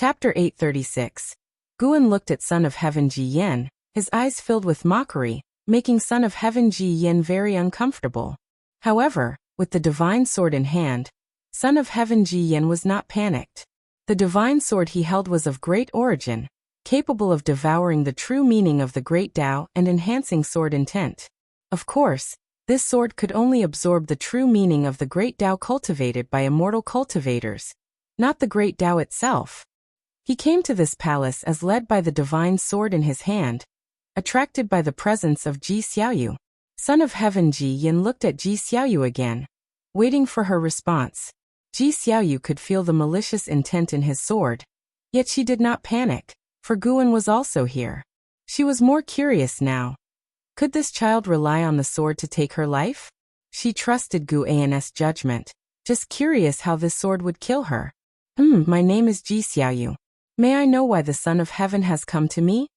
Chapter 836. Guan looked at Son of Heaven Ji Yen, his eyes filled with mockery, making Son of Heaven Ji Yen very uncomfortable. However, with the divine sword in hand, Son of Heaven Ji Yen was not panicked. The divine sword he held was of great origin, capable of devouring the true meaning of the great Tao and enhancing sword intent. Of course, this sword could only absorb the true meaning of the great Tao cultivated by immortal cultivators, not the great Tao itself. He came to this palace as led by the divine sword in his hand, attracted by the presence of Ji Xiaoyu. Son of Heaven Ji Yen looked at Ji Xiaoyu again, waiting for her response. Ji Xiaoyu could feel the malicious intent in his sword, yet she did not panic, for Guan was also here. She was more curious now. Could this child rely on the sword to take her life? She trusted Guan's judgment, just curious how this sword would kill her. My name is Ji Xiaoyu. May I know why the Son of Heaven has come to me?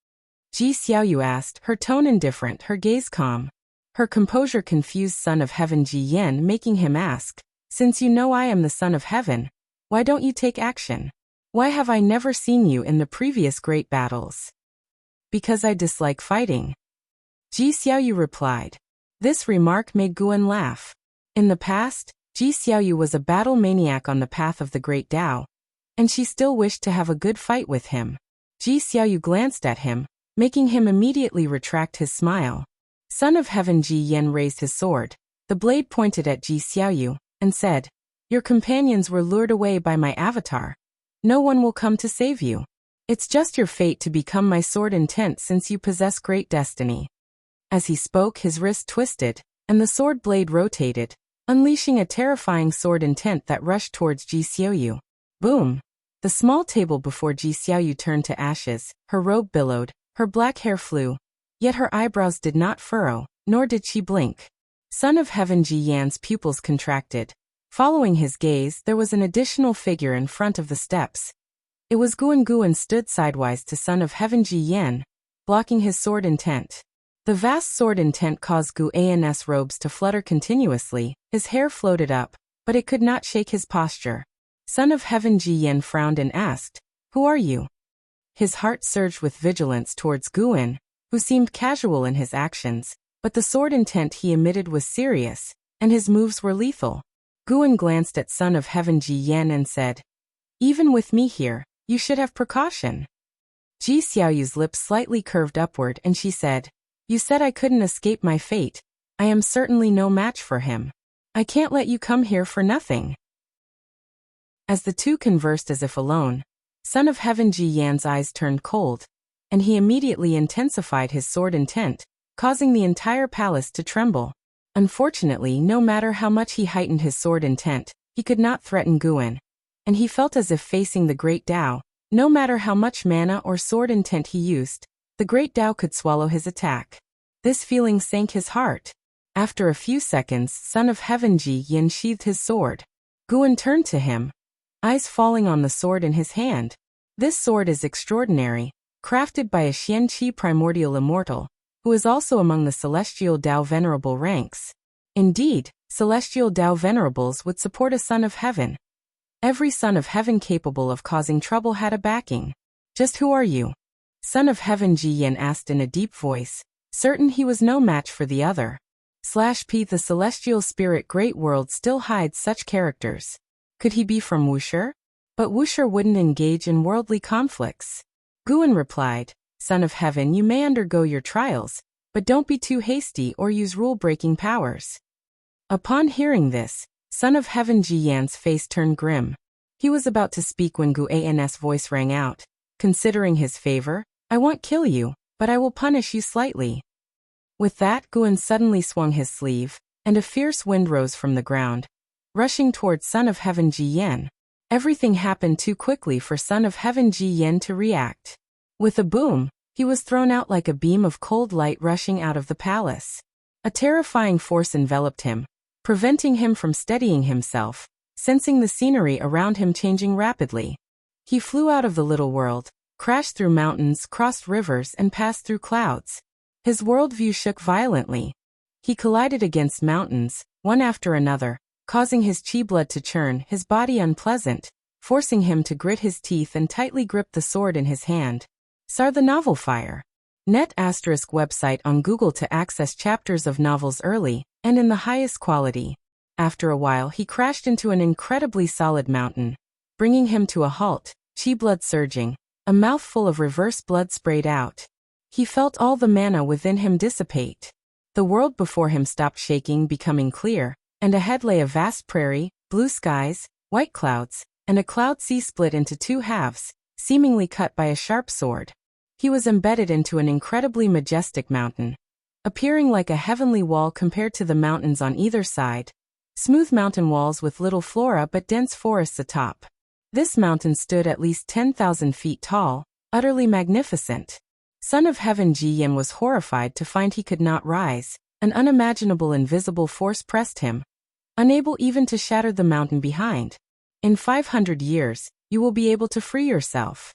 Ji Xiaoyu asked, her tone indifferent, her gaze calm. Her composure confused Son of Heaven Ji Yen, making him ask, since you know I am the Son of Heaven, why don't you take action? Why have I never seen you in the previous great battles? Because I dislike fighting. Ji Xiaoyu replied. This remark made Guan laugh. In the past, Ji Xiaoyu was a battle maniac on the path of the great Tao, and she still wished to have a good fight with him. Ji Xiaoyu glanced at him, making him immediately retract his smile. Son of Heaven Ji Yen raised his sword. The blade pointed at Ji Xiaoyu, and said, your companions were lured away by my avatar. No one will come to save you. It's just your fate to become my sword intent since you possess great destiny. As he spoke, his wrist twisted, and the sword blade rotated, unleashing a terrifying sword intent that rushed towards Ji Xiaoyu. Boom! The small table before Ji Xiaoyu turned to ashes, her robe billowed, her black hair flew, yet her eyebrows did not furrow, nor did she blink. Son of Heaven Ji Yan's pupils contracted. Following his gaze, there was an additional figure in front of the steps. It was Guan. Guan stood sidewise to Son of Heaven Ji Yen, blocking his sword intent. The vast sword intent caused Guan's robes to flutter continuously, his hair floated up, but it could not shake his posture. Son of Heaven Ji Yen frowned and asked, who are you? His heart surged with vigilance towards Guan, who seemed casual in his actions, but the sword intent he emitted was serious, and his moves were lethal. Guan glanced at Son of Heaven Ji Yen and said, even with me here, you should have precaution. Ji Xiaoyu's lips slightly curved upward and she said, you said I couldn't escape my fate. I am certainly no match for him. I can't let you come here for nothing. As the two conversed as if alone, Son of Heaven Ji Yan's eyes turned cold, and he immediately intensified his sword intent, causing the entire palace to tremble. Unfortunately, no matter how much he heightened his sword intent, he could not threaten Guan, and he felt as if facing the great Tao. No matter how much mana or sword intent he used, the great Tao could swallow his attack. This feeling sank his heart. After a few seconds, Son of Heaven Ji Yen sheathed his sword. Guan turned to him, eyes falling on the sword in his hand. This sword is extraordinary, crafted by a Xianqi primordial immortal, who is also among the celestial Tao venerable ranks. Indeed, celestial Tao venerables would support a Son of Heaven. Every Son of Heaven capable of causing trouble had a backing. Just who are you? Son of Heaven Ji Yen asked in a deep voice, certain he was no match for the other. /P The celestial spirit great world still hides such characters. Could he be from Wuxia? But Wuxia wouldn't engage in worldly conflicts. Guan replied, Son of Heaven, you may undergo your trials, but don't be too hasty or use rule-breaking powers. Upon hearing this, Son of Heaven Ji Yan's face turned grim. He was about to speak when Guan's voice rang out. Considering his favor, I won't kill you, but I will punish you slightly. With that, Guan suddenly swung his sleeve, and a fierce wind rose from the ground, rushing towards Son of Heaven Ji Yen. Everything happened too quickly for Son of Heaven Ji Yen to react. With a boom, he was thrown out like a beam of cold light rushing out of the palace. A terrifying force enveloped him, preventing him from steadying himself, sensing the scenery around him changing rapidly. He flew out of the little world, crashed through mountains, crossed rivers, and passed through clouds. His worldview shook violently. He collided against mountains, one after another, causing his chi blood to churn, his body unpleasant, forcing him to grit his teeth and tightly grip the sword in his hand. Sar the Novel Fire. Net ** website on Google to access chapters of novels early and in the highest quality. After a while he crashed into an incredibly solid mountain, bringing him to a halt, chi blood surging, a mouthful of reverse blood sprayed out. He felt all the mana within him dissipate. The world before him stopped shaking, becoming clear, and ahead lay a vast prairie, blue skies, white clouds, and a cloud sea split into two halves, seemingly cut by a sharp sword. He was embedded into an incredibly majestic mountain, appearing like a heavenly wall compared to the mountains on either side. Smooth mountain walls with little flora but dense forests atop. This mountain stood at least 10,000 feet tall, utterly magnificent. Son of Heaven Ji Yin was horrified to find he could not rise. An unimaginable invisible force pressed him, unable even to shatter the mountain behind. In 500 years, you will be able to free yourself.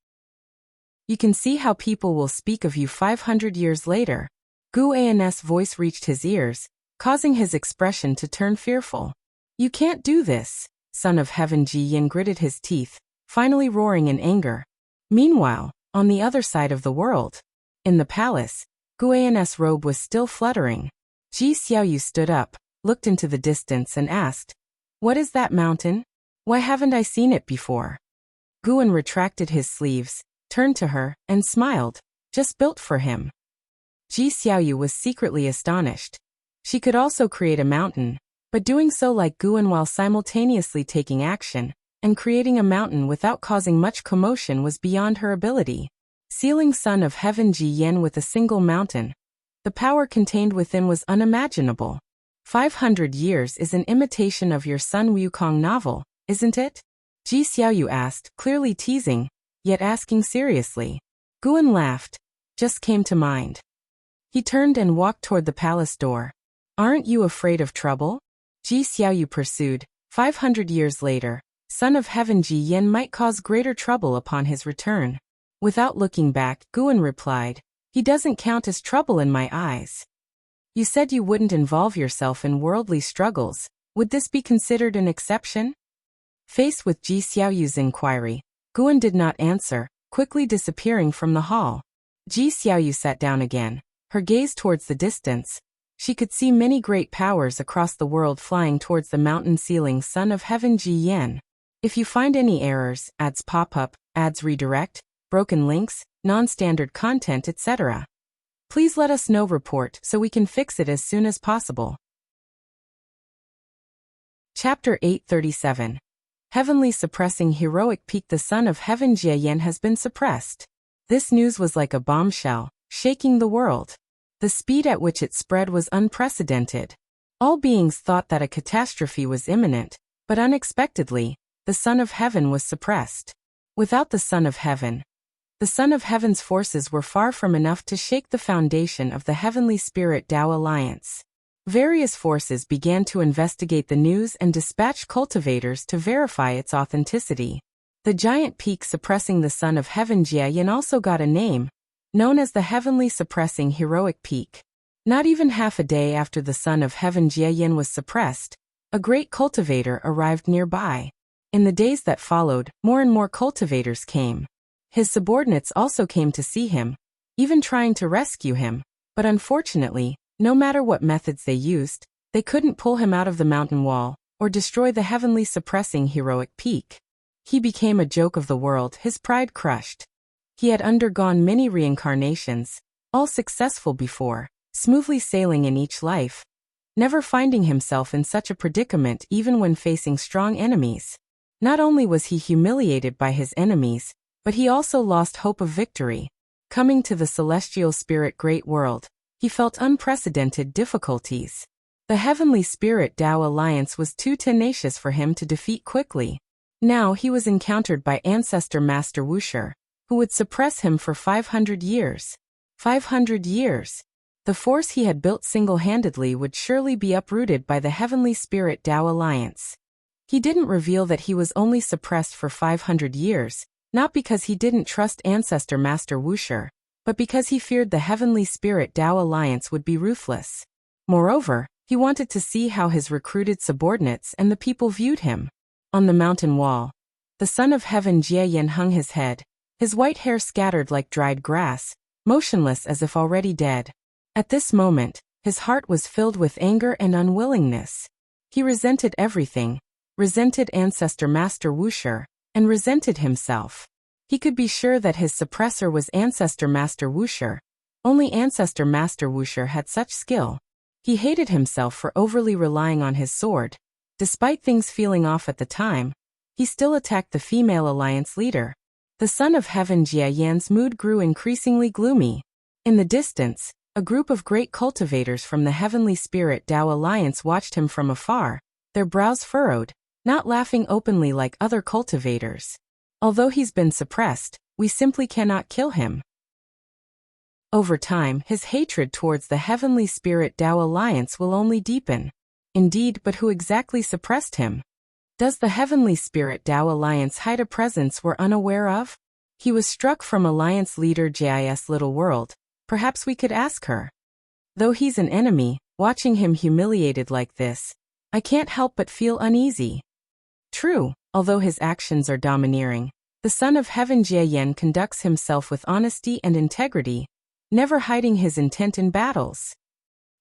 You can see how people will speak of you 500 years later. Gu An's voice reached his ears, causing his expression to turn fearful. You can't do this. Son of Heaven Ji Yin gritted his teeth, finally roaring in anger. Meanwhile, on the other side of the world, in the palace, Gu An's robe was still fluttering. Ji Xiaoyu stood up, looked into the distance and asked, "What is that mountain? Why haven't I seen it before?" Guan retracted his sleeves, turned to her, and smiled. Just built for him. Ji Xiaoyu was secretly astonished. She could also create a mountain, but doing so like Guan while simultaneously taking action and creating a mountain without causing much commotion was beyond her ability. Sealing Son of Heaven Ji Yin with a single mountain. The power contained within was unimaginable. 500 years is an imitation of your Sun Wukong novel, isn't it? Ji Xiaoyu asked, clearly teasing, yet asking seriously. Guan laughed. Just came to mind. He turned and walked toward the palace door. Aren't you afraid of trouble? Ji Xiaoyu pursued. 500 years later, Son of Heaven Ji Yin might cause greater trouble upon his return. Without looking back, Guan replied, he doesn't count as trouble in my eyes. You said you wouldn't involve yourself in worldly struggles. Would this be considered an exception? Faced with Ji Xiaoyu's inquiry, Guan did not answer, quickly disappearing from the hall. Ji Xiaoyu sat down again, her gaze towards the distance. She could see many great powers across the world flying towards the mountain-sealing Son of Heaven Ji Yin. If you find any errors, ads pop up, ads redirect, broken links, non-standard content, etc., please let us know. Report so we can fix it as soon as possible. Chapter 837. Heavenly Suppressing Heroic Peak. The Son of Heaven Ji Yin has been suppressed. This news was like a bombshell, shaking the world. The speed at which it spread was unprecedented. All beings thought that a catastrophe was imminent, but unexpectedly, the Son of Heaven was suppressed. Without the Son of Heaven, the Son of Heaven's forces were far from enough to shake the foundation of the Heavenly Spirit Tao Alliance. Various forces began to investigate the news and dispatch cultivators to verify its authenticity. The giant peak suppressing the Son of Heaven Ji Yin also got a name, known as the Heavenly Suppressing Heroic Peak. Not even half a day after the Son of Heaven Ji Yin was suppressed, a great cultivator arrived nearby. In the days that followed, more and more cultivators came. His subordinates also came to see him, even trying to rescue him, but unfortunately, no matter what methods they used, they couldn't pull him out of the mountain wall or destroy the Heavenly Suppressing Heroic Peak. He became a joke of the world, his pride crushed. He had undergone many reincarnations, all successful before, smoothly sailing in each life, never finding himself in such a predicament even when facing strong enemies. Not only was he humiliated by his enemies, but he also lost hope of victory. Coming to the celestial spirit great world, he felt unprecedented difficulties. The Heavenly Spirit Tao Alliance was too tenacious for him to defeat quickly. Now he was encountered by Ancestor Master Wuxia, who would suppress him for 500 years. 500 years. The force he had built single-handedly would surely be uprooted by the Heavenly Spirit Tao Alliance. He didn't reveal that he was only suppressed for 500 years, not because he didn't trust Ancestor Master Wuxia, but because he feared the Heavenly Spirit Tao Alliance would be ruthless. Moreover, he wanted to see how his recruited subordinates and the people viewed him. On the mountain wall, The son of heaven Jie hung his head, his white hair scattered like dried grass, motionless as if already dead. At this moment, his heart was filled with anger and unwillingness. He resented everything, resented Ancestor Master Wuxia, and resented himself. He could be sure that his suppressor was Ancestor Master Wuxia. Only Ancestor Master Wuxia had such skill. He hated himself for overly relying on his sword. Despite things feeling off at the time, he still attacked the female alliance leader. The son of heaven Jia Yan's mood grew increasingly gloomy. In the distance, a group of great cultivators from the Heavenly Spirit Tao Alliance watched him from afar, their brows furrowed, not laughing openly like other cultivators. Although he's been suppressed, we simply cannot kill him. Over time, his hatred towards the Heavenly Spirit Tao Alliance will only deepen. Indeed, but who exactly suppressed him? Does the Heavenly Spirit Tao Alliance hide a presence we're unaware of? He was struck from Alliance leader Jis Little World. Perhaps we could ask her. Though he's an enemy, watching him humiliated like this, I can't help but feel uneasy. True, although his actions are domineering, the son of heaven Jie conducts himself with honesty and integrity, never hiding his intent in battles.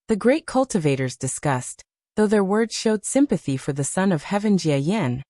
The great cultivators discussed, though their words showed sympathy for the son of heaven Jie,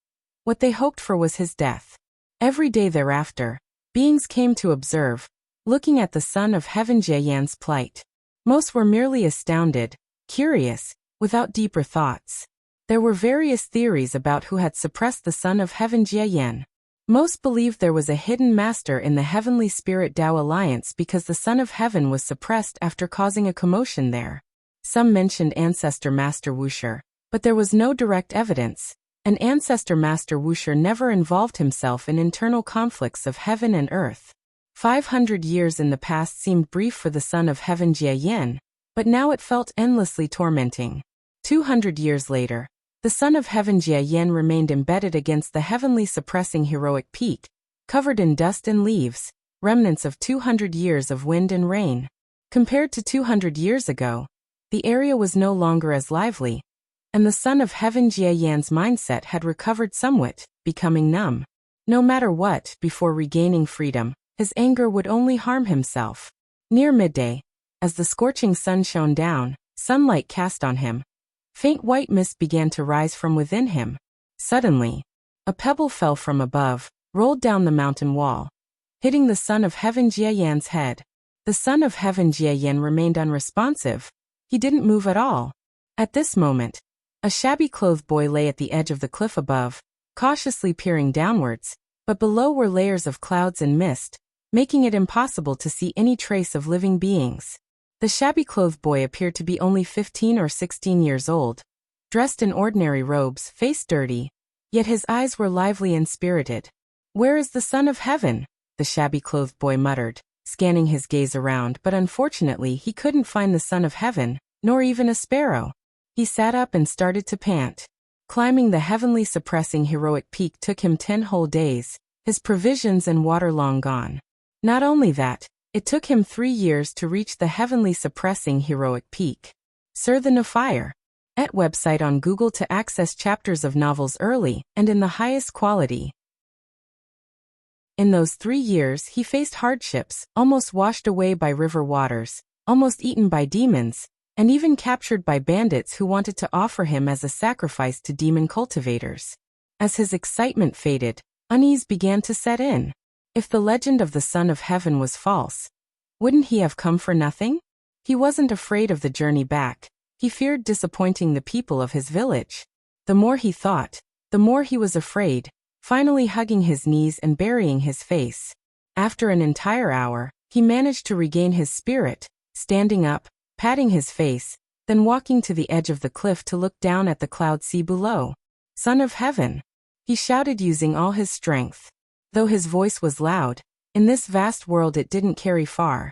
what they hoped for was his death. Every day thereafter, beings came to observe, looking at the son of heaven Jie's plight. Most were merely astounded, curious, without deeper thoughts. There were various theories about who had suppressed the son of heaven Jie. Most believed there was a hidden master in the Heavenly Spirit Tao Alliance because the son of heaven was suppressed after causing a commotion there. Some mentioned Ancestor Master Wuxia, but there was no direct evidence, and Ancestor Master Wuxia never involved himself in internal conflicts of heaven and earth. 500 years in the past seemed brief for the son of heaven Jie, but now it felt endlessly tormenting. 200 years later, the son of heaven Jie remained embedded against the heavenly suppressing heroic peak, covered in dust and leaves, remnants of 200 years of wind and rain. Compared to 200 years ago, the area was no longer as lively, and the son of heaven Jie's mindset had recovered somewhat, becoming numb. No matter what, before regaining freedom, his anger would only harm himself. Near midday, as the scorching sun shone down, sunlight cast on him. Faint white mist began to rise from within him. Suddenly, a pebble fell from above, rolled down the mountain wall, hitting the son of heaven Jie's head. The son of heaven Jie remained unresponsive. He didn't move at all. At this moment, a shabby-clothed boy lay at the edge of the cliff above, cautiously peering downwards, but below were layers of clouds and mist, making it impossible to see any trace of living beings. The shabby-clothed boy appeared to be only 15 or 16 years old, dressed in ordinary robes, face dirty, yet his eyes were lively and spirited. "Where is the son of heaven?" the shabby-clothed boy muttered, scanning his gaze around, but unfortunately he couldn't find the son of heaven, nor even a sparrow. He sat up and started to pant. Climbing the heavenly suppressing heroic peak took him 10 whole days, his provisions and water long gone. Not only that, it took him 3 years to reach the heavenly suppressing heroic peak. Sir the Nafire. At website on Google to access chapters of novels early and in the highest quality. In those 3 years he faced hardships, almost washed away by river waters, almost eaten by demons, and even captured by bandits who wanted to offer him as a sacrifice to demon cultivators. As his excitement faded, unease began to set in. If the legend of the Son of Heaven was false, wouldn't he have come for nothing? He wasn't afraid of the journey back. He feared disappointing the people of his village. The more he thought, the more he was afraid, finally hugging his knees and burying his face. After an entire hour, he managed to regain his spirit, standing up, patting his face, then walking to the edge of the cliff to look down at the cloud sea below. "Son of Heaven!" he shouted using all his strength. Though his voice was loud, in this vast world it didn't carry far.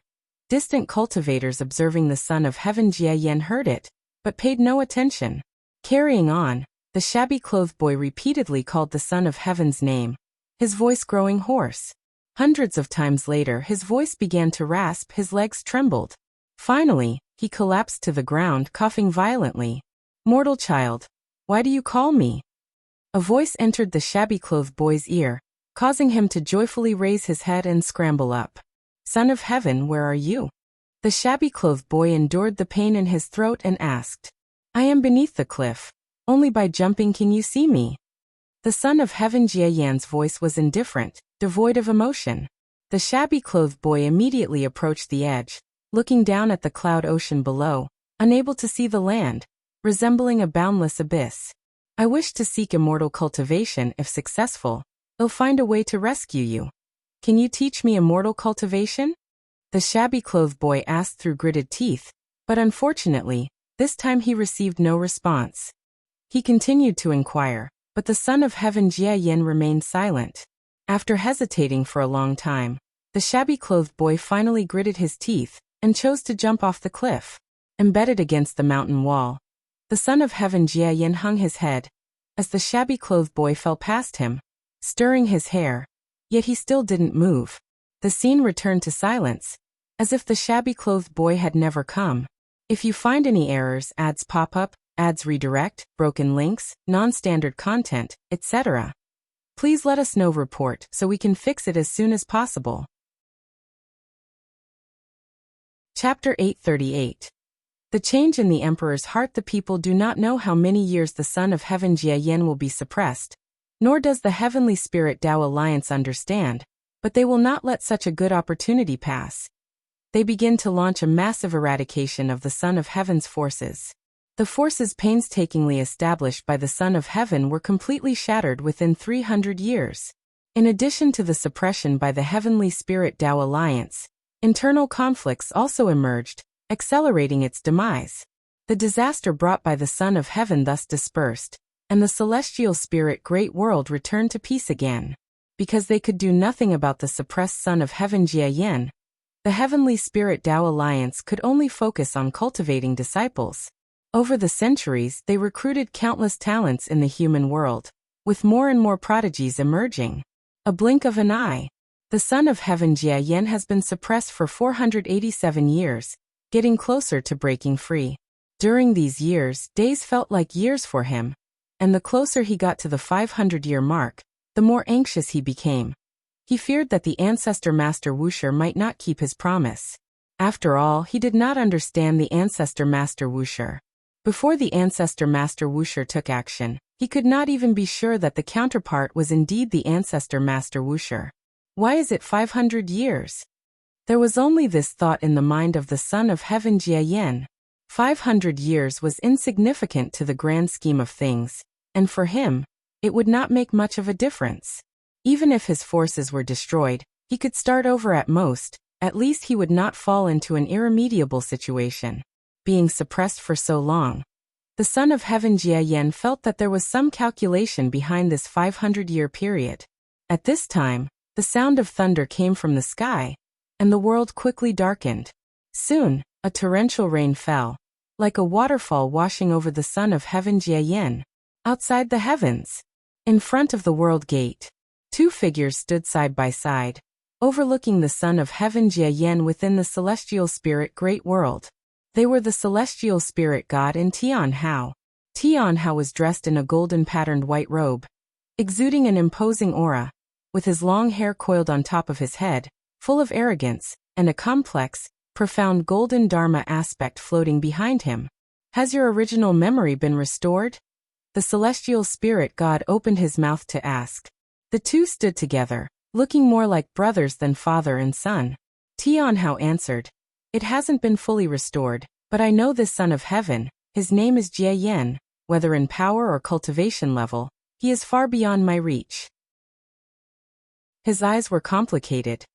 Distant cultivators observing the son of heaven Jie heard it, but paid no attention. Carrying on, the shabby-clothed boy repeatedly called the son of heaven's name, his voice growing hoarse. Hundreds of times later his voice began to rasp, his legs trembled. Finally, he collapsed to the ground, coughing violently. "Mortal child, why do you call me?" A voice entered the shabby-clothed boy's ear, causing him to joyfully raise his head and scramble up. Son of Heaven, where are you? The shabby-clothed boy endured the pain in his throat and asked. I am beneath the cliff. Only by jumping can you see me. The Son of Heaven Jie Yan's voice was indifferent, devoid of emotion. The shabby-clothed boy immediately approached the edge, looking down at the cloud ocean below, unable to see the land, resembling a boundless abyss. I wish to seek immortal cultivation. If successful, I'll find a way to rescue you. Can you teach me immortal cultivation? The shabby-clothed boy asked through gritted teeth, but unfortunately, this time he received no response. He continued to inquire, but the Son of Heaven Jie Yin remained silent. After hesitating for a long time, the shabby-clothed boy finally gritted his teeth and chose to jump off the cliff. Embedded against the mountain wall, the Son of Heaven Jie Yin hung his head as the shabby-clothed boy fell past him, stirring his hair, yet he still didn't move. The scene returned to silence, as if the shabby-clothed boy had never come. If you find any errors, ads pop up, ads redirect, broken links, non-standard content, etc., please let us know. Report so we can fix it as soon as possible. Chapter 838. The change in the Emperor's heart. The people do not know how many years the Son of Heaven Jie Yin will be suppressed, nor does the Heavenly Spirit Tao Alliance understand, but they will not let such a good opportunity pass. They begin to launch a massive eradication of the Son of Heaven's forces. The forces painstakingly established by the Son of Heaven were completely shattered within 300 years. In addition to the suppression by the Heavenly Spirit Tao Alliance, internal conflicts also emerged, accelerating its demise. The disaster brought by the Son of Heaven thus dispersed, and the celestial spirit Great World returned to peace again. Because they could do nothing about the suppressed Son of Heaven Jie Yin, the Heavenly Spirit Tao Alliance could only focus on cultivating disciples. Over the centuries, they recruited countless talents in the human world, with more and more prodigies emerging. A blink of an eye, the Son of Heaven Jie Yin has been suppressed for 487 years, getting closer to breaking free. During these years, days felt like years for him, and the closer he got to the 500-year mark, the more anxious he became. He feared that the ancestor Master Wuxia might not keep his promise. After all, he did not understand the ancestor Master Wuxia. Before the ancestor Master Wuxia took action, he could not even be sure that the counterpart was indeed the ancestor Master Wuxia. Why is it 500 years? There was only this thought in the mind of the Son of Heaven Jie Yin. 500 years was insignificant to the grand scheme of things, and for him, it would not make much of a difference. Even if his forces were destroyed, he could start over at most. At least he would not fall into an irremediable situation. Being suppressed for so long, the Son of Heaven Jie Yin felt that there was some calculation behind this 500-year period. At this time, the sound of thunder came from the sky, and the world quickly darkened. Soon, a torrential rain fell, like a waterfall washing over the Son of Heaven Jie Yin. Outside the heavens, in front of the world gate, two figures stood side by side, overlooking the Son of Heaven Jie Yin within the celestial spirit Great World. They were the celestial spirit God and Tian Hao. Tian Hao was dressed in a golden-patterned white robe, exuding an imposing aura, with his long hair coiled on top of his head, full of arrogance, and a complex, profound golden Dharma aspect floating behind him. Has your original memory been restored? The celestial spirit God opened his mouth to ask. The two stood together, looking more like brothers than father and son. Tian Hao answered, It hasn't been fully restored, but I know this Son of Heaven. His name is Jie Yin. Whether in power or cultivation level, he is far beyond my reach. His eyes were complicated.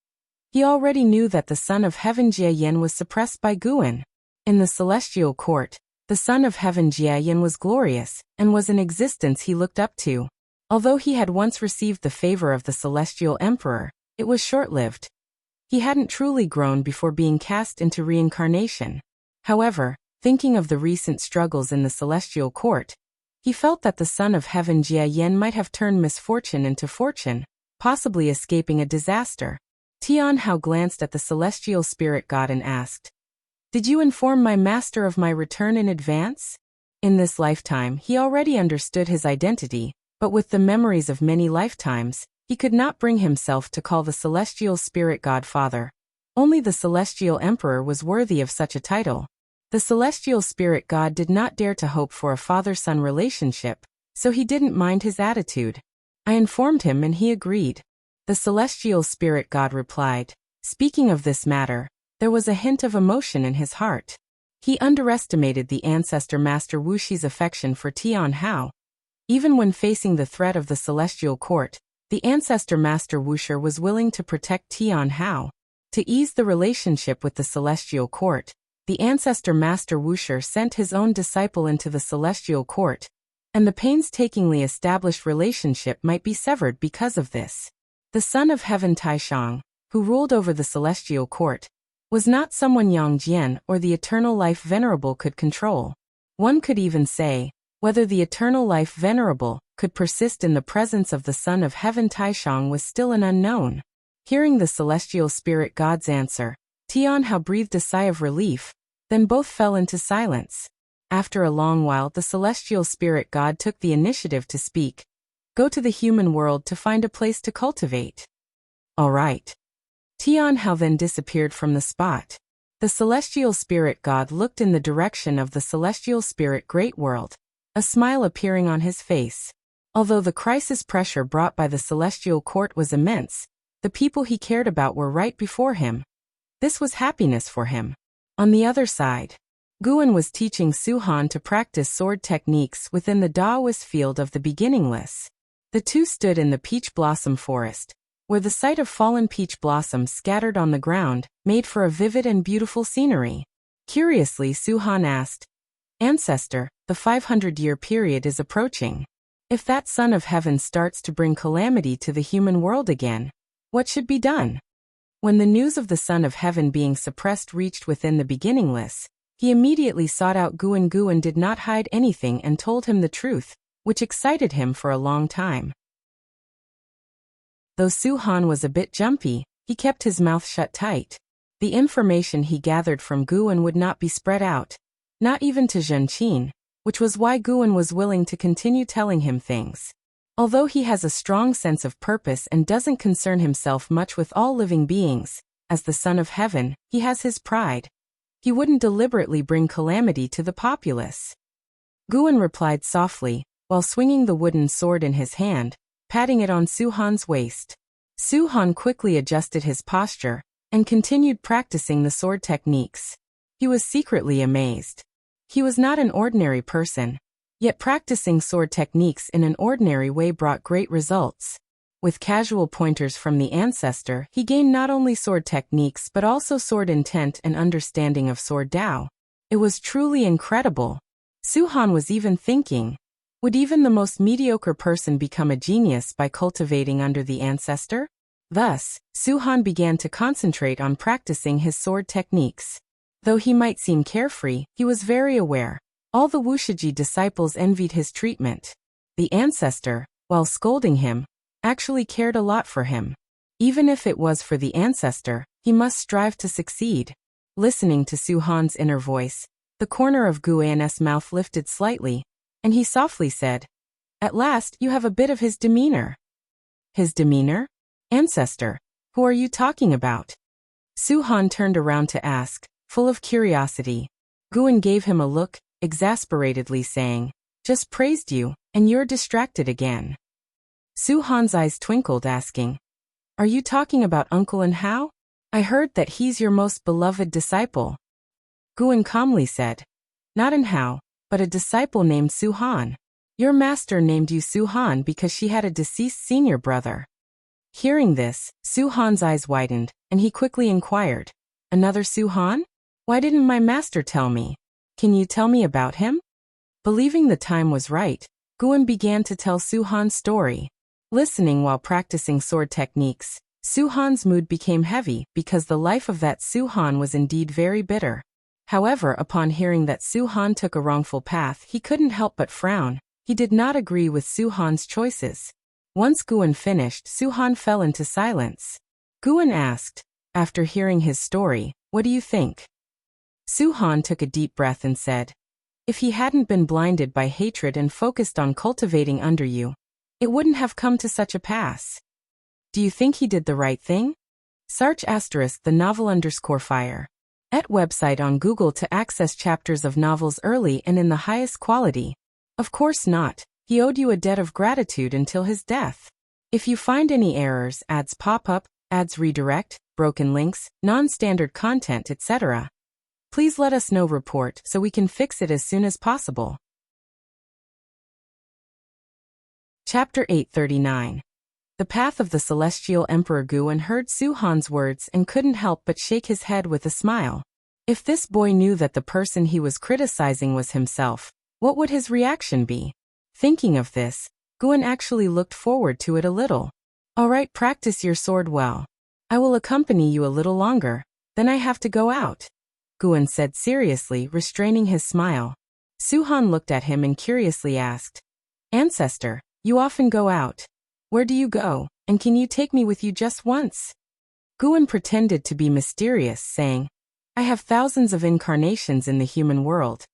He already knew that the Son of Heaven Jie Yin was suppressed by Guan. In the celestial court, the Son of Heaven Jie Yin was glorious, and was an existence he looked up to. Although he had once received the favor of the celestial emperor, it was short-lived. He hadn't truly grown before being cast into reincarnation. However, thinking of the recent struggles in the celestial court, he felt that the Son of Heaven Jie Yin might have turned misfortune into fortune, possibly escaping a disaster. Tian Hao glanced at the celestial spirit God and asked, Did you inform my master of my return in advance? In this lifetime, he already understood his identity, but with the memories of many lifetimes, he could not bring himself to call the celestial spirit god father. Only the celestial emperor was worthy of such a title. The celestial spirit god did not dare to hope for a father-son relationship, so he didn't mind his attitude. I informed him and he agreed. The celestial spirit god replied. Speaking of this matter, there was a hint of emotion in his heart. He underestimated the ancestor Master Wuxi's affection for Tian Hao. Even when facing the threat of the celestial court, the ancestor Master Wuxia was willing to protect Tian Hao. To ease the relationship with the celestial court, the ancestor Master Wuxia sent his own disciple into the celestial court, and the painstakingly established relationship might be severed because of this. The son of heaven Taishang, who ruled over the celestial court, was not someone Yang Jian or the eternal life venerable could control. One could even say, whether the eternal life venerable could persist in the presence of the son of heaven Taishang was still an unknown. Hearing the celestial spirit god's answer, Tian Hao breathed a sigh of relief, then both fell into silence. After a long while the celestial spirit god took the initiative to speak. Go to the human world to find a place to cultivate. All right. Tian Hao then disappeared from the spot. The celestial spirit god looked in the direction of the celestial spirit great world, a smile appearing on his face. Although the crisis pressure brought by the celestial court was immense, the people he cared about were right before him. This was happiness for him. On the other side, Guan was teaching Su Han to practice sword techniques within the Daoist field of the beginningless. The two stood in the peach blossom forest, where the sight of fallen peach blossoms scattered on the ground made for a vivid and beautiful scenery. Curiously, Su Han asked, Ancestor, the 500-year period is approaching. If that son of heaven starts to bring calamity to the human world again, what should be done? When the news of the son of heaven being suppressed reached within the beginningless, he immediately sought out Guan. Guan did not hide anything and told him the truth, which excited him for a long time. Though Su Han was a bit jumpy, he kept his mouth shut tight. The information he gathered from Guan would not be spread out, not even to Zhen Qin, which was why Guan was willing to continue telling him things. Although he has a strong sense of purpose and doesn't concern himself much with all living beings, as the son of heaven, he has his pride. He wouldn't deliberately bring calamity to the populace. Guan replied softly, while swinging the wooden sword in his hand, patting it on Su Han's waist. Su Han quickly adjusted his posture and continued practicing the sword techniques. He was secretly amazed. He was not an ordinary person, yet practicing sword techniques in an ordinary way brought great results. With casual pointers from the ancestor, he gained not only sword techniques but also sword intent and understanding of sword Dao. It was truly incredible. Su Han was even thinking, would even the most mediocre person become a genius by cultivating under the ancestor? Thus, Su Han began to concentrate on practicing his sword techniques. Though he might seem carefree, he was very aware. All the Wuxia disciples envied his treatment. The ancestor, while scolding him, actually cared a lot for him. Even if it was for the ancestor, he must strive to succeed. Listening to Su Han's inner voice, the corner of Guan's mouth lifted slightly, and he softly said, At last you have a bit of his demeanor. His demeanor? Ancestor, who are you talking about? Su Han turned around to ask, full of curiosity. Guan gave him a look, exasperatedly saying, Just praised you, and you're distracted again. Su Han's eyes twinkled, asking, Are you talking about Uncle and Hao? I heard that he's your most beloved disciple. Guan calmly said, Not in Hao, but a disciple named Su Han. Your master named you Su Han because she had a deceased senior brother. Hearing this, Su Han's eyes widened, and he quickly inquired, Another Su Han? Why didn't my master tell me? Can you tell me about him? Believing the time was right, Guan began to tell Su Han's story. Listening while practicing sword techniques, Su Han's mood became heavy because the life of that Su Han was indeed very bitter. However, upon hearing that Su Han took a wrongful path, he couldn't help but frown. He did not agree with Su Han's choices. Once Guan finished, Su Han fell into silence. Guan asked, after hearing his story, What do you think? Su Han took a deep breath and said, If he hadn't been blinded by hatred and focused on cultivating under you, it wouldn't have come to such a pass. Do you think he did the right thing? Search * the novel _fire. @ website on Google to access chapters of novels early and in the highest quality. Of course not. He owed you a debt of gratitude until his death. If you find any errors, ads pop up, ads redirect, broken links, non-standard content, etc., please let us know. Report so we can fix it as soon as possible. Chapter 839. The Path of the Celestial Emperor. Guan heard Su-han's words and couldn't help but shake his head with a smile. If this boy knew that the person he was criticizing was himself, what would his reaction be? Thinking of this, Guan actually looked forward to it a little. Alright, practice your sword well. I will accompany you a little longer, then I have to go out, Guan said seriously, restraining his smile. Su-han looked at him and curiously asked, Ancestor, you often go out. Where do you go, and can you take me with you just once? Guan pretended to be mysterious, saying, I have thousands of incarnations in the human world,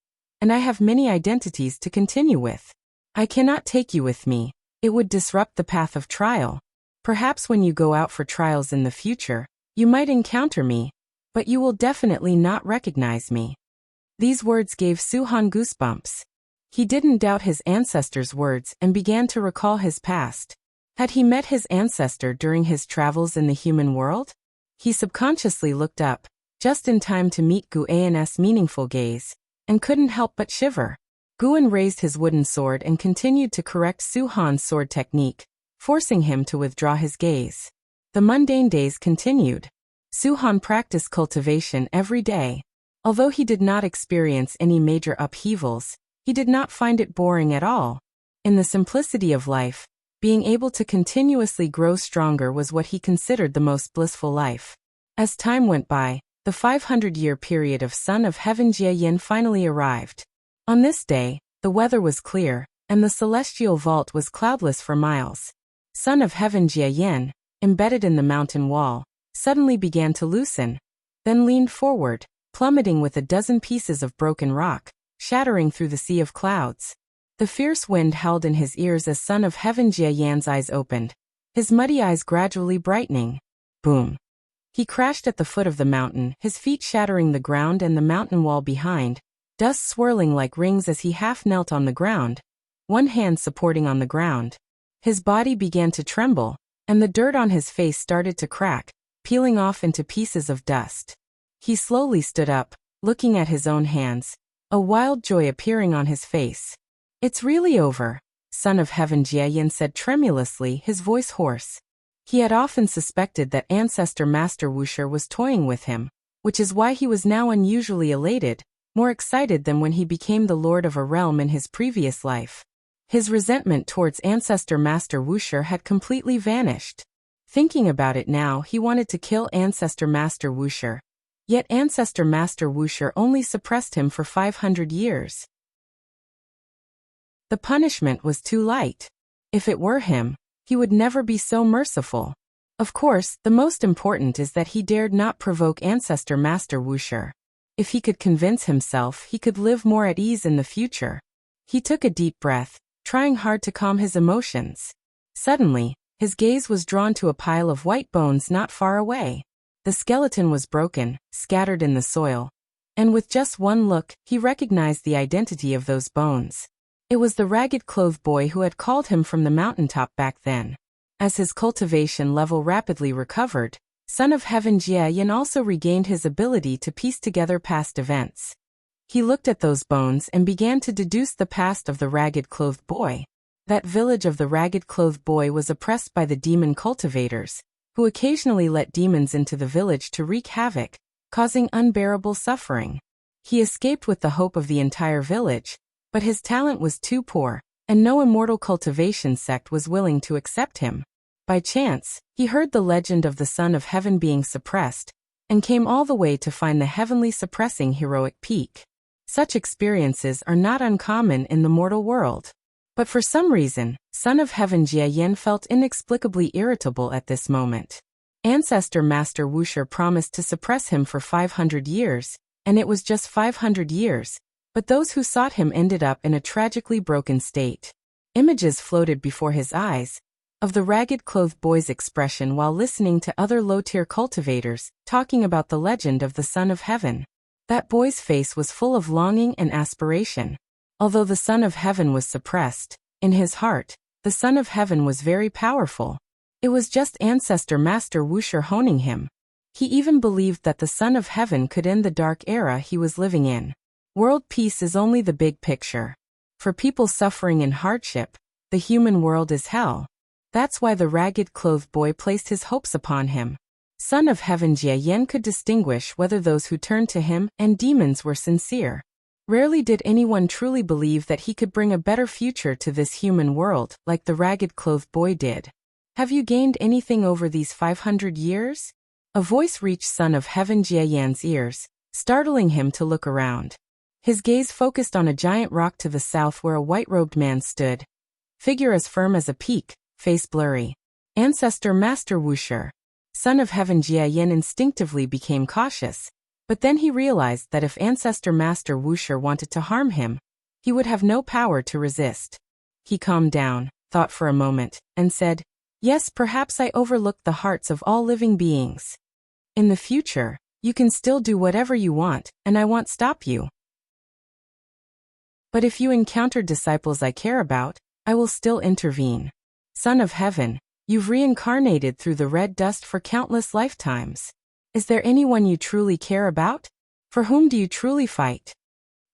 and I have many identities to continue with. I cannot take you with me. It would disrupt the path of trial. Perhaps when you go out for trials in the future, you might encounter me, but you will definitely not recognize me. These words gave Su-han goosebumps. He didn't doubt his ancestor's words and began to recall his past. Had he met his ancestor during his travels in the human world? He subconsciously looked up, just in time to meet Guan's meaningful gaze, and couldn't help but shiver. Guan raised his wooden sword and continued to correct Su-han's sword technique, forcing him to withdraw his gaze. The mundane days continued. Su-han practiced cultivation every day. Although he did not experience any major upheavals, he did not find it boring at all. In the simplicity of life, being able to continuously grow stronger was what he considered the most blissful life. As time went by, the 500-year period of Son of Heaven Jie Yin finally arrived. On this day, the weather was clear, and the celestial vault was cloudless for miles. Son of Heaven Jie Yin, embedded in the mountain wall, suddenly began to loosen, then leaned forward, plummeting with a dozen pieces of broken rock, shattering through the sea of clouds. The fierce wind howled in his ears as Son of Heaven Jie Yan's eyes opened, his muddy eyes gradually brightening. Boom! He crashed at the foot of the mountain, his feet shattering the ground and the mountain wall behind, dust swirling like rings as he half knelt on the ground, one hand supporting on the ground. His body began to tremble, and the dirt on his face started to crack, peeling off into pieces of dust. He slowly stood up, looking at his own hands, a wild joy appearing on his face. It's really over, Son of Heaven Jie Yin said tremulously, his voice hoarse. He had often suspected that Ancestor Master Wuxia was toying with him, which is why he was now unusually elated, more excited than when he became the lord of a realm in his previous life. His resentment towards Ancestor Master Wuxia had completely vanished. Thinking about it now, he wanted to kill Ancestor Master Wuxia. Yet Ancestor Master Wuxia only suppressed him for 500 years. The punishment was too light. If it were him, he would never be so merciful. Of course, the most important is that he dared not provoke Ancestor Master Wuxia. If he could convince himself, he could live more at ease in the future. He took a deep breath, trying hard to calm his emotions. Suddenly, his gaze was drawn to a pile of white bones not far away. The skeleton was broken, scattered in the soil, and with just one look, he recognized the identity of those bones. It was the ragged-clothed boy who had called him from the mountaintop back then. As his cultivation level rapidly recovered, Son of Heaven Jie Yin also regained his ability to piece together past events. He looked at those bones and began to deduce the past of the ragged-clothed boy. That village of the ragged-clothed boy was oppressed by the demon cultivators, who occasionally let demons into the village to wreak havoc, causing unbearable suffering. He escaped with the hope of the entire village, but his talent was too poor, and no immortal cultivation sect was willing to accept him. By chance, he heard the legend of the Son of Heaven being suppressed, and came all the way to find the heavenly suppressing heroic peak. Such experiences are not uncommon in the mortal world. But for some reason, Son of Heaven Jie Yin felt inexplicably irritable at this moment. Ancestor Master Wuxia promised to suppress him for 500 years, and it was just 500 years, but those who sought him ended up in a tragically broken state. Images floated before his eyes, of the ragged-clothed boy's expression while listening to other low-tier cultivators talking about the legend of the Son of Heaven. That boy's face was full of longing and aspiration. Although the Son of Heaven was suppressed, in his heart, the Son of Heaven was very powerful. It was just Ancestor Master Wuxia honing him. He even believed that the Son of Heaven could end the dark era he was living in. World peace is only the big picture. For people suffering in hardship, the human world is hell. That's why the ragged-clothed boy placed his hopes upon him. Son of Heaven Jia Yan could distinguish whether those who turned to him and demons were sincere. Rarely did anyone truly believe that he could bring a better future to this human world like the ragged-clothed boy did. Have you gained anything over these 500 years? A voice reached Son of Heaven Jia Yan's ears, startling him to look around. His gaze focused on a giant rock to the south where a white-robed man stood. Figure as firm as a peak, face blurry. Ancestor Master Wuxia. Son of Heaven Jia Yan instinctively became cautious, but then he realized that if Ancestor Master Wuxia wanted to harm him, he would have no power to resist. He calmed down, thought for a moment, and said, "Yes, perhaps I overlooked the hearts of all living beings. In the future, you can still do whatever you want, and I won't stop you. But if you encounter disciples I care about, I will still intervene. Son of Heaven, you've reincarnated through the red dust for countless lifetimes. Is there anyone you truly care about? For whom do you truly fight?"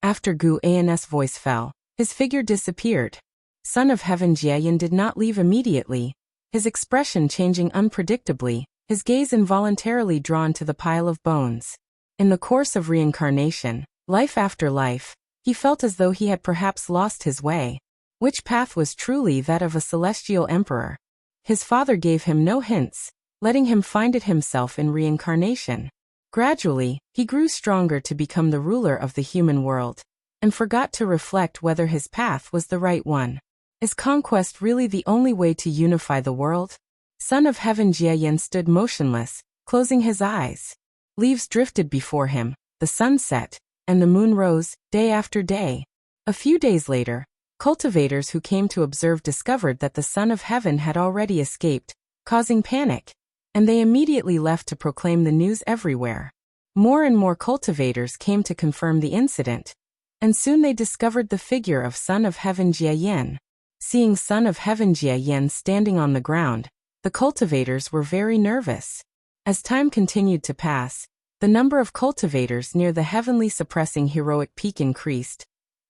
After Gu An's voice fell, his figure disappeared. Son of Heaven Jia Yan did not leave immediately, his expression changing unpredictably, his gaze involuntarily drawn to the pile of bones. In the course of reincarnation, life after life, he felt as though he had perhaps lost his way. Which path was truly that of a celestial emperor? His father gave him no hints, letting him find it himself in reincarnation. Gradually, he grew stronger to become the ruler of the human world, and forgot to reflect whether his path was the right one. Is conquest really the only way to unify the world? Son of Heaven Jia Yan stood motionless, closing his eyes. Leaves drifted before him, the sun set, and the moon rose, day after day. A few days later, cultivators who came to observe discovered that the Son of Heaven had already escaped, causing panic, and they immediately left to proclaim the news everywhere. More and more cultivators came to confirm the incident, and soon they discovered the figure of Son of Heaven Jia Yan. Seeing Son of Heaven Jia Yan standing on the ground, the cultivators were very nervous. As time continued to pass, the number of cultivators near the heavenly suppressing heroic peak increased,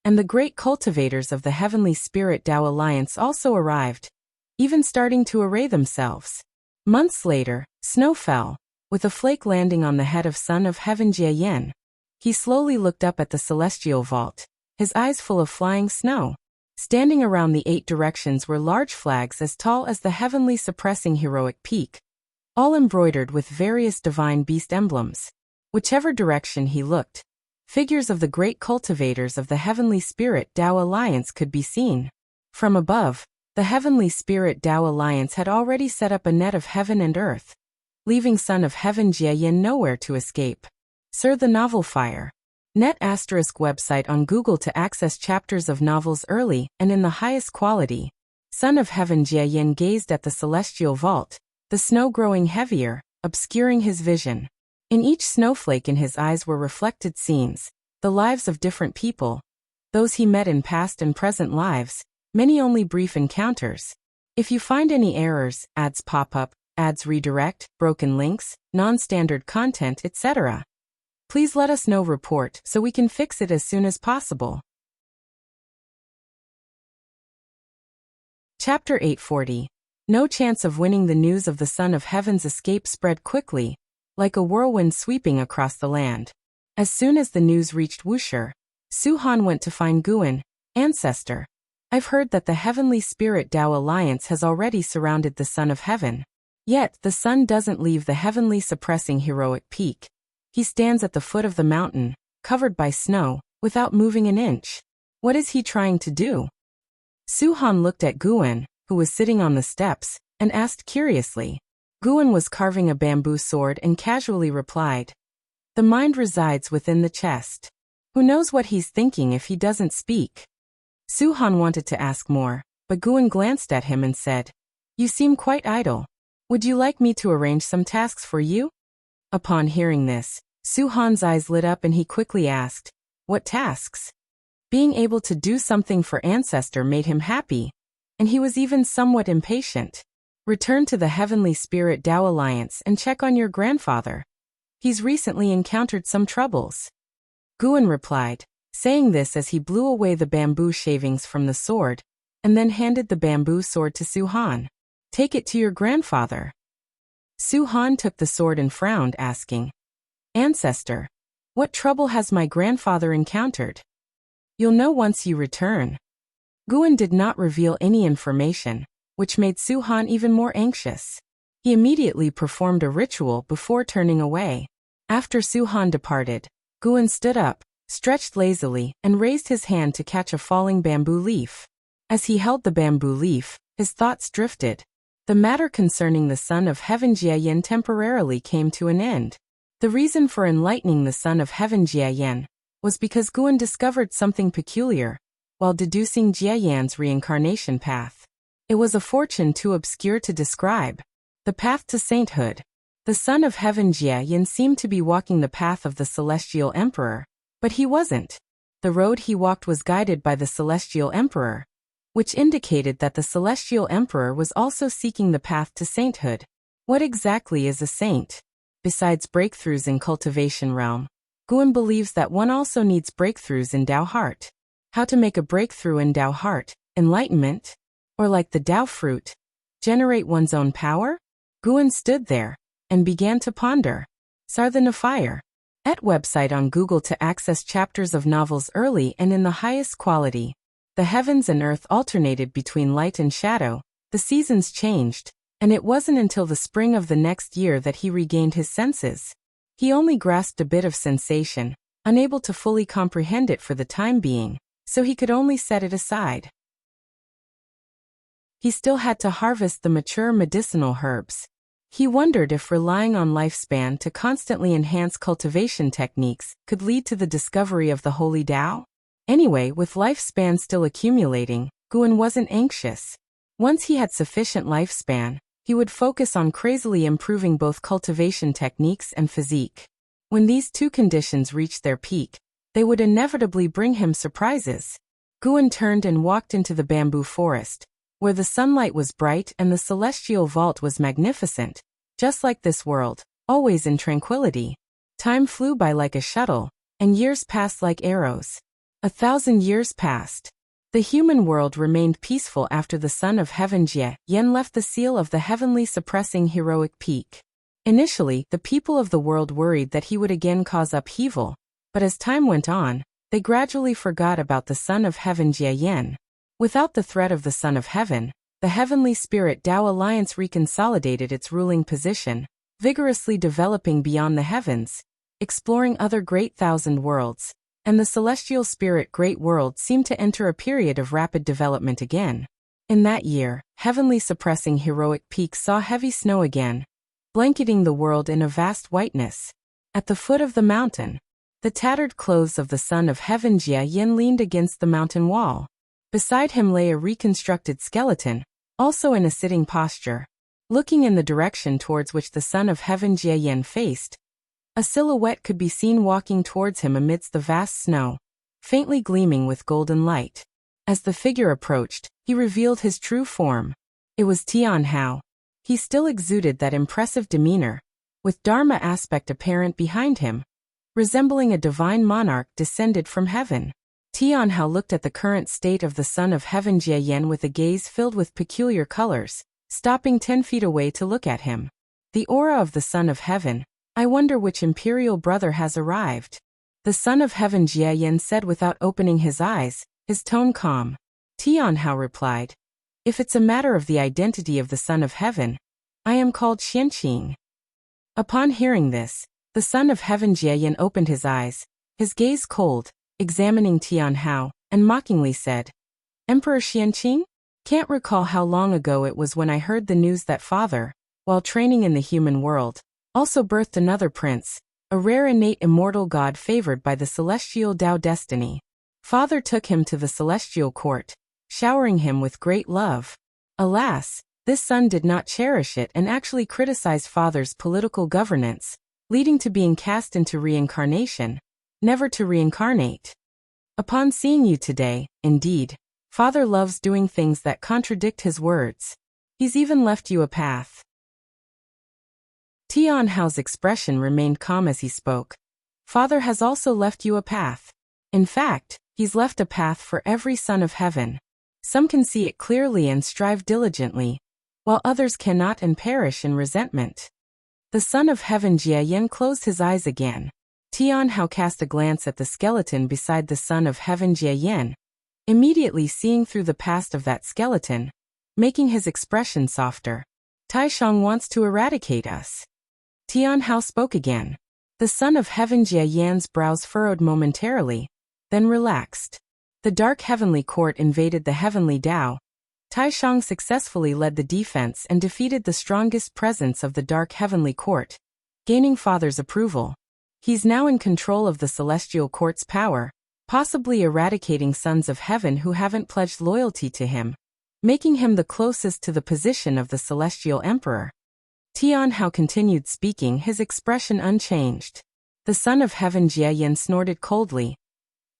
and the great cultivators of the Heavenly Spirit Tao Alliance also arrived, even starting to array themselves. Months later, snow fell, with a flake landing on the head of Son of Heaven Jia Yan. He slowly looked up at the celestial vault, his eyes full of flying snow. Standing around the 8 directions were large flags as tall as the heavenly suppressing heroic peak, all embroidered with various divine beast emblems. Whichever direction he looked, figures of the great cultivators of the Heavenly Spirit Tao Alliance could be seen. From above, the Heavenly Spirit Tao Alliance had already set up a net of heaven and earth, leaving Son of Heaven Jia Yan nowhere to escape. Sir, the novel Fire. Net ** website on Google to access chapters of novels early and in the highest quality. Son of Heaven Jia Yan gazed at the celestial vault, the snow growing heavier, obscuring his vision. In each snowflake in his eyes were reflected scenes, the lives of different people, those he met in past and present lives, many only brief encounters. If you find any errors, ads pop up, ads redirect, broken links, non-standard content, etc., please let us know. Report so we can fix it as soon as possible. Chapter 840. No chance of winning. The news of the Son of Heaven's escape spread quickly, like a whirlwind sweeping across the land. As soon as the news reached Wuxia, Su-Han went to find Guan. Ancestor, I've heard that the Heavenly Spirit Tao Alliance has already surrounded the Son of Heaven. Yet, the sun doesn't leave the heavenly suppressing heroic peak. He stands at the foot of the mountain, covered by snow, without moving an inch. What is he trying to do? Su-Han looked at Guan, who was sitting on the steps, and asked curiously. Guan was carving a bamboo sword and casually replied, "The mind resides within the chest. Who knows what he's thinking if he doesn't speak?" Su-Han wanted to ask more, but Guan glanced at him and said, You seem quite idle. Would you like me to arrange some tasks for you? Upon hearing this, Su-han's eyes lit up and he quickly asked, what tasks? Being able to do something for Ancestor made him happy, and he was even somewhat impatient. Return to the Heavenly Spirit Tao Alliance and check on your grandfather. He's recently encountered some troubles. Guan replied, saying this as he blew away the bamboo shavings from the sword, and then handed the bamboo sword to Su-han. Take it to your grandfather. Su-han took the sword and frowned, asking, Ancestor, what trouble has my grandfather encountered? You'll know once you return. Guan did not reveal any information, which made Su-han even more anxious. He immediately performed a ritual before turning away. After Su-han departed, Guan stood up, stretched lazily, and raised his hand to catch a falling bamboo leaf. As he held the bamboo leaf, his thoughts drifted. The matter concerning the Son of Heaven Jia temporarily came to an end. The reason for enlightening the Son of Heaven Jia was because Guan discovered something peculiar while deducing Jia reincarnation path. It was a fortune too obscure to describe. The path to sainthood. The Son of Heaven Jia seemed to be walking the path of the Celestial Emperor, but he wasn't. The road he walked was guided by the Celestial Emperor, which indicated that the Celestial Emperor was also seeking the path to sainthood. What exactly is a saint? Besides breakthroughs in cultivation realm, Guan believes that one also needs breakthroughs in Tao heart. How to make a breakthrough in Tao heart? Enlightenment? Or like the Tao fruit, generate one's own power? Guan stood there and began to ponder. Sarthanafire. At website on Google to access chapters of novels early and in the highest quality. The heavens and earth alternated between light and shadow, the seasons changed, and it wasn't until the spring of the next year that he regained his senses. He only grasped a bit of sensation, unable to fully comprehend it for the time being, so he could only set it aside. He still had to harvest the mature medicinal herbs. He wondered if relying on lifespan to constantly enhance cultivation techniques could lead to the discovery of the Holy Tao. Anyway, with lifespan still accumulating, Guan wasn't anxious. Once he had sufficient lifespan, he would focus on crazily improving both cultivation techniques and physique. When these two conditions reached their peak, they would inevitably bring him surprises. Guan turned and walked into the bamboo forest, where the sunlight was bright and the celestial vault was magnificent, just like this world, always in tranquility. Time flew by like a shuttle, and years passed like arrows. 1,000 years passed. The human world remained peaceful after the Son of Heaven Jia left the seal of the heavenly suppressing heroic peak. Initially, the people of the world worried that he would again cause upheaval, but as time went on, they gradually forgot about the Son of Heaven Jia. Without the threat of the Son of Heaven, the Heavenly Spirit Tao Alliance reconsolidated its ruling position, vigorously developing beyond the heavens, exploring other great thousand worlds, and the Celestial Spirit Great World seemed to enter a period of rapid development again. In that year, Heavenly Suppressing Heroic Peak saw heavy snow again, blanketing the world in a vast whiteness. At the foot of the mountain, the tattered clothes of the Son of Heaven Jia leaned against the mountain wall. Beside him lay a reconstructed skeleton, also in a sitting posture. Looking in the direction towards which the Son of Heaven Jia faced, a silhouette could be seen walking towards him amidst the vast snow, faintly gleaming with golden light. As the figure approached, he revealed his true form. It was Tian Hao. He still exuded that impressive demeanor, with Dharma aspect apparent behind him, resembling a divine monarch descended from heaven. Tian Hao looked at the current state of the Son of Heaven Jia with a gaze filled with peculiar colors, stopping 10 feet away to look at him. The aura of the Son of Heaven. I wonder which imperial brother has arrived. The Son of Heaven Jia said without opening his eyes, his tone calm. Tian Hao replied, if it's a matter of the identity of the Son of Heaven, I am called Xianqing. Upon hearing this, the Son of Heaven Jia opened his eyes, his gaze cold, examining Tian Hao, and mockingly said, Emperor Xianqing? Can't recall how long ago it was when I heard the news that father, while training in the human world, also birthed another prince, a rare innate immortal god favored by the celestial Tao destiny. Father took him to the celestial court, showering him with great love. Alas, This son did not cherish it and actually criticized father's political governance, leading to being cast into reincarnation, never to reincarnate. Upon seeing you today, indeed, father loves doing things that contradict his words. He's even left you a path. Tian Hao's expression remained calm as he spoke. Father has also left you a path. In fact, he's left a path for every son of heaven. Some can see it clearly and strive diligently, while others cannot and perish in resentment. The son of heaven Jia Yin closed his eyes again. Tian Hao cast a glance at the skeleton beside the son of heaven Jia Yin, immediately seeing through the past of that skeleton, making his expression softer. Tai Shang wants to eradicate us. Tian Hao spoke again. The son of heaven Jia Yan's brows furrowed momentarily, then relaxed. The dark heavenly court invaded the heavenly Tao. Tai Shang successfully led the defense and defeated the strongest presence of the dark heavenly court, gaining father's approval. He's now in control of the celestial court's power, possibly eradicating sons of heaven who haven't pledged loyalty to him, making him the closest to the position of the celestial emperor. Tian Hao continued speaking, his expression unchanged. The son of heaven Jia Yin snorted coldly.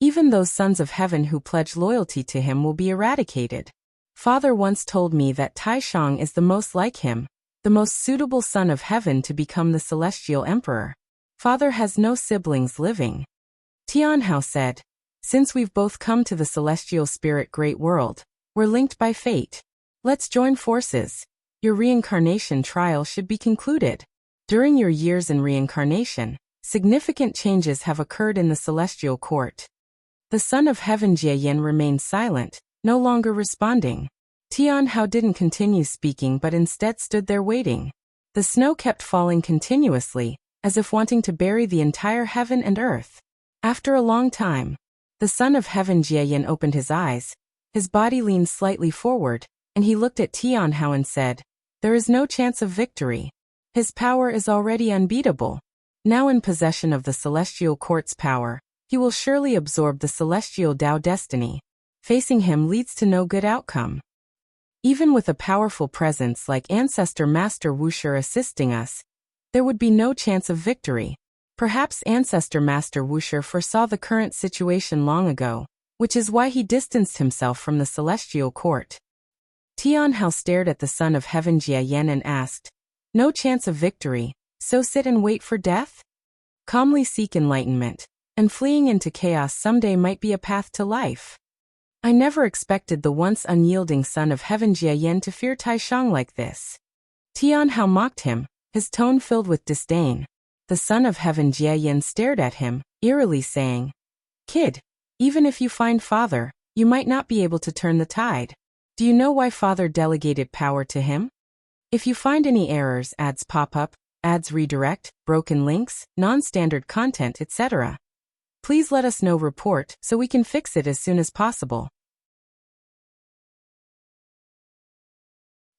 Even those sons of heaven who pledge loyalty to him will be eradicated. Father once told me that Tai Shang is the most like him, the most suitable son of heaven to become the celestial emperor. Father has no siblings living. Tian Hao said, since we've both come to the celestial spirit great world, we're linked by fate. Let's join forces. Your reincarnation trial should be concluded. During your years in reincarnation, significant changes have occurred in the celestial court. The son of heaven Jia Yin remained silent, no longer responding. Tian Hao didn't continue speaking but instead stood there waiting. The snow kept falling continuously, as if wanting to bury the entire heaven and earth. After a long time, the son of heaven Jia Yin opened his eyes, his body leaned slightly forward, and he looked at Tian Hao and said, there is no chance of victory. His power is already unbeatable. Now in possession of the celestial court's power, he will surely absorb the celestial Tao destiny. Facing him leads to no good outcome. Even with a powerful presence like Ancestor Master Wuxia assisting us, there would be no chance of victory. Perhaps Ancestor Master Wuxia foresaw the current situation long ago, which is why he distanced himself from the celestial court. Tian Hao stared at the son of heaven Jia Yin and asked, no chance of victory, so sit and wait for death? Calmly seek enlightenment, and fleeing into chaos someday might be a path to life. I never expected the once unyielding son of heaven Jia Yin to fear Tai Shang like this. Tian Hao mocked him, his tone filled with disdain. The son of heaven Jia Yin stared at him, eerily saying, kid, even if you find father, you might not be able to turn the tide. Do you know why father delegated power to him? If you find any errors, ads pop up, ads redirect, broken links, non-standard content, etc., please let us know report so we can fix it as soon as possible.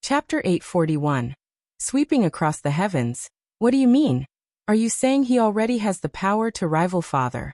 Chapter 841. Sweeping across the heavens. What do you mean? Are you saying he already has the power to rival father?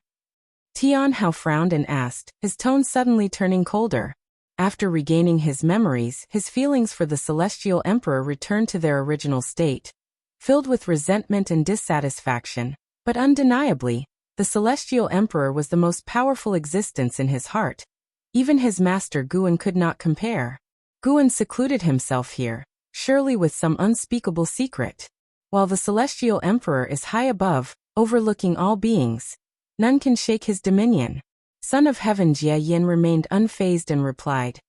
Tian Hao frowned and asked, his tone suddenly turning colder. After regaining his memories, his feelings for the celestial emperor returned to their original state, filled with resentment and dissatisfaction, but undeniably, the celestial emperor was the most powerful existence in his heart. Even his master Guan could not compare. Guan secluded himself here, surely with some unspeakable secret. While the celestial emperor is high above, overlooking all beings, none can shake his dominion. Son of heaven Jia Yin remained unfazed and replied,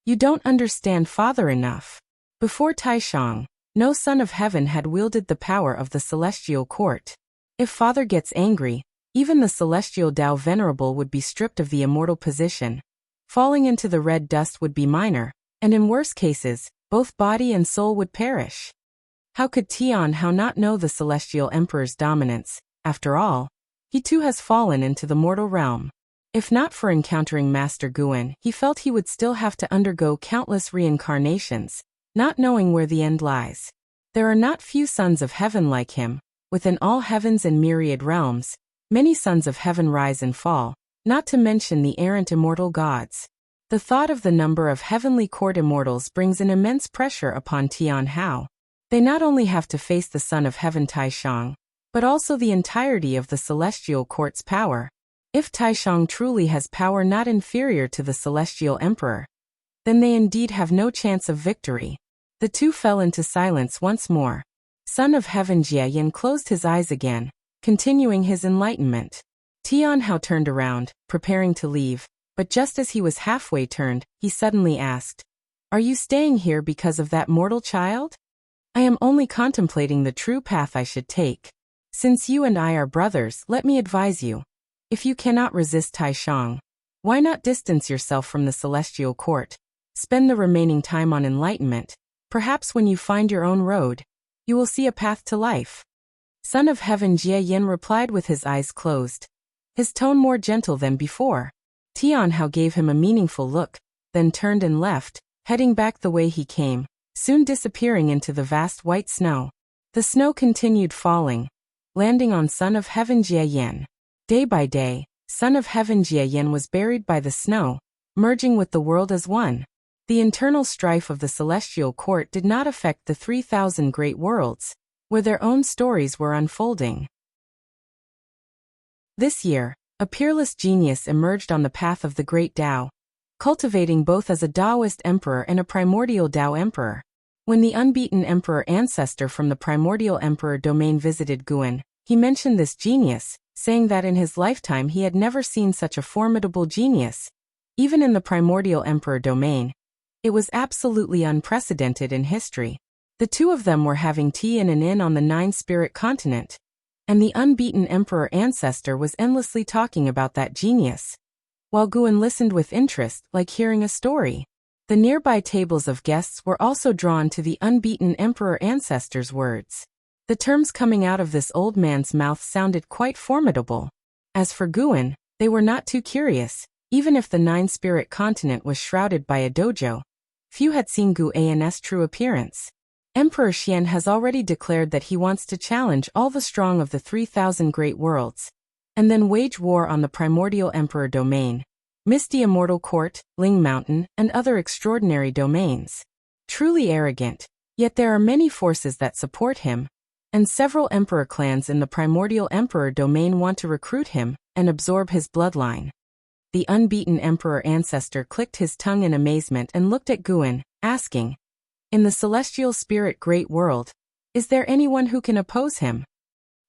you don't understand father enough. Before Tai Shang, no son of heaven had wielded the power of the celestial court. If father gets angry, even the celestial Tao venerable would be stripped of the immortal position. Falling into the red dust would be minor, and in worse cases, both body and soul would perish. How could Tian Hao not know the celestial emperor's dominance? After all, he too has fallen into the mortal realm. If not for encountering Master Guan, he felt he would still have to undergo countless reincarnations, not knowing where the end lies. There are not few sons of heaven like him. Within all heavens and myriad realms, many sons of heaven rise and fall, not to mention the errant immortal gods. The thought of the number of heavenly court immortals brings an immense pressure upon Tian Hao. They not only have to face the son of heaven Taishang, but also the entirety of the celestial court's power. If Taishang truly has power not inferior to the celestial emperor, then they indeed have no chance of victory. The two fell into silence once more. Son of heaven Jia Yin closed his eyes again, continuing his enlightenment. Tian Hao turned around, preparing to leave, but just as he was halfway turned, he suddenly asked, "Are you staying here because of that mortal child?" "I am only contemplating the true path I should take. Since you and I are brothers, let me advise you. If you cannot resist Taishang, why not distance yourself from the celestial court? Spend the remaining time on enlightenment. Perhaps when you find your own road, you will see a path to life." Son of heaven Jia Yin replied with his eyes closed, his tone more gentle than before. Tian Hao gave him a meaningful look, then turned and left, heading back the way he came, soon disappearing into the vast white snow. The snow continued falling, landing on Son of heaven Jia Yin. Day by day, Son of heaven Jia Yin was buried by the snow, merging with the world as one. The internal strife of the celestial court did not affect the 3,000 great worlds, where their own stories were unfolding. This year, a peerless genius emerged on the path of the great Tao, cultivating both as a Taoist emperor and a primordial Tao emperor. When the unbeaten emperor ancestor from the primordial emperor domain visited Guan, he mentioned this genius, saying that in his lifetime he had never seen such a formidable genius. Even in the primordial emperor domain, it was absolutely unprecedented in history. The two of them were having tea in an inn on the Nine-Spirit continent, and the unbeaten emperor ancestor was endlessly talking about that genius, while Guan listened with interest, like hearing a story. The nearby tables of guests were also drawn to the unbeaten emperor ancestor's words. The terms coming out of this old man's mouth sounded quite formidable. As for Guan, they were not too curious. Even if the Nine-Spirit continent was shrouded by a dojo, few had seen Guan's true appearance. Emperor Xian has already declared that he wants to challenge all the strong of the 3,000 great worlds, and then wage war on the primordial emperor domain, Misty Immortal Court, Ling Mountain, and other extraordinary domains. Truly arrogant, yet there are many forces that support him, and several emperor clans in the primordial emperor domain want to recruit him and absorb his bloodline. The unbeaten emperor ancestor clicked his tongue in amazement and looked at Guan, asking, "In the celestial spirit great world, is there anyone who can oppose him?"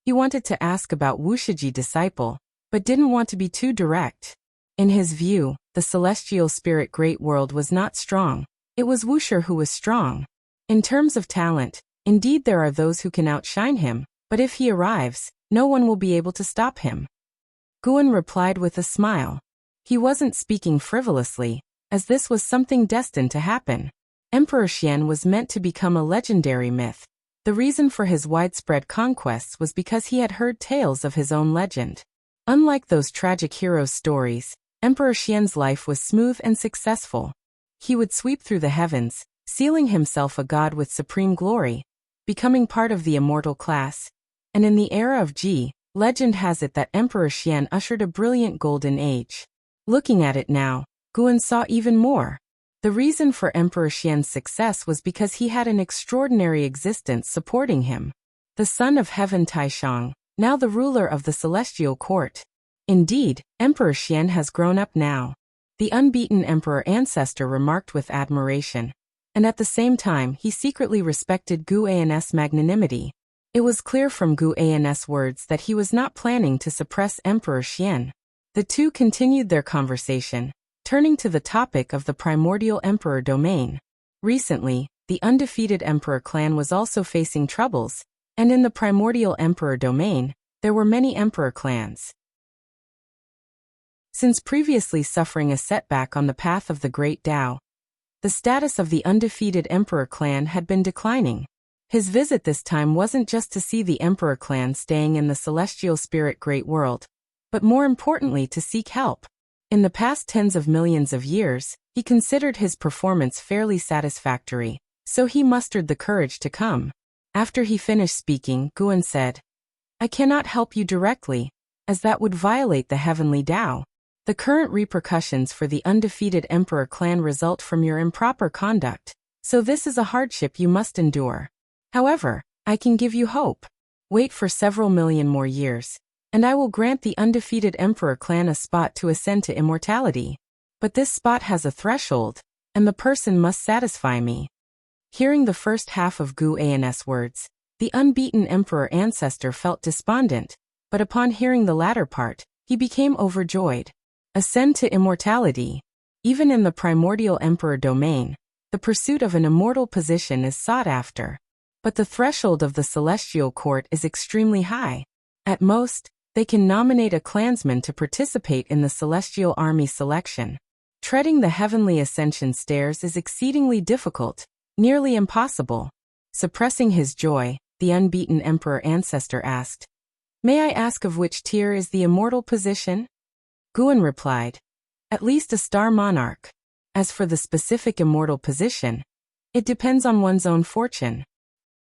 He wanted to ask about Wuxia disciple, but didn't want to be too direct. In his view, the celestial spirit great world was not strong. It was Wuxia who was strong. In terms of talent, indeed there are those who can outshine him, but if he arrives, no one will be able to stop him. Guan replied with a smile. He wasn't speaking frivolously, as this was something destined to happen. Emperor Xian was meant to become a legendary myth. The reason for his widespread conquests was because he had heard tales of his own legend. Unlike those tragic heroes' stories, Emperor Xian's life was smooth and successful. He would sweep through the heavens, sealing himself a god with supreme glory, becoming part of the immortal class. And in the era of Ji, legend has it that Emperor Xian ushered a brilliant golden age. Looking at it now, Guan saw even more. The reason for Emperor Xian's success was because he had an extraordinary existence supporting him. The son of heaven Taishang, now the ruler of the celestial court. Indeed, Emperor Xian has grown up now. The unbeaten emperor ancestor remarked with admiration, and at the same time he secretly respected Guan's magnanimity. It was clear from Guan's words that he was not planning to suppress Emperor Xian. The two continued their conversation, turning to the topic of the primordial emperor domain. Recently, the undefeated emperor clan was also facing troubles, and in the primordial emperor domain, there were many emperor clans. Since previously suffering a setback on the path of the great Tao, the status of the undefeated emperor clan had been declining. His visit this time wasn't just to see the emperor clan staying in the celestial spirit great world, but more importantly to seek help. In the past tens of millions of years, he considered his performance fairly satisfactory, so he mustered the courage to come. After he finished speaking, Guan said, "I cannot help you directly, as that would violate the heavenly Tao. The current repercussions for the undefeated Emperor clan result from your improper conduct, so this is a hardship you must endure. However, I can give you hope. Wait for several million more years, and I will grant the undefeated Emperor clan a spot to ascend to immortality. But this spot has a threshold, and the person must satisfy me. Hearing the first half of Gu An's words, the unbeaten Emperor ancestor felt despondent, but upon hearing the latter part, he became overjoyed. Ascend to immortality. Even in the primordial Emperor domain, the pursuit of an immortal position is sought after. But the threshold of the celestial court is extremely high. At most, they can nominate a clansman to participate in the celestial army selection. Treading the heavenly ascension stairs is exceedingly difficult, nearly impossible. Suppressing his joy, the unbeaten Emperor ancestor asked, "May I ask of which tier is the immortal position?" Guan replied, "At least a star monarch. As for the specific immortal position, it depends on one's own fortune."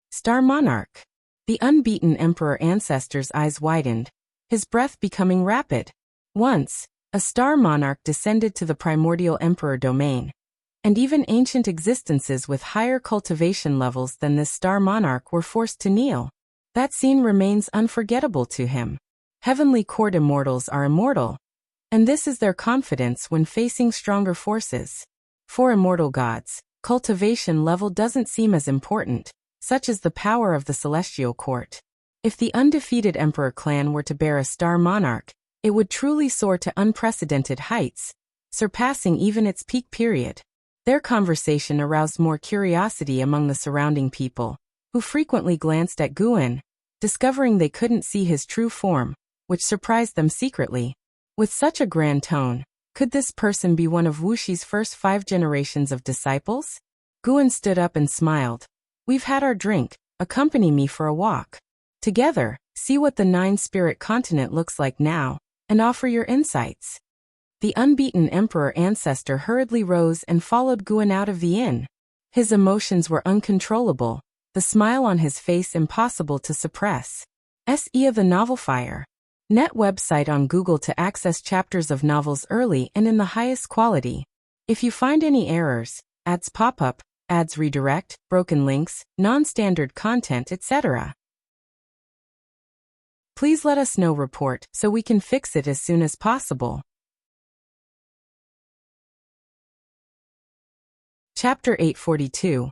Star monarch. The unbeaten Emperor ancestor's eyes widened, his breath becoming rapid. Once, a star monarch descended to the primordial Emperor domain, and even ancient existences with higher cultivation levels than this star monarch were forced to kneel. That scene remains unforgettable to him. Heavenly court immortals are immortal, and this is their confidence when facing stronger forces. For immortal gods, cultivation level doesn't seem as important, such as the power of the celestial court. If the undefeated Emperor clan were to bear a star monarch, it would truly soar to unprecedented heights, surpassing even its peak period. Their conversation aroused more curiosity among the surrounding people, who frequently glanced at Guan, discovering they couldn't see his true form, which surprised them secretly. With such a grand tone, could this person be one of Wuxi's first 5 generations of disciples? Guan stood up and smiled. "We've had our drink, accompany me for a walk. Together, see what the 9-spirit continent looks like now, and offer your insights." The unbeaten Emperor ancestor hurriedly rose and followed Guan out of the inn. His emotions were uncontrollable, the smile on his face impossible to suppress. SE of the Novel Fire. Net website on Google to access chapters of novels early and in the highest quality. If you find any errors, ads pop up, ads redirect, broken links, non-standard content, etc., please let us know. Report so we can fix it as soon as possible. Chapter 842.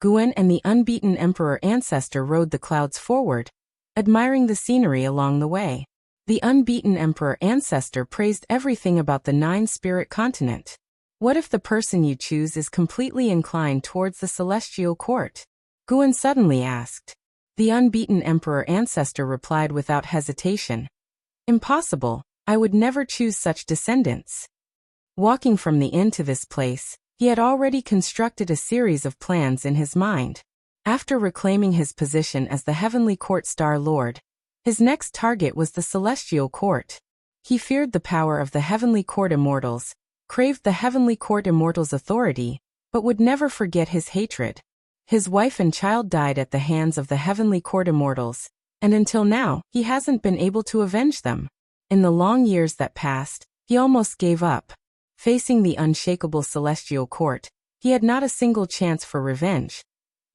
Guan and the unbeaten Emperor ancestor rode the clouds forward, admiring the scenery along the way. The unbeaten Emperor ancestor praised everything about the 9-spirit continent. What if the person you choose is completely inclined towards the celestial court? Guan suddenly asked. The unbeaten Emperor ancestor replied without hesitation. Impossible, I would never choose such descendants. Walking from the inn to this place, he had already constructed a series of plans in his mind. After reclaiming his position as the Heavenly Court Star Lord, his next target was the Celestial Court. He feared the power of the Heavenly Court Immortals, craved the Heavenly Court Immortals' authority, but would never forget his hatred. His wife and child died at the hands of the Heavenly Court Immortals, and until now, he hasn't been able to avenge them. In the long years that passed, he almost gave up. Facing the unshakable Celestial Court, he had not a single chance for revenge.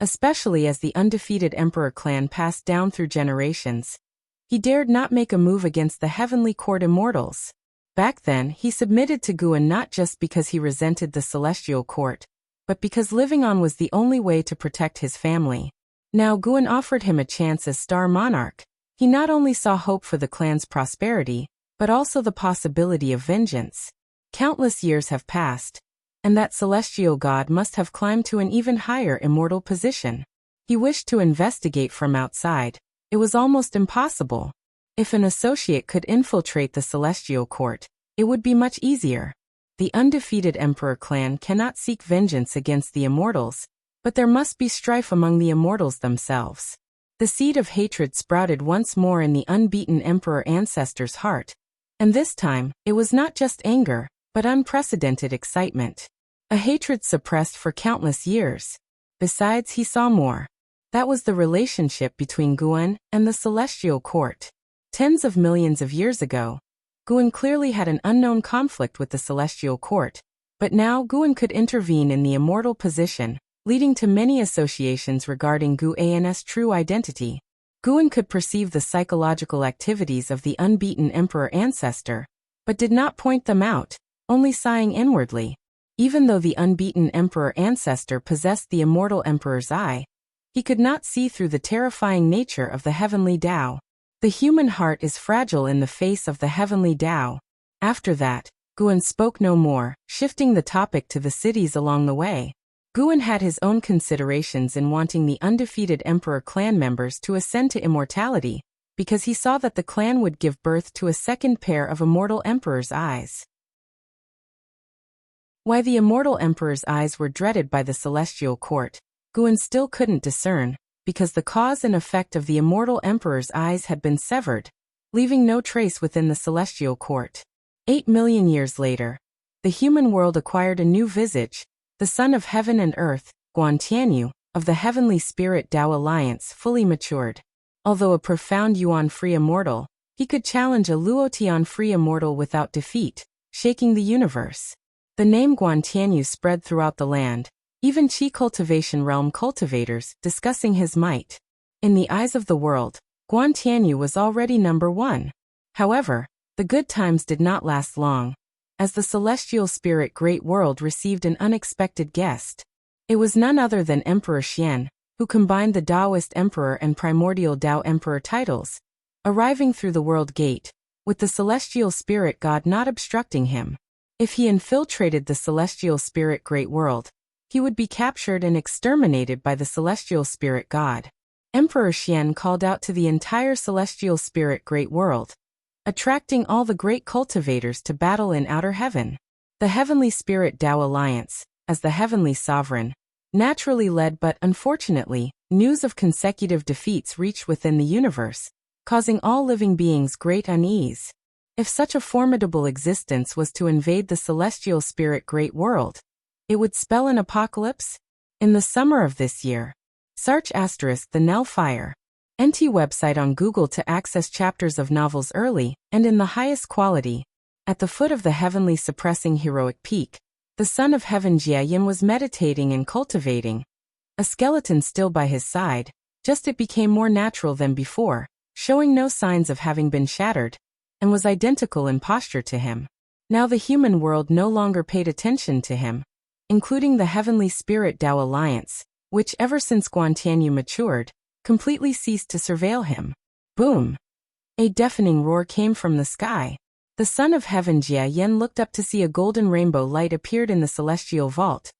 Especially as the undefeated Emperor clan passed down through generations, he dared not make a move against the Heavenly Court Immortals. Back then, he submitted to Guan not just because he resented the Celestial Court, but because living on was the only way to protect his family. Now Guan offered him a chance as Star Monarch. He not only saw hope for the clan's prosperity, but also the possibility of vengeance. Countless years have passed, and that celestial god must have climbed to an even higher immortal position. He wished to investigate from outside. It was almost impossible. If an associate could infiltrate the celestial court, it would be much easier. The undefeated Emperor clan cannot seek vengeance against the immortals, but there must be strife among the immortals themselves. The seed of hatred sprouted once more in the unbeaten Emperor ancestor's heart, and this time, it was not just anger, but unprecedented excitement. A hatred suppressed for countless years. Besides, he saw more. That was the relationship between Guan and the celestial court. Tens of millions of years ago, Guan clearly had an unknown conflict with the celestial court, but now Guan could intervene in the immortal position, leading to many associations regarding Guan's true identity. Guan could perceive the psychological activities of the unbeaten emperor ancestor, but did not point them out, only sighing inwardly. Even though the unbeaten emperor ancestor possessed the immortal emperor's eye, he could not see through the terrifying nature of the heavenly Tao. The human heart is fragile in the face of the heavenly Tao. After that, Guan spoke no more, shifting the topic to the cities along the way. Guan had his own considerations in wanting the undefeated emperor clan members to ascend to immortality, because he saw that the clan would give birth to a second pair of immortal emperor's eyes. Why the immortal emperor's eyes were dreaded by the celestial court, Guan still couldn't discern, because the cause and effect of the immortal emperor's eyes had been severed, leaving no trace within the celestial court. 8 million years later, the human world acquired a new visage, the son of heaven and earth, Guan Tianyu, of the heavenly spirit Tao alliance, fully matured. Although a profound Yuan-free immortal, he could challenge a Luotian-free immortal without defeat, shaking the universe. The name Guan Tianyu spread throughout the land, even Qi cultivation realm cultivators discussing his might. In the eyes of the world, Guan Tianyu was already number one. However, the good times did not last long, as the celestial spirit Great World received an unexpected guest. It was none other than Emperor Xian, who combined the Taoist Emperor and Primordial Tao Emperor titles, arriving through the World Gate, with the celestial spirit god not obstructing him. If he infiltrated the celestial spirit Great World, he would be captured and exterminated by the celestial spirit god. Emperor Xian called out to the entire celestial spirit Great World, attracting all the great cultivators to battle in outer heaven. The heavenly spirit Tao alliance, as the heavenly sovereign, naturally led, but unfortunately, news of consecutive defeats reached within the universe, causing all living beings great unease. If such a formidable existence was to invade the celestial spirit Great World, it would spell an apocalypse. In the summer of this year, search * the Nell Fire NT website on Google to access chapters of novels early and in the highest quality. At the foot of the heavenly suppressing heroic peak, the son of heaven Jia Yin was meditating and cultivating, a skeleton still by his side, just it became more natural than before, showing no signs of having been shattered, and was identical in posture to him. Now the human world no longer paid attention to him, including the heavenly spirit Tao alliance, which ever since Guan Tianyu matured, completely ceased to surveil him. Boom! A deafening roar came from the sky. The son of heaven Jia Yin looked up to see a golden rainbow light appeared in the celestial vault,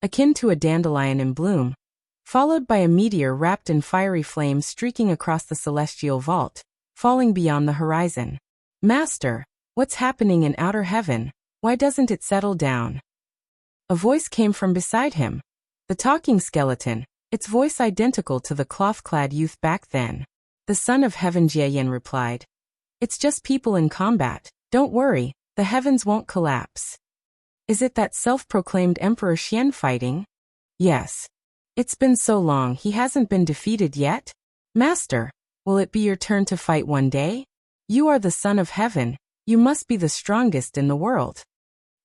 akin to a dandelion in bloom, followed by a meteor wrapped in fiery flames streaking across the celestial vault, falling beyond the horizon. Master, what's happening in outer heaven? Why doesn't it settle down? A voice came from beside him. The talking skeleton, its voice identical to the cloth-clad youth back then. The son of heaven Jia Yin replied, "It's just people in combat. Don't worry, the heavens won't collapse." Is it that self-proclaimed Emperor Xian fighting? Yes. It's been so long he hasn't been defeated yet? Master, will it be your turn to fight one day? You are the son of heaven, you must be the strongest in the world.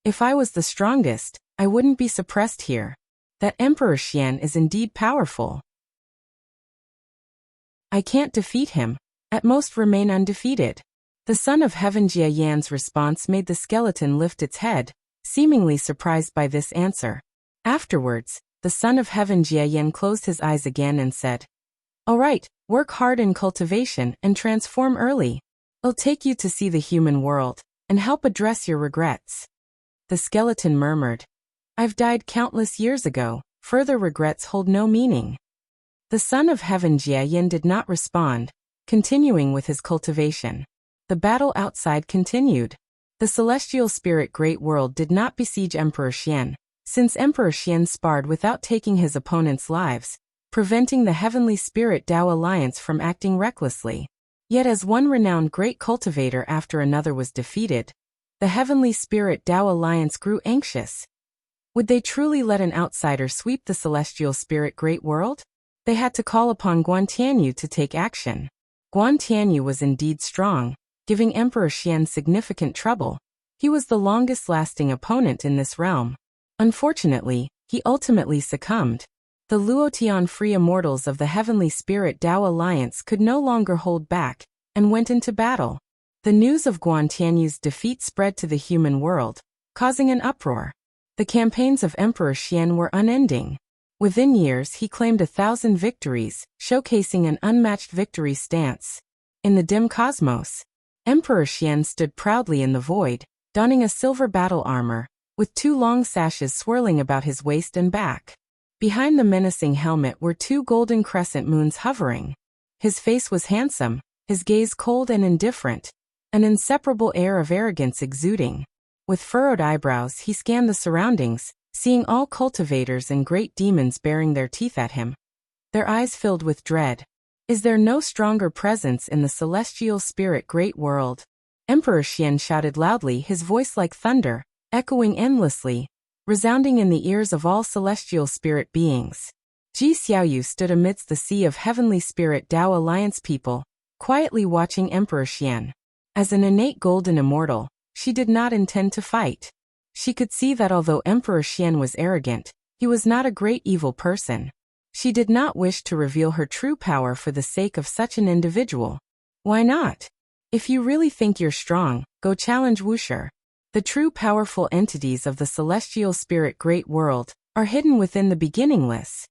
If I was the strongest, I wouldn't be suppressed here. That Emperor Xian is indeed powerful. I can't defeat him, at most remain undefeated. The son of heaven Jia Yan's response made the skeleton lift its head, seemingly surprised by this answer. Afterwards, the son of heaven Jia Yan closed his eyes again and said, "All right, work hard in cultivation and transform early. I'll take you to see the human world, and help address your regrets." The skeleton murmured, "I've died countless years ago, further regrets hold no meaning." The son of heaven Jia Yin did not respond, continuing with his cultivation. The battle outside continued. The celestial spirit Great World did not besiege Emperor Xian, since Emperor Xian sparred without taking his opponent's lives, preventing the heavenly spirit Tao alliance from acting recklessly. Yet as one renowned great cultivator after another was defeated, the heavenly spirit Tao alliance grew anxious. Would they truly let an outsider sweep the celestial spirit Great World? They had to call upon Guan Tianyu to take action. Guan Tianyu was indeed strong, giving Emperor Xian significant trouble. He was the longest-lasting opponent in this realm. Unfortunately, he ultimately succumbed. The Luotian Free Immortals of the Heavenly Spirit Tao Alliance could no longer hold back, and went into battle. The news of Guan Tianyu's defeat spread to the human world, causing an uproar. The campaigns of Emperor Xian were unending. Within years he claimed 1,000 victories, showcasing an unmatched victory stance. In the dim cosmos, Emperor Xian stood proudly in the void, donning a silver battle armor, with 2 long sashes swirling about his waist and back. Behind the menacing helmet were 2 golden crescent moons hovering. His face was handsome, his gaze cold and indifferent, an inseparable air of arrogance exuding. With furrowed eyebrows he scanned the surroundings, seeing all cultivators and great demons baring their teeth at him. Their eyes filled with dread. Is there no stronger presence in the celestial spirit great world? Emperor Xian shouted loudly, his voice like thunder, echoing endlessly, resounding in the ears of all celestial spirit beings. Ji Xiaoyu stood amidst the sea of heavenly spirit Tao Alliance people, quietly watching Emperor Xian. As an innate golden immortal, she did not intend to fight. She could see that although Emperor Xian was arrogant, he was not a great evil person. She did not wish to reveal her true power for the sake of such an individual. Why not? If you really think you're strong, go challenge Wuxia. The true powerful entities of the celestial spirit great world are hidden within the beginningless.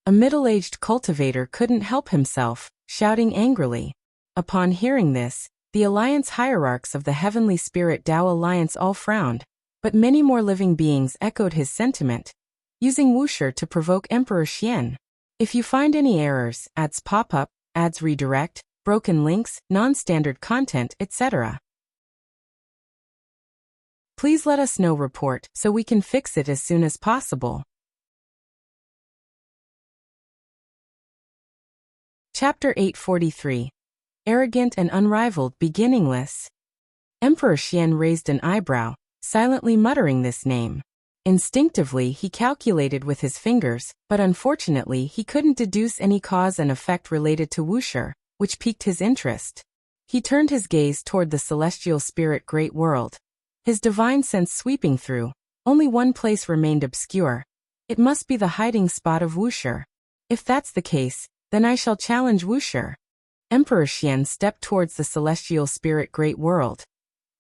A middle-aged cultivator couldn't help himself, shouting angrily. Upon hearing this, the alliance hierarchs of the Heavenly Spirit Tao Alliance all frowned, but many more living beings echoed his sentiment, using Wuxia to provoke Emperor Xian. If you find any errors, ads pop up, ads redirect, broken links, non-standard content, etc., please let us know. Report so we can fix it as soon as possible. Chapter 843. Arrogant and unrivaled, beginningless. Emperor Xian raised an eyebrow, silently muttering this name. Instinctively he calculated with his fingers, but unfortunately he couldn't deduce any cause and effect related to Wuxia, which piqued his interest. He turned his gaze toward the celestial spirit great world, his divine sense sweeping through. Only one place remained obscure. It must be the hiding spot of Wuxia. If that's the case, then I shall challenge Wuxia. Emperor Xian stepped towards the celestial spirit great world,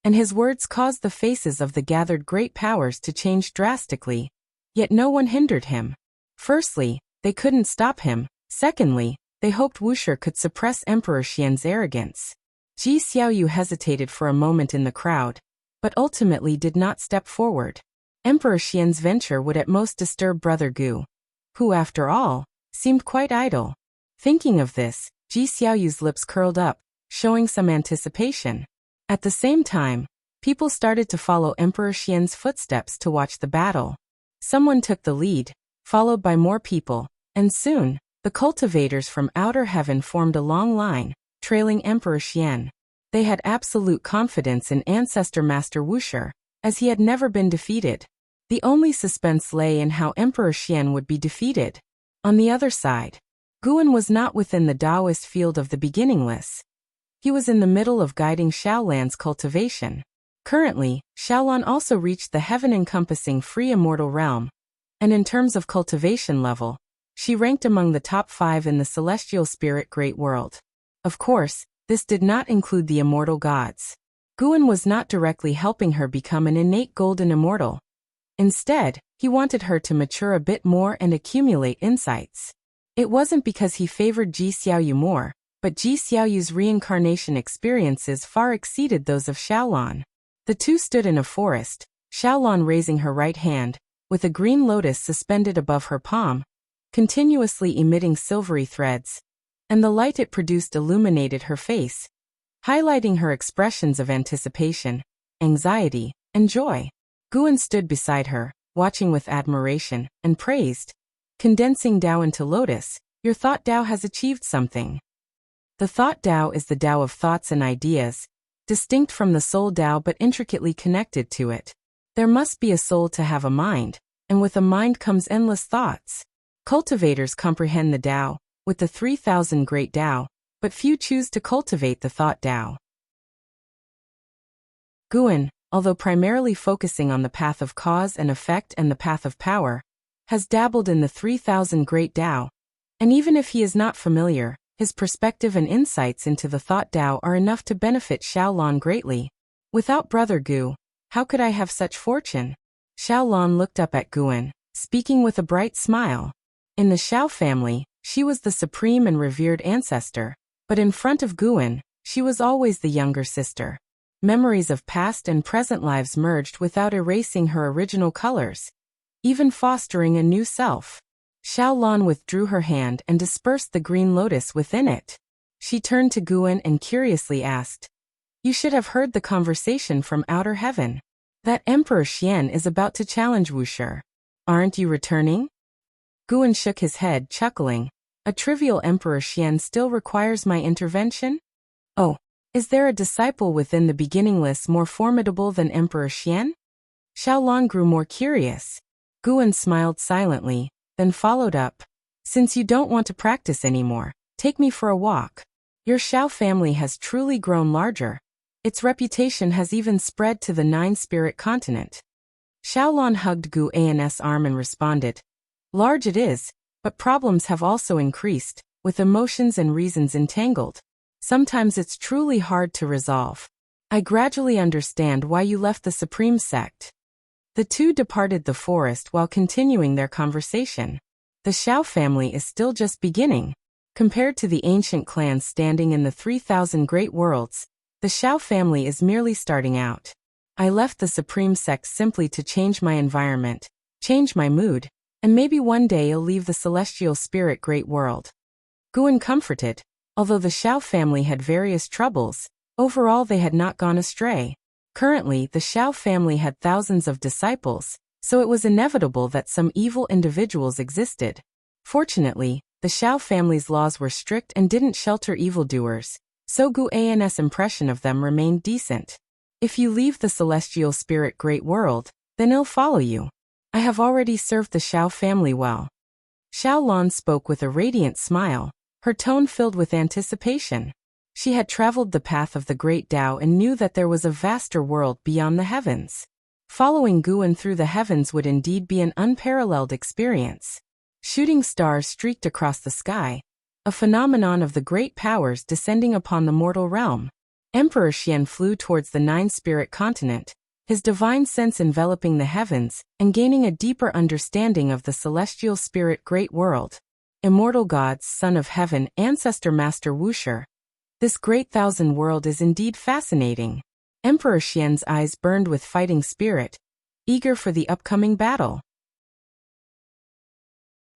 and his words caused the faces of the gathered great powers to change drastically. Yet no one hindered him. Firstly, they couldn't stop him. Secondly, they hoped Wuxia could suppress Emperor Xian's arrogance. Ji Xiaoyu hesitated for a moment in the crowd, but ultimately did not step forward. Emperor Xian's venture would at most disturb Brother Gu, who, after all, seemed quite idle. Thinking of this, Ji Xiaoyu's lips curled up, showing some anticipation. At the same time, people started to follow Emperor Xian's footsteps to watch the battle. Someone took the lead, followed by more people, and soon, the cultivators from outer heaven formed a long line, trailing Emperor Xian. They had absolute confidence in Ancestor Master Wuxia, as he had never been defeated. The only suspense lay in how Emperor Xian would be defeated. On the other side, Guan was not within the Taoist field of the beginningless. He was in the middle of guiding Shaolan's cultivation. Currently, Shaolan also reached the heaven-encompassing free immortal realm, and in terms of cultivation level, she ranked among the top 5 in the celestial spirit great world. Of course, this did not include the immortal gods. Guan was not directly helping her become an innate golden immortal. Instead, he wanted her to mature a bit more and accumulate insights. It wasn't because he favored Ji Xiaoyu more, but Ji Xiaoyu's reincarnation experiences far exceeded those of Shaolan. The two stood in a forest, Shaolan raising her right hand, with a green lotus suspended above her palm, continuously emitting silvery threads, and the light it produced illuminated her face, highlighting her expressions of anticipation, anxiety, and joy. Guan stood beside her, watching with admiration, and praised. Condensing Tao into lotus, your thought Tao has achieved something. The thought Tao is the Tao of thoughts and ideas, distinct from the soul Tao but intricately connected to it. There must be a soul to have a mind, and with a mind comes endless thoughts. Cultivators comprehend the Tao, with the 3,000 great Tao, but few choose to cultivate the thought Tao. Guan, although primarily focusing on the path of cause and effect and the path of power, has dabbled in the 3,000 Great Tao, and even if he is not familiar, his perspective and insights into the thought Tao are enough to benefit Xiaolon greatly. Without Brother Gu, how could I have such fortune? Xiaolon looked up at Guan, speaking with a bright smile. In the Xiao family, she was the supreme and revered ancestor, but in front of Guan, she was always the younger sister. Memories of past and present lives merged without erasing her original colors, even fostering a new self. Xiaolon withdrew her hand and dispersed the green lotus within it. She turned to Guan and curiously asked, "You should have heard the conversation from outer heaven. That Emperor Xian is about to challenge Wuxia. Aren't you returning?" Guan shook his head, chuckling. "A trivial Emperor Xian still requires my intervention? Oh, is there a disciple within the beginningless more formidable than Emperor Xian?" Xiaolon grew more curious. Guan smiled silently, then followed up. "Since you don't want to practice anymore, take me for a walk. Your Xiao family has truly grown larger. Its reputation has even spread to the 9-spirit continent." Xiaolon hugged Gu An's arm and responded, "Large it is, but problems have also increased, with emotions and reasons entangled. Sometimes it's truly hard to resolve. I gradually understand why you left the Supreme Sect." The two departed the forest while continuing their conversation. The Xiao family is still just beginning. Compared to the ancient clans standing in the 3,000 great worlds, the Xiao family is merely starting out. I left the Supreme Sect simply to change my environment, change my mood, and maybe one day I'll leave the celestial spirit great world. Guan comforted. Although the Xiao family had various troubles, overall they had not gone astray. Currently, the Xiao family had thousands of disciples, so it was inevitable that some evil individuals existed. Fortunately, the Xiao family's laws were strict and didn't shelter evildoers, so Gu An's impression of them remained decent. If you leave the celestial spirit great world, then it'll follow you. I have already served the Xiao family well. Xiaolon spoke with a radiant smile, her tone filled with anticipation. She had traveled the path of the Great Tao and knew that there was a vaster world beyond the heavens. Following Guan through the heavens would indeed be an unparalleled experience. Shooting stars streaked across the sky, a phenomenon of the great powers descending upon the mortal realm. Emperor Xian flew towards the 9-spirit continent, his divine sense enveloping the heavens and gaining a deeper understanding of the celestial spirit great world. Immortal gods, son of heaven, ancestor master Wuxia. This great thousand world is indeed fascinating. Emperor Xian's eyes burned with fighting spirit, eager for the upcoming battle.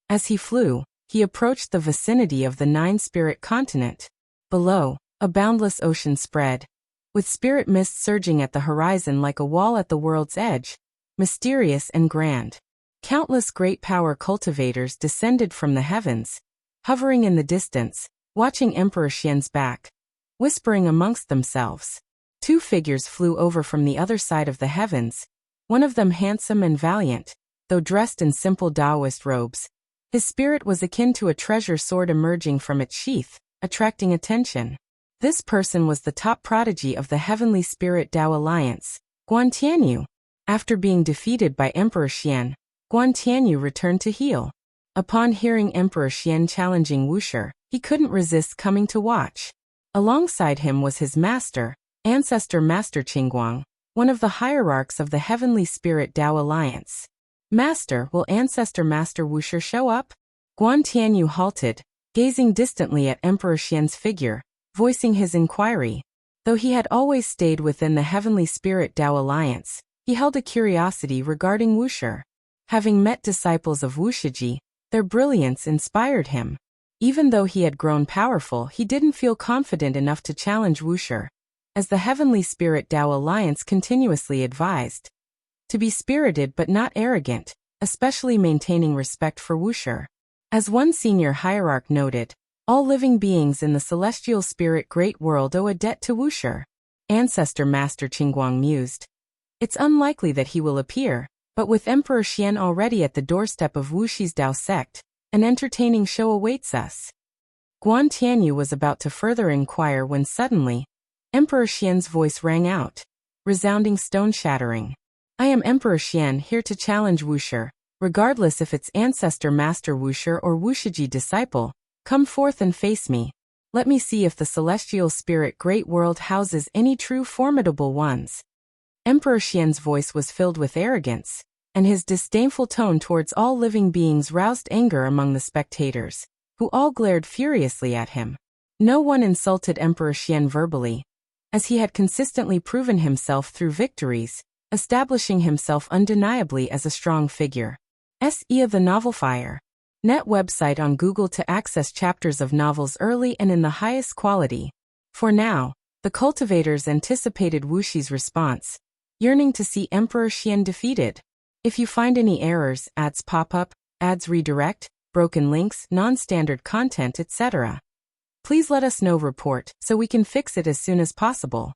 As he flew, he approached the vicinity of the 9-spirit continent. Below, a boundless ocean spread, with spirit mist surging at the horizon like a wall at the world's edge, mysterious and grand. Countless great power cultivators descended from the heavens, hovering in the distance, watching Emperor Xian's back, whispering amongst themselves. Two figures flew over from the other side of the heavens, one of them handsome and valiant, though dressed in simple Taoist robes. His spirit was akin to a treasure sword emerging from its sheath, attracting attention. This person was the top prodigy of the Heavenly Spirit Tao Alliance, Guan Tianyu. After being defeated by Emperor Xian, Guan Tianyu returned to heal. Upon hearing Emperor Xian challenging Wuxia, he couldn't resist coming to watch. Alongside him was his master, Ancestor Master Qingguang, one of the hierarchs of the Heavenly Spirit Tao Alliance. "Master, will Ancestor Master Wuxia show up?" Guan Tianyu halted, gazing distantly at Emperor Xian's figure, voicing his inquiry. Though he had always stayed within the Heavenly Spirit Tao Alliance, he held a curiosity regarding Wuxia. Having met disciples of Wuxia, their brilliance inspired him. Even though he had grown powerful, he didn't feel confident enough to challenge Wuxia, as the Heavenly Spirit Tao Alliance continuously advised. To be spirited but not arrogant, especially maintaining respect for Wuxia. As one senior hierarch noted, all living beings in the celestial spirit great world owe a debt to Wuxia. Ancestor Master Qingguang mused. It's unlikely that he will appear, but with Emperor Xian already at the doorstep of Wuxi's Tao sect, an entertaining show awaits us. Guan Tianyu was about to further inquire when suddenly, Emperor Xian's voice rang out. resounding stone-shattering. I am Emperor Xian, here to challenge Wuxia, regardless if it's ancestor Master Wuxia or Wuxia disciple. Come forth and face me. Let me see if the celestial spirit great world houses any true formidable ones. Emperor Xian's voice was filled with arrogance, and his disdainful tone towards all living beings roused anger among the spectators, who all glared furiously at him. No one insulted Emperor Xian verbally, as he had consistently proven himself through victories, establishing himself undeniably as a strong figure. SE of the Novel Fire. Net website on Google to access chapters of novels early and in the highest quality. For now, the cultivators anticipated Wuxi's response, yearning to see Emperor Xian defeated. If you find any errors, ads pop up, ads redirect, broken links, non-standard content, etc., please let us know. Report so we can fix it as soon as possible.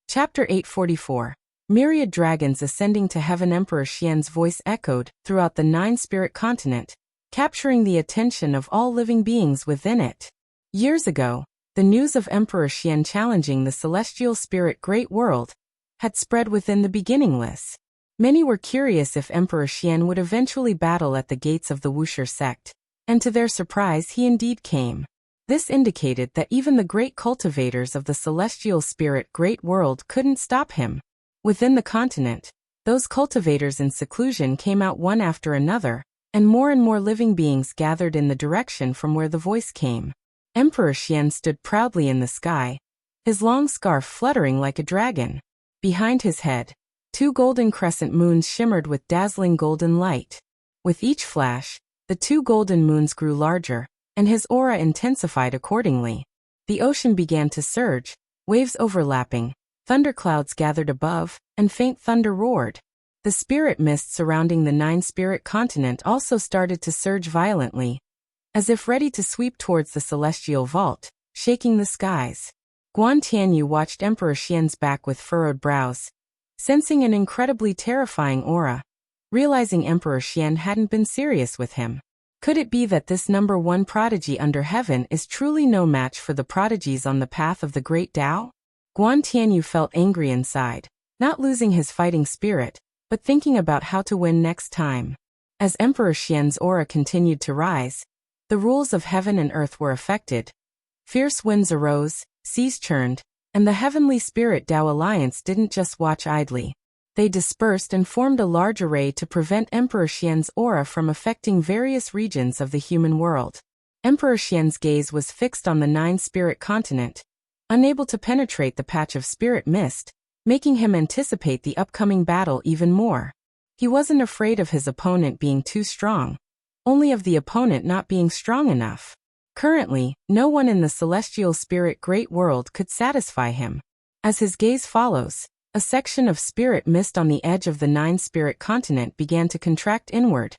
Chapter 844. Myriad dragons ascending to heaven. Emperor Xian's voice echoed throughout the 9-spirit continent, capturing the attention of all living beings within it. Years ago, the news of Emperor Xian challenging the celestial spirit great world had spread within the beginningless. Many were curious if Emperor Xian would eventually battle at the gates of the Wuxia sect, and to their surprise he indeed came. This indicated that even the great cultivators of the celestial spirit great world couldn't stop him. Within the continent, those cultivators in seclusion came out one after another, and more living beings gathered in the direction from where the voice came. Emperor Xian stood proudly in the sky, his long scarf fluttering like a dragon. Behind his head, 2 golden crescent moons shimmered with dazzling golden light. With each flash, the 2 golden moons grew larger, and his aura intensified accordingly. The ocean began to surge, waves overlapping, thunderclouds gathered above, and faint thunder roared. The spirit mist surrounding the 9-spirit continent also started to surge violently, as if ready to sweep towards the celestial vault, shaking the skies. Guan Tianyu watched Emperor Xian's back with furrowed brows, sensing an incredibly terrifying aura, realizing Emperor Xian hadn't been serious with him. Could it be that this number 1 prodigy under heaven is truly no match for the prodigies on the path of the great Tao? Guan Tianyu felt angry inside, not losing his fighting spirit, but thinking about how to win next time. As Emperor Xian's aura continued to rise, the rules of heaven and earth were affected. Fierce winds arose, seas churned, and the heavenly spirit Tao alliance didn't just watch idly. They dispersed and formed a large array to prevent Emperor Xian's aura from affecting various regions of the human world. Emperor Xian's gaze was fixed on the 9-spirit continent, unable to penetrate the patch of spirit mist, making him anticipate the upcoming battle even more. He wasn't afraid of his opponent being too strong, only of the opponent not being strong enough. Currently, no one in the celestial spirit great world could satisfy him. As his gaze follows, a section of spirit mist on the edge of the 9-spirit continent began to contract inward,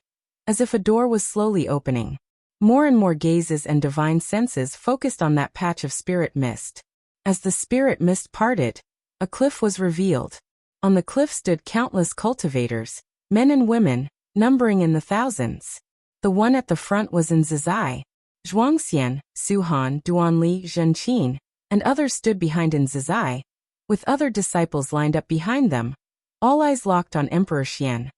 as if a door was slowly opening. More and more gazes and divine senses focused on that patch of spirit mist. As the spirit mist parted, a cliff was revealed. On the cliff stood countless cultivators, men and women, numbering in the thousands. The one at the front was in Zizai. Zhuangxian, Suhan, Duanli, Zhenqin, and others stood behind in Zizai, with other disciples lined up behind them, all eyes locked on Emperor Xian.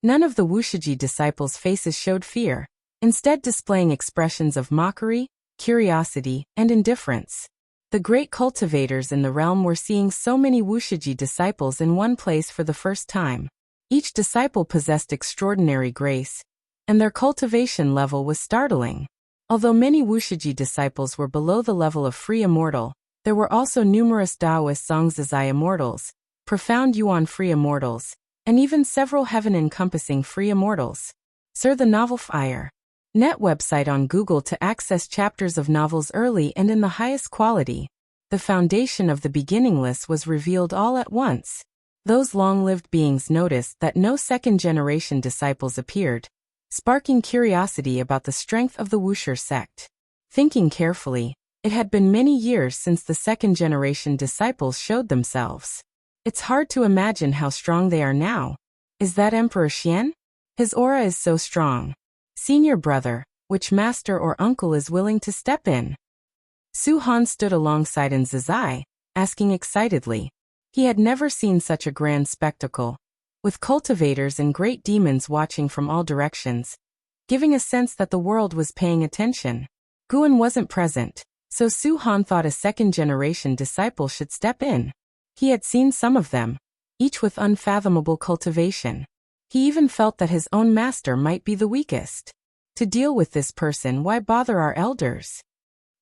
None of the Wuxia disciples' faces showed fear, instead displaying expressions of mockery, curiosity, and indifference. The great cultivators in the realm were seeing so many Wuxia disciples in one place for the first time. Each disciple possessed extraordinary grace, and their cultivation level was startling. Although many Wuxia disciples were below the level of free immortal, there were also numerous Taoist Zongzizai immortals, profound Yuan free immortals, and even several heaven-encompassing free immortals. Sir the Novel Fire. Net website on Google to access chapters of novels early and in the highest quality. The foundation of the beginningless was revealed all at once. Those long-lived beings noticed that no second-generation disciples appeared, sparking curiosity about the strength of the Wuxia sect. Thinking carefully, it had been many years since the second-generation disciples showed themselves. It's hard to imagine how strong they are now. Is that Emperor Xian? His aura is so strong. Senior brother, which master or uncle is willing to step in? Su Han stood alongside Nzazai, asking excitedly. He had never seen such a grand spectacle, with cultivators and great demons watching from all directions, giving a sense that the world was paying attention. Guan wasn't present, so Su Han thought a second-generation disciple should step in. He had seen some of them, each with unfathomable cultivation. He even felt that his own master might be the weakest. To deal with this person, why bother our elders?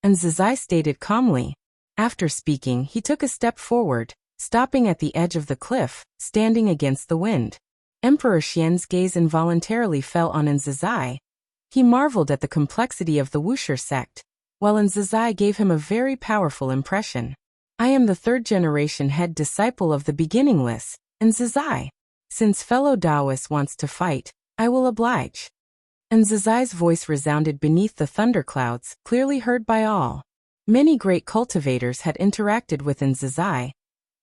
And Nzazai stated calmly. After speaking, he took a step forward, stopping at the edge of the cliff, standing against the wind. Emperor Xian's gaze involuntarily fell on Nzazai. He marveled at the complexity of the Wuxia sect, while Nzazai gave him a very powerful impression. I am the third-generation head disciple of the beginningless, Nzazai. Since fellow Taoist wants to fight, I will oblige. Nzazai's voice resounded beneath the thunderclouds, clearly heard by all. Many great cultivators had interacted with Nzazai,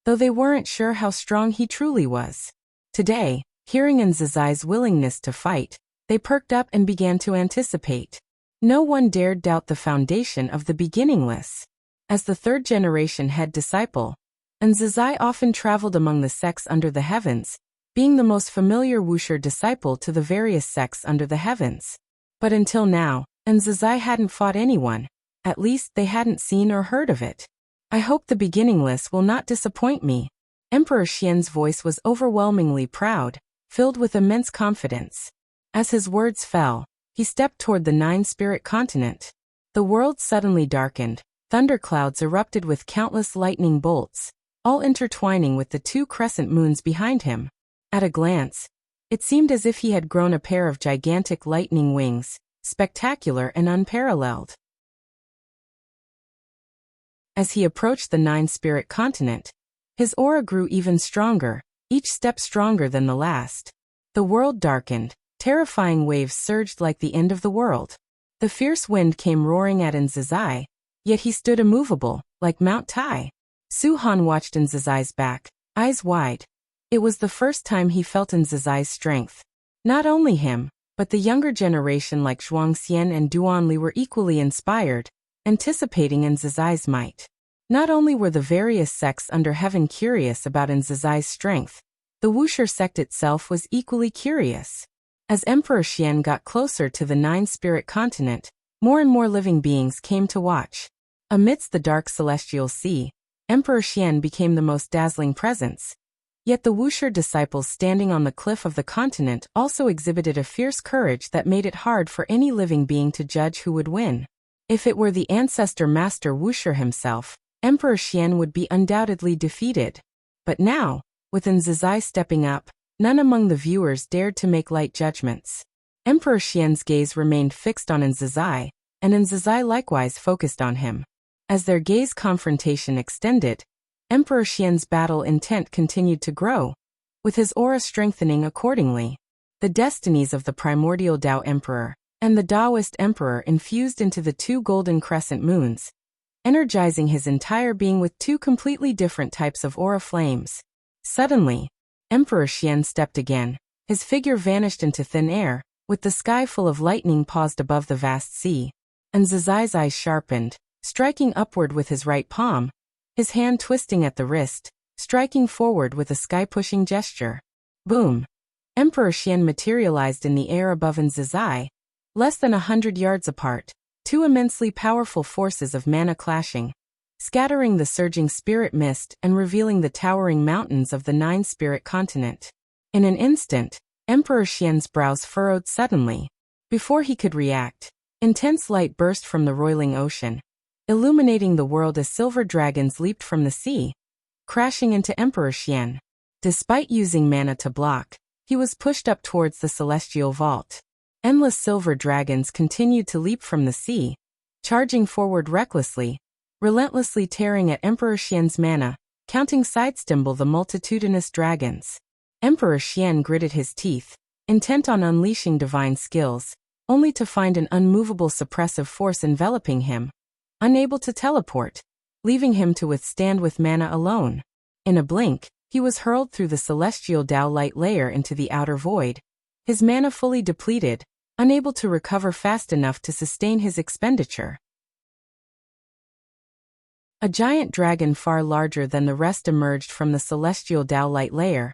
though they weren't sure how strong he truly was. Today, hearing Nzazai's willingness to fight, they perked up and began to anticipate. No one dared doubt the foundation of the beginningless. As the third-generation head disciple, Nzazai often traveled among the sects under the heavens, being the most familiar Wuxia disciple to the various sects under the heavens. But until now, Nzazai hadn't fought anyone, at least they hadn't seen or heard of it. I hope the beginningless will not disappoint me. Emperor Xian's voice was overwhelmingly proud, filled with immense confidence. As his words fell, he stepped toward the nine-spirit continent. The world suddenly darkened, thunderclouds erupted with countless lightning bolts, all intertwining with the two crescent moons behind him. At a glance, it seemed as if he had grown a pair of gigantic lightning wings, spectacular and unparalleled. As he approached the nine-spirit continent, his aura grew even stronger, each step stronger than the last. The world darkened, terrifying waves surged like the end of the world. The fierce wind came roaring at Nzazai, yet he stood immovable, like Mount Tai. Su Han watched Nzazai's back, eyes wide. It was the first time he felt Nzazai's strength. Not only him, but the younger generation like Zhuangxian and Duanli were equally inspired, anticipating Nzazai's might. Not only were the various sects under heaven curious about Nzazai's strength, the Wuxia sect itself was equally curious. As Emperor Xian got closer to the nine-spirit continent, more and more living beings came to watch. Amidst the dark celestial sea, Emperor Xian became the most dazzling presence. Yet the Wuxia disciples standing on the cliff of the continent also exhibited a fierce courage that made it hard for any living being to judge who would win. If it were the ancestor master Wuxia himself, Emperor Xian would be undoubtedly defeated. But now, with Nzazai stepping up, none among the viewers dared to make light judgments. Emperor Xian's gaze remained fixed on Nzazai, and Nzazai likewise focused on him. As their gaze confrontation extended, Emperor Xian's battle intent continued to grow, with his aura strengthening accordingly. The destinies of the primordial Tao Emperor and the Taoist Emperor infused into the two golden crescent moons, energizing his entire being with two completely different types of aura flames. Suddenly, Emperor Xian stepped again. His figure vanished into thin air, with the sky full of lightning paused above the vast sea. And Nzazai's eyes sharpened, striking upward with his right palm, his hand twisting at the wrist, striking forward with a sky-pushing gesture. Boom! Emperor Xian materialized in the air above Nzazai, less than 100 yards apart, two immensely powerful forces of mana clashing, scattering the surging spirit mist and revealing the towering mountains of the nine-spirit continent. In an instant, Emperor Xian's brows furrowed suddenly. Before he could react, intense light burst from the roiling ocean, illuminating the world as silver dragons leaped from the sea, crashing into Emperor Xian. Despite using mana to block, he was pushed up towards the celestial vault. Endless silver dragons continued to leap from the sea, charging forward recklessly, relentlessly tearing at Emperor Xian's mana, counting sidestumble the multitudinous dragons. Emperor Xian gritted his teeth, intent on unleashing divine skills, only to find an unmovable suppressive force enveloping him, unable to teleport, leaving him to withstand with mana alone. In a blink, he was hurled through the celestial Tao light layer into the outer void, his mana fully depleted, unable to recover fast enough to sustain his expenditure. A giant dragon far larger than the rest emerged from the celestial Tao light layer,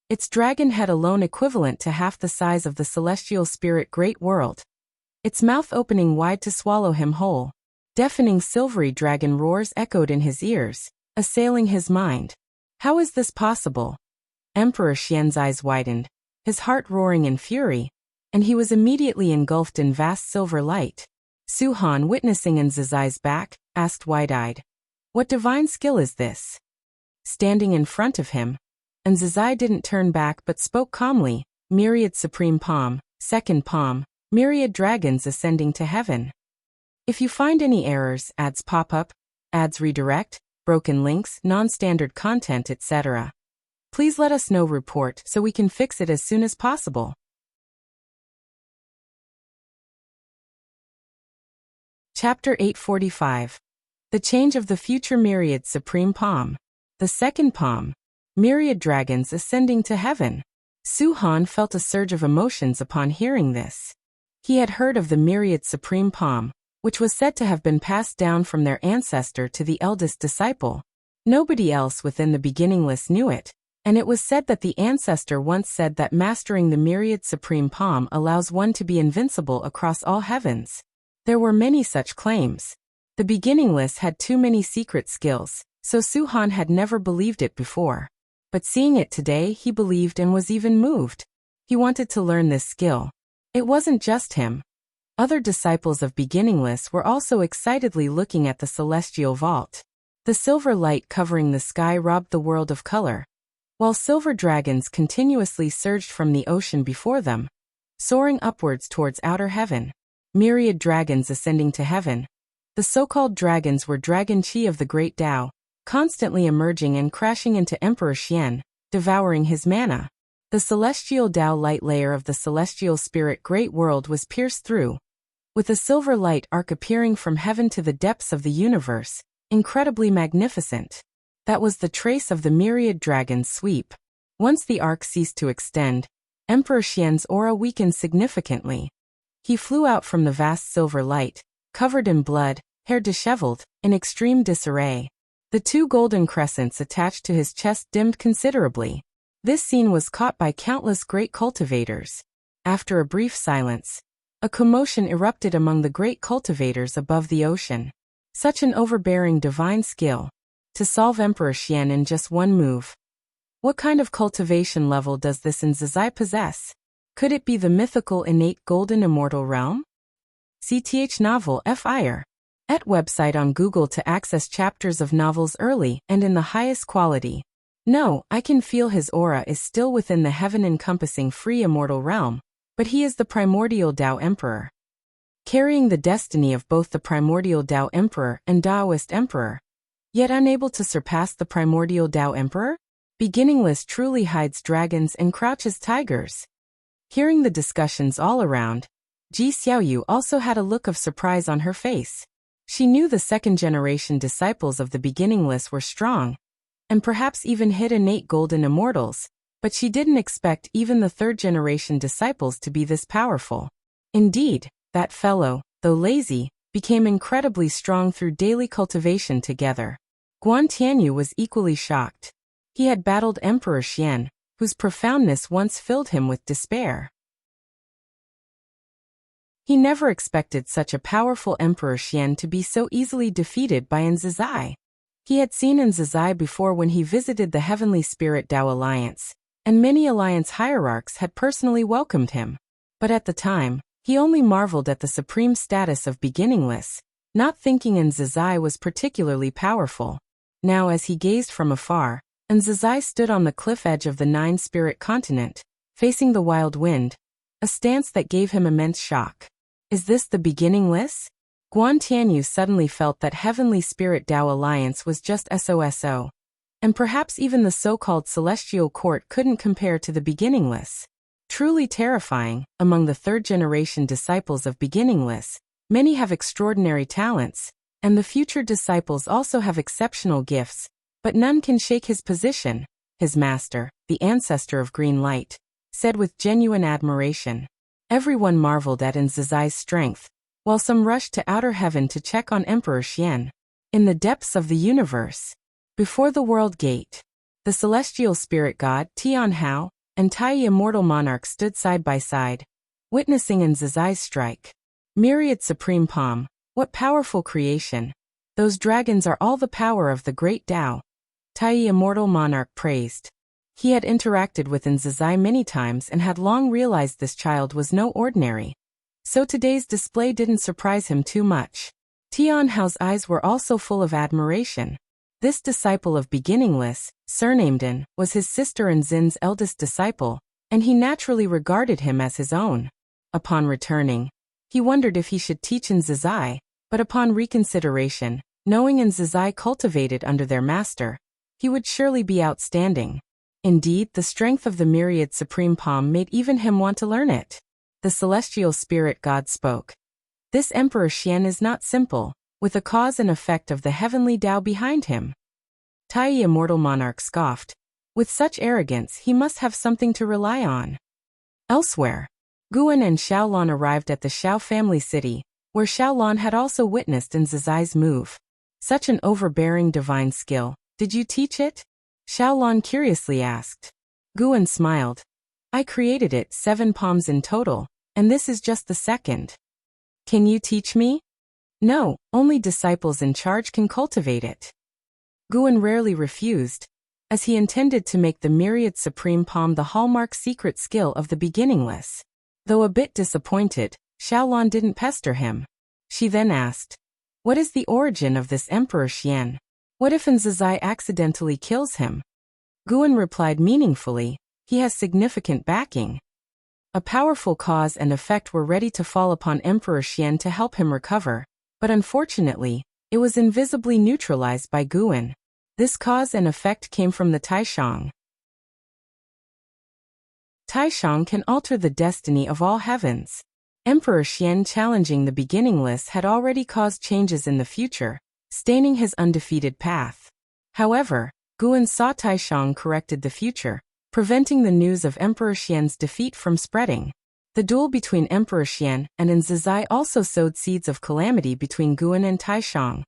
its dragon head alone equivalent to half the size of the celestial spirit great world, its mouth opening wide to swallow him whole. Deafening silvery dragon roars echoed in his ears, assailing his mind. How is this possible? Emperor Xian's eyes widened, his heart roaring in fury, and he was immediately engulfed in vast silver light. Su Han, witnessing Nzizai's back, asked wide-eyed, "What divine skill is this?" Standing in front of him, Nzizai didn't turn back but spoke calmly, "Myriad supreme palm, second palm, myriad dragons ascending to heaven. If you find any errors, ads pop up, ads redirect, broken links, non-standard content, etc. please let us know. Report so we can fix it as soon as possible." Chapter 845. The Change of the Future. Myriad Supreme Palm. The second palm. Myriad dragons ascending to heaven. Su Han felt a surge of emotions upon hearing this. He had heard of the Myriad Supreme Palm, which was said to have been passed down from their ancestor to the eldest disciple. Nobody else within the beginningless knew it, and it was said that the ancestor once said that mastering the Myriad Supreme Palm allows one to be invincible across all heavens. There were many such claims. The beginningless had too many secret skills, so Su Han had never believed it before. But seeing it today, he believed and was even moved. He wanted to learn this skill. It wasn't just him. Other disciples of beginningless were also excitedly looking at the celestial vault. The silver light covering the sky robbed the world of color, while silver dragons continuously surged from the ocean before them, soaring upwards towards outer heaven. Myriad dragons ascending to heaven. The so-called dragons were dragon chi of the great Tao, constantly emerging and crashing into Emperor Xian, devouring his mana. The celestial Tao light layer of the celestial spirit great world was pierced through, with a silver light arc appearing from heaven to the depths of the universe, incredibly magnificent. That was the trace of the myriad dragons' sweep. Once the arc ceased to extend, Emperor Xian's aura weakened significantly. He flew out from the vast silver light, covered in blood, hair disheveled, in extreme disarray. The two golden crescents attached to his chest dimmed considerably. This scene was caught by countless great cultivators. After a brief silence, a commotion erupted among the great cultivators above the ocean. Such an overbearing divine skill. To solve Emperor Xian in just one move. What kind of cultivation level does this Nzizai possess? Could it be the mythical innate golden immortal realm? CTH novel FIR. Et website on Google to access chapters of novels early and in the highest quality. No, I can feel his aura is still within the heaven-encompassing free immortal realm, but he is the primordial Tao Emperor, carrying the destiny of both the primordial Tao Emperor and Taoist Emperor, yet unable to surpass the primordial Tao Emperor? Beginningless truly hides dragons and crouches tigers. Hearing the discussions all around, Ji Xiaoyu also had a look of surprise on her face. She knew the second-generation disciples of the beginningless were strong, and perhaps even hid innate golden immortals, but she didn't expect even the third-generation disciples to be this powerful. Indeed, that fellow, though lazy, became incredibly strong through daily cultivation together. Guan Tianyu was equally shocked. He had battled Emperor Xian, whose profoundness once filled him with despair. He never expected such a powerful Emperor Xian to be so easily defeated by Nzizai. He had seen Nzizai before when he visited the Heavenly Spirit Tao Alliance, and many alliance hierarchs had personally welcomed him. But at the time, he only marveled at the supreme status of beginningless, not thinking Nzizai was particularly powerful. Now as he gazed from afar, Nzizai stood on the cliff edge of the Nine-Spirit continent, facing the wild wind, a stance that gave him immense shock. Is this the beginningless? Guan Tianyu suddenly felt that Heavenly Spirit Tao Alliance was just SOSO, and perhaps even the so-called Celestial Court couldn't compare to the beginningless. Truly terrifying. Among the third-generation disciples of beginningless, many have extraordinary talents, and the future disciples also have exceptional gifts, but none can shake his position. His master, the ancestor of green light, said with genuine admiration. Everyone marveled at Nzazai's strength, while some rushed to outer heaven to check on Emperor Xian. In the depths of the universe, before the world gate, the celestial spirit god Tianhao and Tai immortal monarch stood side by side, witnessing Nzazai's strike. Myriad supreme palm, what powerful creation! Those dragons are all the power of the great Tao. Tai immortal monarch praised. He had interacted with Nzazai many times and had long realized this child was no ordinary. So today's display didn't surprise him too much. Tianhao's eyes were also full of admiration. This disciple of Beginningless, surnamed N, was his sister Nzin's eldest disciple, and he naturally regarded him as his own. Upon returning, he wondered if he should teach Nzazai, but upon reconsideration, knowing Nzazai cultivated under their master, he would surely be outstanding. Indeed, the strength of the myriad supreme palm made even him want to learn it. The celestial spirit god spoke. This Emperor Xian is not simple, with a cause and effect of the heavenly Tao behind him. Tai immortal monarch scoffed. With such arrogance he must have something to rely on. Elsewhere, Guan and Xiaolon arrived at the Xiao family city, where Xiaolon had also witnessed Nzazai's move. Such an overbearing divine skill, did you teach it? Xiaolon curiously asked. Guan smiled. I created it 7 palms in total, and this is just the second. Can you teach me? No, only disciples in charge can cultivate it. Guan rarely refused, as he intended to make the myriad supreme palm the hallmark secret skill of the Beginningless. Though a bit disappointed, Xiaolon didn't pester him. She then asked, what is the origin of this Emperor Xian? What if Nzazai accidentally kills him? Guan replied meaningfully, he has significant backing. A powerful cause and effect were ready to fall upon Emperor Xian to help him recover, but unfortunately, it was invisibly neutralized by Guan. This cause and effect came from the Taishang. Taishang can alter the destiny of all heavens. Emperor Xian challenging the Beginningless had already caused changes in the future, staining his undefeated path. However, Guan saw Taishang corrected the future, preventing the news of Emperor Xian's defeat from spreading. The duel between Emperor Xian and Nzazai also sowed seeds of calamity between Guan and Taishang,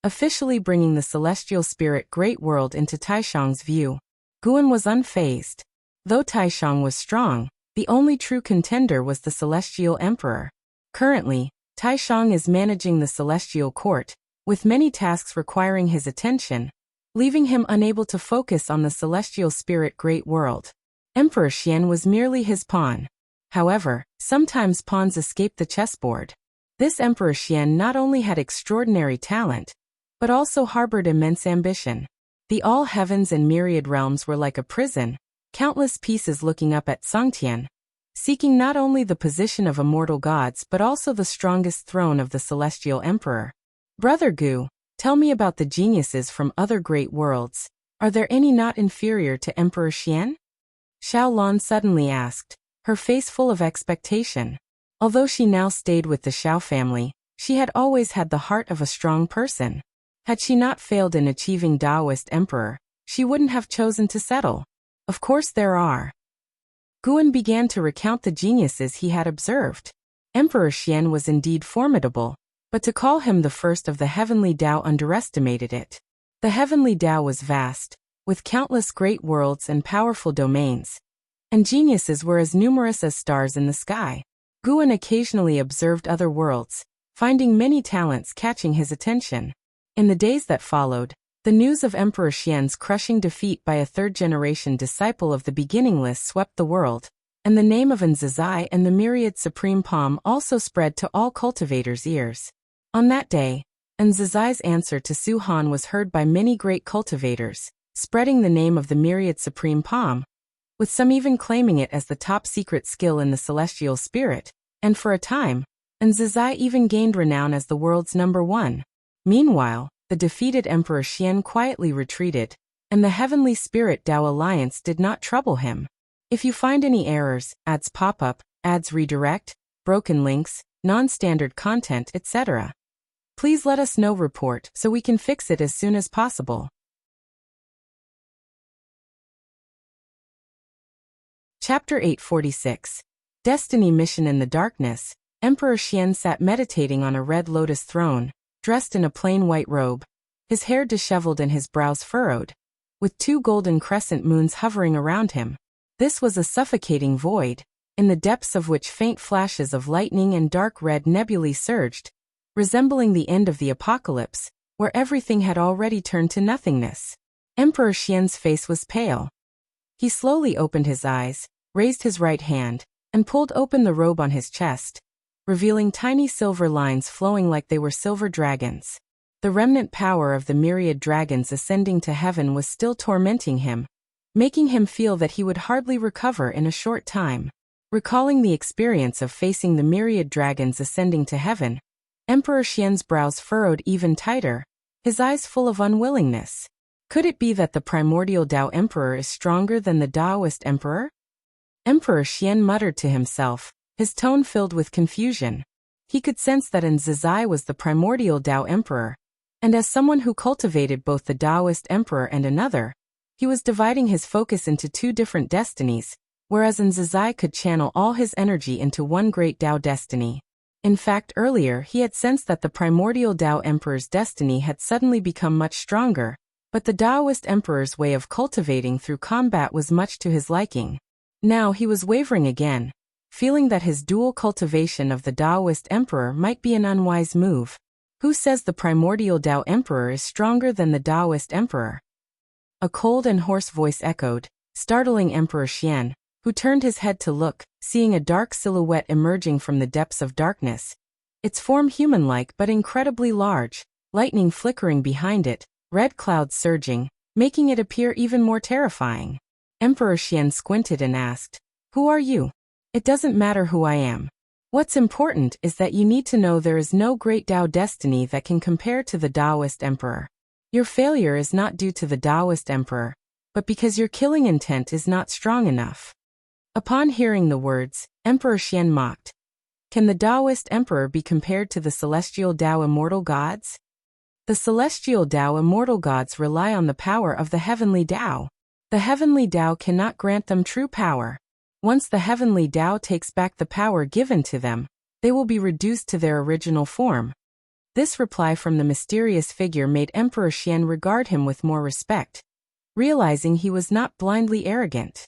officially bringing the celestial spirit Great World into Taishang's view. Guan was unfazed. Though Taishang was strong, the only true contender was the celestial emperor. Currently, Taishang is managing the celestial court, with many tasks requiring his attention, leaving him unable to focus on the celestial spirit Great World. Emperor Xian was merely his pawn. However, sometimes pawns escape the chessboard. This Emperor Xian not only had extraordinary talent, but also harbored immense ambition. The all heavens and myriad realms were like a prison, countless pieces looking up at Sangtian, seeking not only the position of immortal gods but also the strongest throne of the celestial emperor. Brother Gu, tell me about the geniuses from other great worlds. Are there any not inferior to Emperor Xian? Xiaolon suddenly asked, her face full of expectation. Although she now stayed with the Xiao family, she had always had the heart of a strong person. Had she not failed in achieving Taoist emperor, she wouldn't have chosen to settle. Of course there are. Guan began to recount the geniuses he had observed. Emperor Xian was indeed formidable, but to call him the first of the heavenly Tao underestimated it. The heavenly Tao was vast, with countless great worlds and powerful domains, and geniuses were as numerous as stars in the sky. Guan occasionally observed other worlds, finding many talents catching his attention. In the days that followed, the news of Emperor Xian's crushing defeat by a third-generation disciple of the Beginningless swept the world, and the name of Nzazai and the myriad supreme palm also spread to all cultivators' ears. On that day, Nzazai's answer to Su Han was heard by many great cultivators, spreading the name of the myriad supreme palm, with some even claiming it as the top secret skill in the celestial spirit, and for a time, Nzazai even gained renown as the world's #1. Meanwhile, the defeated Emperor Xian quietly retreated, and the Heavenly Spirit Tao Alliance did not trouble him. If you find any errors, ads pop up, ads redirect, broken links, non-standard content, etc., please let us know report so we can fix it as soon as possible. Chapter 846. Destiny Mission in the darkness, Emperor Xian sat meditating on a red lotus throne, dressed in a plain white robe, his hair disheveled and his brows furrowed, with 2 golden crescent moons hovering around him. This was a suffocating void, in the depths of which faint flashes of lightning and dark red nebulae surged, resembling the end of the apocalypse, where everything had already turned to nothingness. Emperor Xian's face was pale. He slowly opened his eyes, raised his right hand, and pulled open the robe on his chest, revealing tiny silver lines flowing like they were silver dragons. The remnant power of the myriad dragons ascending to heaven was still tormenting him, making him feel that he would hardly recover in a short time. Recalling the experience of facing the myriad dragons ascending to heaven, Emperor Xian's brows furrowed even tighter, his eyes full of unwillingness. Could it be that the primordial Tao Emperor is stronger than the Taoist Emperor? Emperor Xian muttered to himself, his tone filled with confusion. He could sense that Zizai was the primordial Tao Emperor, and as someone who cultivated both the Taoist Emperor and another, he was dividing his focus into 2 different destinies, whereas Zizai could channel all his energy into one great Tao destiny. In fact, earlier he had sensed that the primordial Tao Emperor's destiny had suddenly become much stronger, but the Taoist Emperor's way of cultivating through combat was much to his liking. Now he was wavering again, feeling that his dual cultivation of the Taoist Emperor might be an unwise move. Who says the primordial Tao Emperor is stronger than the Taoist Emperor? A cold and hoarse voice echoed, startling Emperor Xian, who turned his head to look, seeing a dark silhouette emerging from the depths of darkness. Its form human-like but incredibly large, lightning flickering behind it, red clouds surging, making it appear even more terrifying. Emperor Xian squinted and asked, "Who are you?" "It doesn't matter who I am. What's important is that you need to know there is no great Tao destiny that can compare to the Taoist Emperor. Your failure is not due to the Taoist Emperor, but because your killing intent is not strong enough." Upon hearing the words, Emperor Xian mocked. Can the Taoist Emperor be compared to the celestial Tao immortal gods? The celestial Tao immortal gods rely on the power of the heavenly Tao. The heavenly Tao cannot grant them true power. Once the heavenly Tao takes back the power given to them, they will be reduced to their original form. This reply from the mysterious figure made Emperor Xian regard him with more respect, realizing he was not blindly arrogant.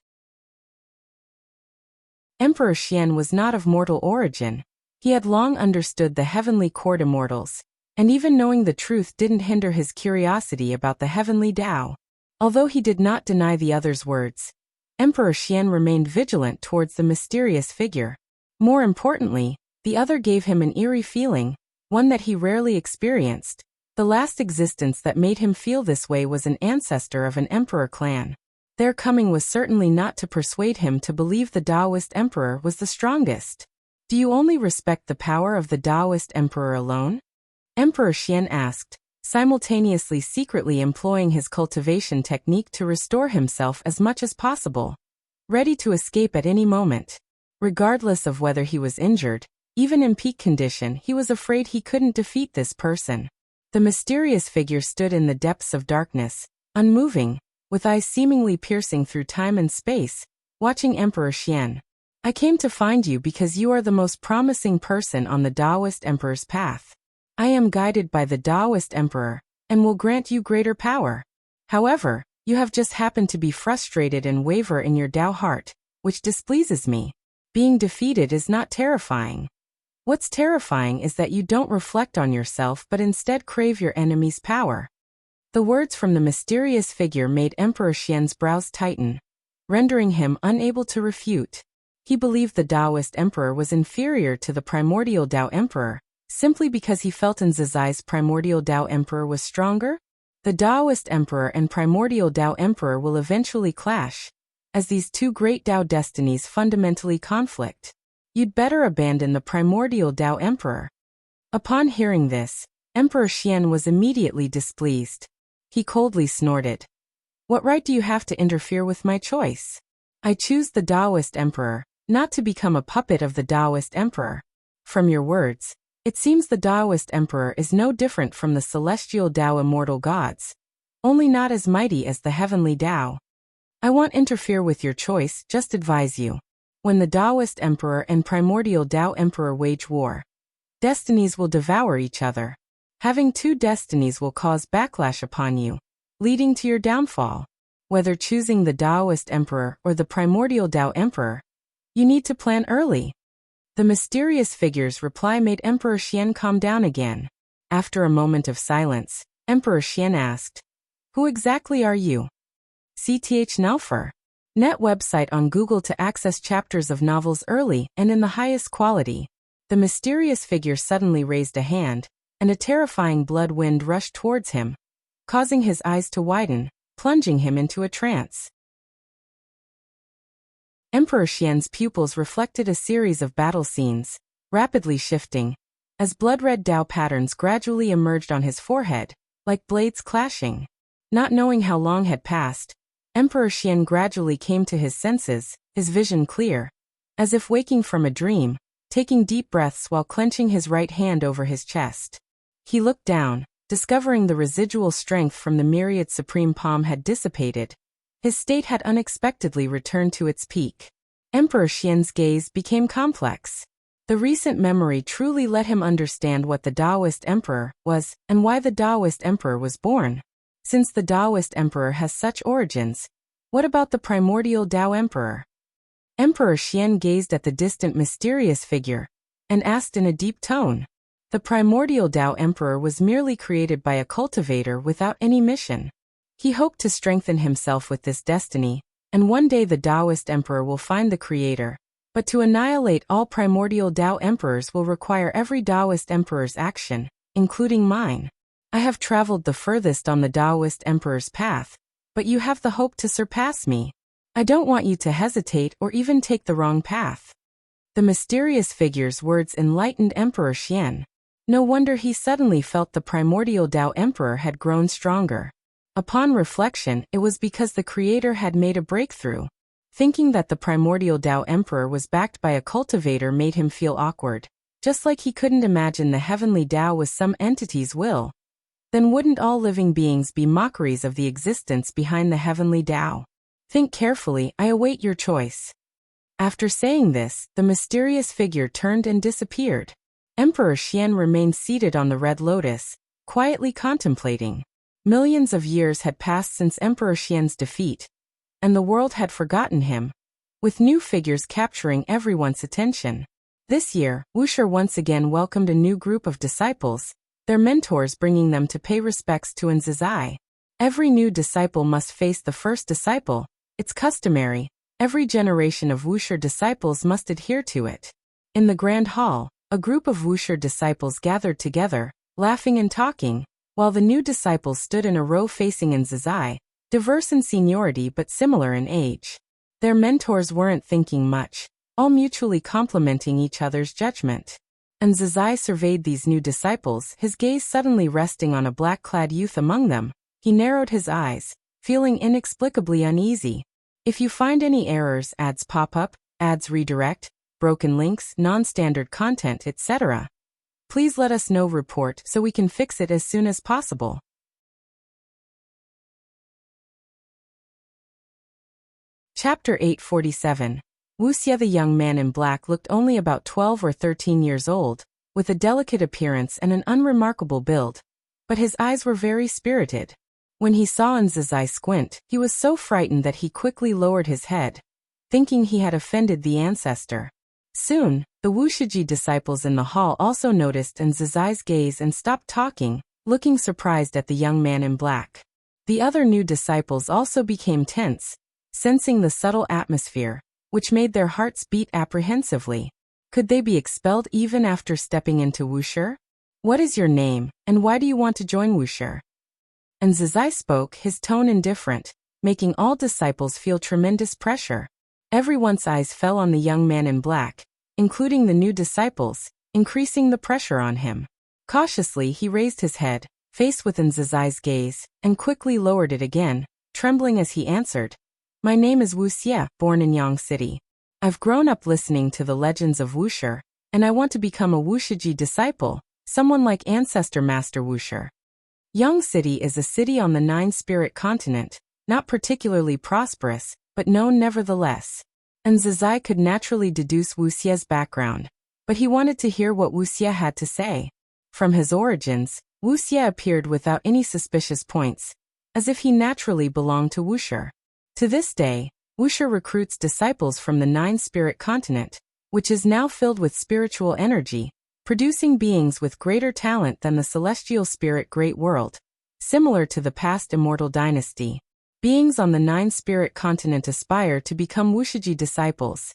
Emperor Xian was not of mortal origin. He had long understood the heavenly court immortals, and even knowing the truth didn't hinder his curiosity about the heavenly Tao. Although he did not deny the other's words, Emperor Xian remained vigilant towards the mysterious figure. More importantly, the other gave him an eerie feeling, one that he rarely experienced. The last existence that made him feel this way was an ancestor of an emperor clan. Their coming was certainly not to persuade him to believe the Taoist Emperor was the strongest. Do you only respect the power of the Taoist Emperor alone? Emperor Xian asked, simultaneously secretly employing his cultivation technique to restore himself as much as possible, ready to escape at any moment. Regardless of whether he was injured, even in peak condition, he was afraid he couldn't defeat this person. The mysterious figure stood in the depths of darkness, unmoving, with eyes seemingly piercing through time and space, watching Emperor Xian. I came to find you because you are the most promising person on the Taoist Emperor's path. I am guided by the Taoist Emperor, and will grant you greater power. However, you have just happened to be frustrated and waver in your Tao heart, which displeases me. Being defeated is not terrifying. What's terrifying is that you don't reflect on yourself but instead crave your enemy's power. The words from the mysterious figure made Emperor Xian's brows tighten, rendering him unable to refute. He believed the Taoist Emperor was inferior to the primordial Tao Emperor, simply because he felt Zizai's primordial Tao Emperor was stronger. The Taoist Emperor and primordial Tao Emperor will eventually clash, as these 2 great Tao destinies fundamentally conflict. You'd better abandon the primordial Tao Emperor. Upon hearing this, Emperor Xian was immediately displeased. He coldly snorted. What right do you have to interfere with my choice? I choose the Taoist Emperor, not to become a puppet of the Taoist Emperor. From your words, it seems the Taoist Emperor is no different from the celestial Tao immortal gods, only not as mighty as the heavenly Tao. I won't interfere with your choice, just advise you. When the Taoist Emperor and primordial Tao Emperor wage war, destinies will devour each other. Having two destinies will cause backlash upon you, leading to your downfall. Whether choosing the Taoist Emperor or the primordial Tao Emperor, you need to plan early. The mysterious figure's reply made Emperor Xian calm down again. After a moment of silence, Emperor Xian asked, "Who exactly are you?" CTH Nelfer. Net website on Google to access chapters of novels early and in the highest quality. The mysterious figure suddenly raised a hand, and a terrifying blood wind rushed towards him, causing his eyes to widen, plunging him into a trance. Emperor Xian's pupils reflected a series of battle scenes, rapidly shifting, as blood-red Tao patterns gradually emerged on his forehead, like blades clashing. Not knowing how long had passed, Emperor Xian gradually came to his senses, his vision clear, as if waking from a dream, taking deep breaths while clenching his right hand over his chest. He looked down, discovering the residual strength from the myriad supreme palm had dissipated. His state had unexpectedly returned to its peak. Emperor Xian's gaze became complex. The recent memory truly let him understand what the Taoist Emperor was and why the Taoist Emperor was born. Since the Taoist Emperor has such origins, what about the primordial Tao Emperor? Emperor Xian gazed at the distant mysterious figure and asked in a deep tone. The primordial Tao Emperor was merely created by a cultivator without any mission. He hoped to strengthen himself with this destiny, and one day the Taoist Emperor will find the creator. But to annihilate all primordial Tao Emperors will require every Taoist Emperor's action, including mine. I have traveled the furthest on the Taoist Emperor's path, but you have the hope to surpass me. I don't want you to hesitate or even take the wrong path. The mysterious figure's words enlightened Emperor Xian. No wonder he suddenly felt the primordial Tao Emperor had grown stronger. Upon reflection, it was because the creator had made a breakthrough. Thinking that the primordial Tao Emperor was backed by a cultivator made him feel awkward, just like he couldn't imagine the heavenly Tao was some entity's will. Then wouldn't all living beings be mockeries of the existence behind the heavenly Tao? Think carefully, I await your choice. After saying this, the mysterious figure turned and disappeared. Emperor Xian remained seated on the red lotus, quietly contemplating. Millions of years had passed since Emperor Xian's defeat, and the world had forgotten him, with new figures capturing everyone's attention. This year, Wuxia once again welcomed a new group of disciples, their mentors bringing them to pay respects to Nzizai. Every new disciple must face the first disciple. It's customary. Every generation of Wuxia disciples must adhere to it. In the Grand Hall, a group of Wuxia disciples gathered together, laughing and talking, while the new disciples stood in a row facing Nzizai, diverse in seniority but similar in age. Their mentors weren't thinking much, all mutually complimenting each other's judgment. Nzizai surveyed these new disciples, his gaze suddenly resting on a black-clad youth among them. He narrowed his eyes, feeling inexplicably uneasy. If you find any errors, ads pop up, ads redirect, broken links, non-standard content, etc., please let us know. Report so we can fix it as soon as possible. Chapter 847. Wuxia. The young man in black looked only about 12 or 13 years old, with a delicate appearance and an unremarkable build, but his eyes were very spirited. When he saw Nzizai squint, he was so frightened that he quickly lowered his head, thinking he had offended the ancestor. Soon, the Wuxia disciples in the hall also noticed Nzizai's gaze and stopped talking, looking surprised at the young man in black. The other new disciples also became tense, sensing the subtle atmosphere, which made their hearts beat apprehensively. Could they be expelled even after stepping into Wuxia? What is your name, and why do you want to join Wuxia? Nzizai spoke, his tone indifferent, making all disciples feel tremendous pressure. Everyone's eyes fell on the young man in black, including the new disciples, increasing the pressure on him. Cautiously he raised his head, faced with Nzizai's gaze, and quickly lowered it again, trembling as he answered, "My name is Wuxia, born in Yang City. I've grown up listening to the legends of Wuxia, and I want to become a Wuxia disciple, someone like ancestor Master Wuxia." Yang City is a city on the Nine Spirit continent, not particularly prosperous, but known nevertheless. and Zizai could naturally deduce Wuxia's background, but he wanted to hear what Wuxia had to say. From his origins, Wuxia appeared without any suspicious points, as if he naturally belonged to Wuxia. To this day, Wuxia recruits disciples from the 9-spirit continent, which is now filled with spiritual energy, producing beings with greater talent than the celestial spirit Great World. Similar to the past immortal dynasty, beings on the 9-spirit continent aspire to become Wuxia disciples.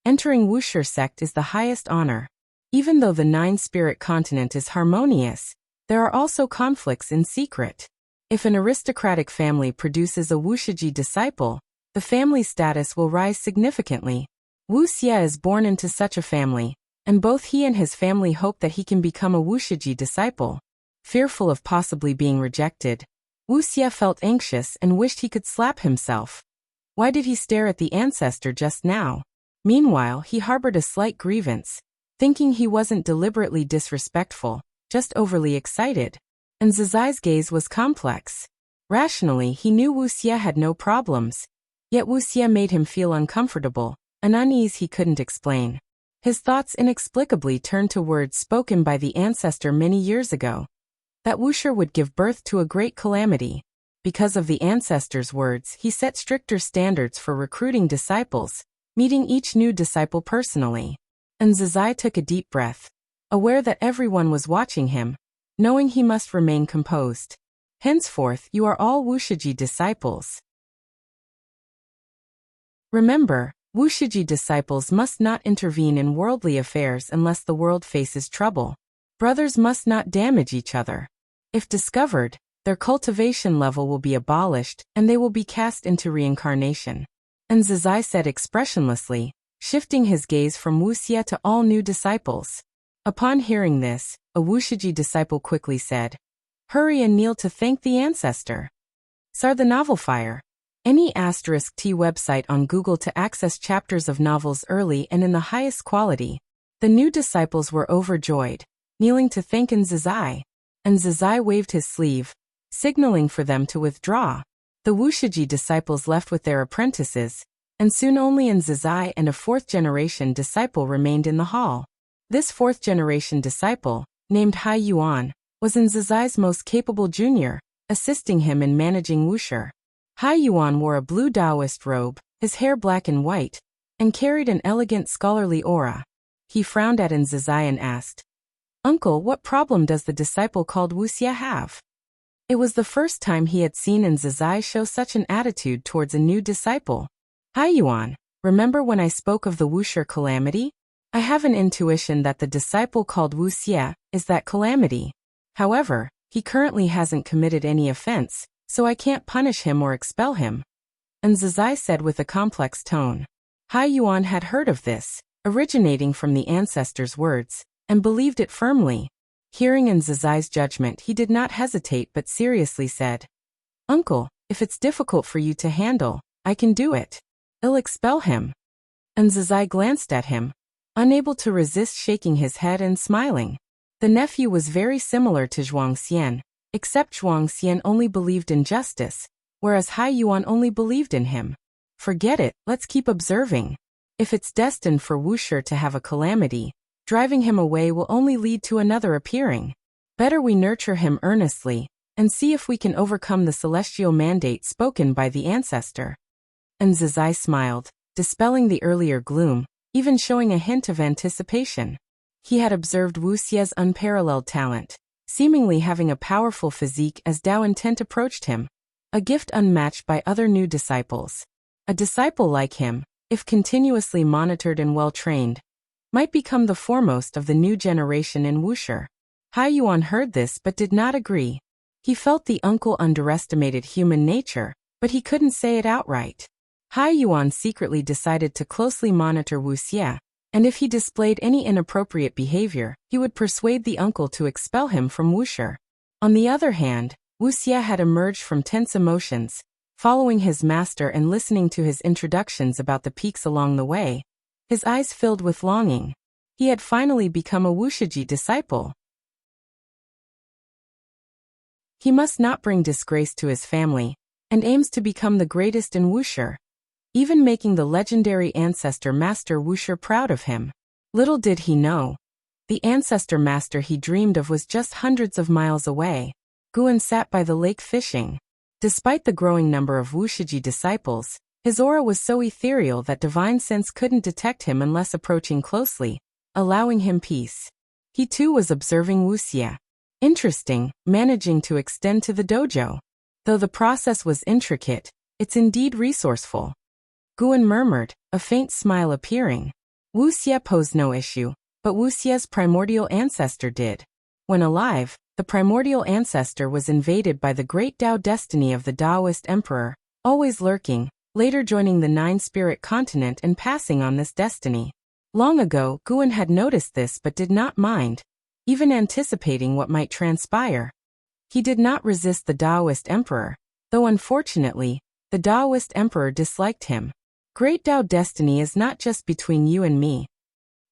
Entering Wuxia sect is the highest honor. Even though the 9-spirit continent is harmonious, there are also conflicts in secret. If an aristocratic family produces a Wuxia disciple, the family status will rise significantly. Wuxia is born into such a family, and both he and his family hope that he can become a Wuxia disciple. Fearful of possibly being rejected, Wuxia felt anxious and wished he could slap himself. Why did he stare at the ancestor just now? Meanwhile, he harbored a slight grievance, thinking he wasn't deliberately disrespectful, just overly excited. And Zizai's gaze was complex. Rationally, he knew Wuxia had no problems, yet Wuxia made him feel uncomfortable, an unease he couldn't explain. His thoughts inexplicably turned to words spoken by the ancestor many years ago. That Wuxia would give birth to a great calamity. Because of the ancestor's words, he set stricter standards for recruiting disciples, meeting each new disciple personally. And Zizai took a deep breath, aware that everyone was watching him, knowing he must remain composed. Henceforth, you are all Wuxia disciples. Remember, Wuxia disciples must not intervene in worldly affairs unless the world faces trouble. Brothers must not damage each other. If discovered, their cultivation level will be abolished, and they will be cast into reincarnation. And Zizai said expressionlessly, shifting his gaze from Wuxia to all new disciples. Upon hearing this, a Wuxia disciple quickly said, "Hurry and kneel to thank the ancestor." Sar the Novel Fire. Any *T website on Google to access chapters of novels early and in the highest quality. The new disciples were overjoyed, kneeling to thank Zizai. And Zizai waved his sleeve, signaling for them to withdraw. The Wuxia disciples left with their apprentices, and soon only Zizai and a 4th-generation disciple remained in the hall. This 4th-generation disciple, named Hai Yuan, was Zizai's most capable junior, assisting him in managing Wuxia. Hai Yuan wore a blue Taoist robe, his hair black and white, and carried an elegant scholarly aura. He frowned at Zizai and asked, "Uncle, what problem does the disciple called Wuxia have?" It was the first time he had seen Zizai show such an attitude towards a new disciple. "Hai Yuan, remember when I spoke of the Wuxia calamity? I have an intuition that the disciple called Wuxia is that calamity. However, he currently hasn't committed any offense, so I can't punish him or expel him." And Zizai said with a complex tone. Hai Yuan had heard of this, originating from the ancestor's words, and believed it firmly. Hearing Zizai's judgment, he did not hesitate but seriously said, "Uncle, if it's difficult for you to handle, I can do it. I'll expel him." And Zizai glanced at him, unable to resist shaking his head and smiling. The nephew was very similar to Zhuangxian, except Zhuangxian only believed in justice, whereas Hai Yuan only believed in him. Forget it, let's keep observing. If it's destined for Wuxia to have a calamity, driving him away will only lead to another appearing. Better we nurture him earnestly, and see if we can overcome the celestial mandate spoken by the ancestor. And Zizai smiled, dispelling the earlier gloom, even showing a hint of anticipation. He had observed Wuxia's unparalleled talent, seemingly having a powerful physique as Dao Intent approached him, a gift unmatched by other new disciples. A disciple like him, if continuously monitored and well-trained, might become the foremost of the new generation in Wuxia. Hai Yuan heard this but did not agree. He felt the uncle underestimated human nature, but he couldn't say it outright. Hai Yuan secretly decided to closely monitor Wuxia, and if he displayed any inappropriate behavior, he would persuade the uncle to expel him from Wuxia. On the other hand, Wuxia had emerged from tense emotions, following his master and listening to his introductions about the peaks along the way. His eyes filled with longing. He had finally become a Wuxia disciple. He must not bring disgrace to his family, and aims to become the greatest in Wuxia. even making the legendary ancestor Master Wuxia proud of him. Little did he know, the ancestor master he dreamed of was just hundreds of miles away. Guan sat by the lake fishing. Despite the growing number of Wuxia disciples, his aura was so ethereal that divine sense couldn't detect him unless approaching closely, allowing him peace. He too was observing Wuxia. Interesting, managing to extend to the dojo. Though the process was intricate, it's indeed resourceful. Guan murmured, a faint smile appearing. Wuxia posed no issue, but Wuxia's primordial ancestor did. When alive, the primordial ancestor was invaded by the great Tao destiny of the Taoist emperor, always lurking, later joining the nine-spirit continent and passing on this destiny. Long ago, Guan had noticed this but did not mind, even anticipating what might transpire. He did not resist the Taoist emperor, though unfortunately, the Taoist emperor disliked him. Great Tao destiny is not just between you and me.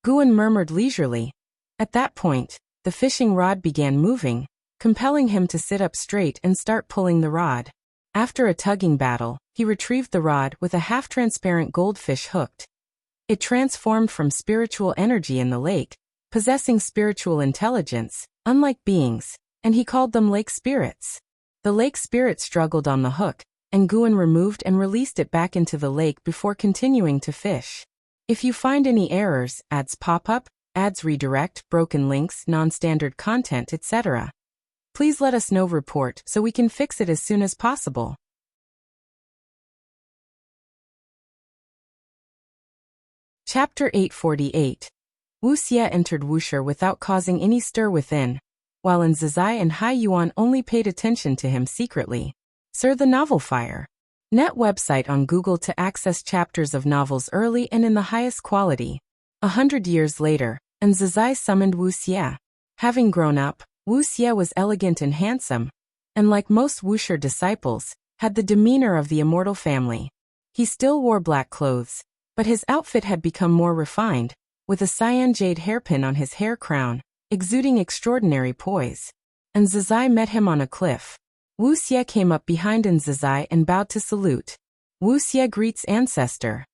Guan murmured leisurely. At that point, the fishing rod began moving, compelling him to sit up straight and start pulling the rod. After a tugging battle, he retrieved the rod with a half-transparent goldfish hooked. It transformed from spiritual energy in the lake, possessing spiritual intelligence, unlike beings, and he called them lake spirits. The lake spirit struggled on the hook, and Guan removed and released it back into the lake before continuing to fish. If you find any errors, ads pop up, ads redirect, broken links, non-standard content, etc., please let us know. Report so we can fix it as soon as possible. Chapter 848. Wuxia entered Wuxia without causing any stir within, while Zizai and Hai Yuan only paid attention to him secretly. Sir, the Novel Fire. Net website on Google to access chapters of novels early and in the highest quality. 100 years later, Zizai summoned Wuxia. Having grown up, Wuxia was elegant and handsome, and like most Wuxia disciples, had the demeanor of the immortal family. He still wore black clothes, but his outfit had become more refined, with a cyan jade hairpin on his hair crown, exuding extraordinary poise. Zizai met him on a cliff. Wuxia came up behind Zizai and bowed to salute. Wuxia greets ancestor.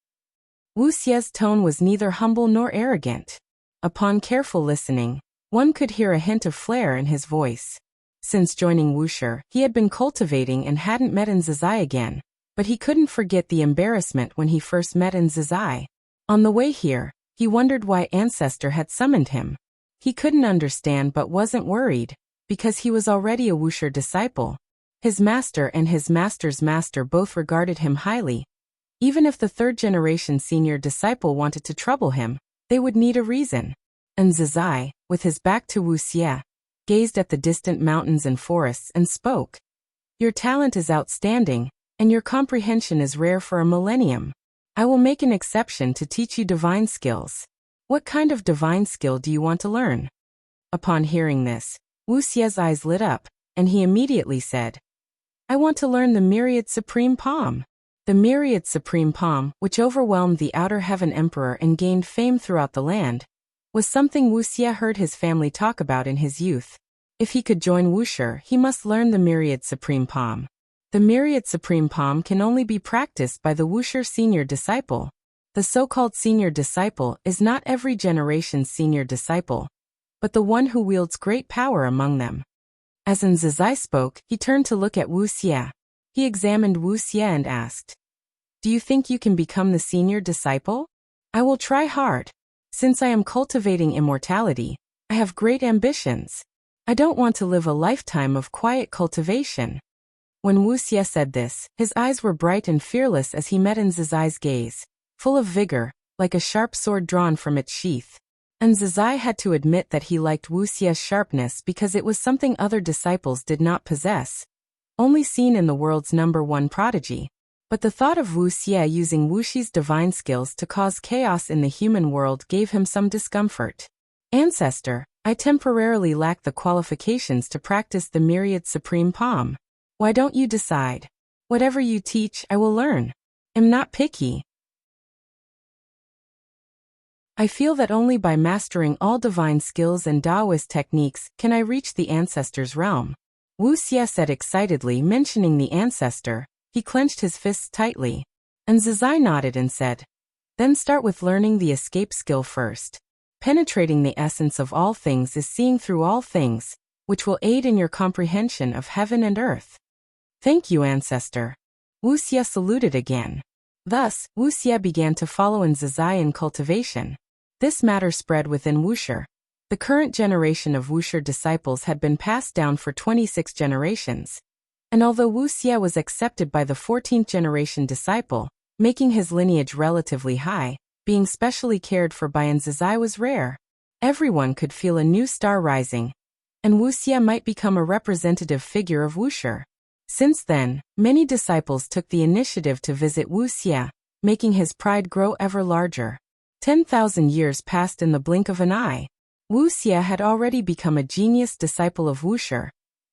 Wuxia's tone was neither humble nor arrogant. Upon careful listening, one could hear a hint of flair in his voice. Since joining Wuxia, he had been cultivating and hadn't met Zizai again, but he couldn't forget the embarrassment when he first met Zizai. On the way here, he wondered why ancestor had summoned him. He couldn't understand but wasn't worried, because he was already a Wuxia disciple. His master and his master's master both regarded him highly. Even if the third-generation senior disciple wanted to trouble him, they would need a reason. Zizai, with his back to Wuxia, gazed at the distant mountains and forests and spoke. Your talent is outstanding, and your comprehension is rare for a millennium. I will make an exception to teach you divine skills. What kind of divine skill do you want to learn? Upon hearing this, Wuxia's eyes lit up, and he immediately said, I want to learn the Myriad Supreme Palm. The Myriad Supreme Palm, which overwhelmed the Outer Heaven Emperor and gained fame throughout the land, was something Wuxia heard his family talk about in his youth. If he could join Wuxia, he must learn the Myriad Supreme Palm. The Myriad Supreme Palm can only be practiced by the Wuxia senior disciple. The so-called senior disciple is not every generation's senior disciple, but the one who wields great power among them. As Zizai spoke, he turned to look at Wuxia. He examined Wuxia and asked, Do you think you can become the senior disciple? I will try hard. Since I am cultivating immortality, I have great ambitions. I don't want to live a lifetime of quiet cultivation. When Wuxia said this, his eyes were bright and fearless as he met Zizai's gaze, full of vigor, like a sharp sword drawn from its sheath. Zizai had to admit that he liked Wuxia's sharpness because it was something other disciples did not possess, only seen in the world's #1 prodigy. But the thought of Wuxia using Wuxi's divine skills to cause chaos in the human world gave him some discomfort. Ancestor, I temporarily lack the qualifications to practice the Myriad Supreme Palm. Why don't you decide? Whatever you teach, I will learn. I'm not picky. I feel that only by mastering all divine skills and Taoist techniques can I reach the ancestor's realm. Wuxia said excitedly, mentioning the ancestor. He clenched his fists tightly. And Zizai nodded and said, "Then start with learning the escape skill first. Penetrating the essence of all things is seeing through all things, which will aid in your comprehension of heaven and earth." "Thank you, ancestor." Wuxia saluted again. Thus, Wuxia began to follow in Zizai in cultivation. This matter spread within Wuxia. The current generation of Wuxia disciples had been passed down for 26 generations. And although Wuxia was accepted by the 14th generation disciple, making his lineage relatively high, being specially cared for by Zizai was rare. Everyone could feel a new star rising, and Wuxia might become a representative figure of Wuxia. Since then, many disciples took the initiative to visit Wuxia, making his pride grow ever larger. 10,000 years passed in the blink of an eye. Wuxia had already become a genius disciple of Wuxia,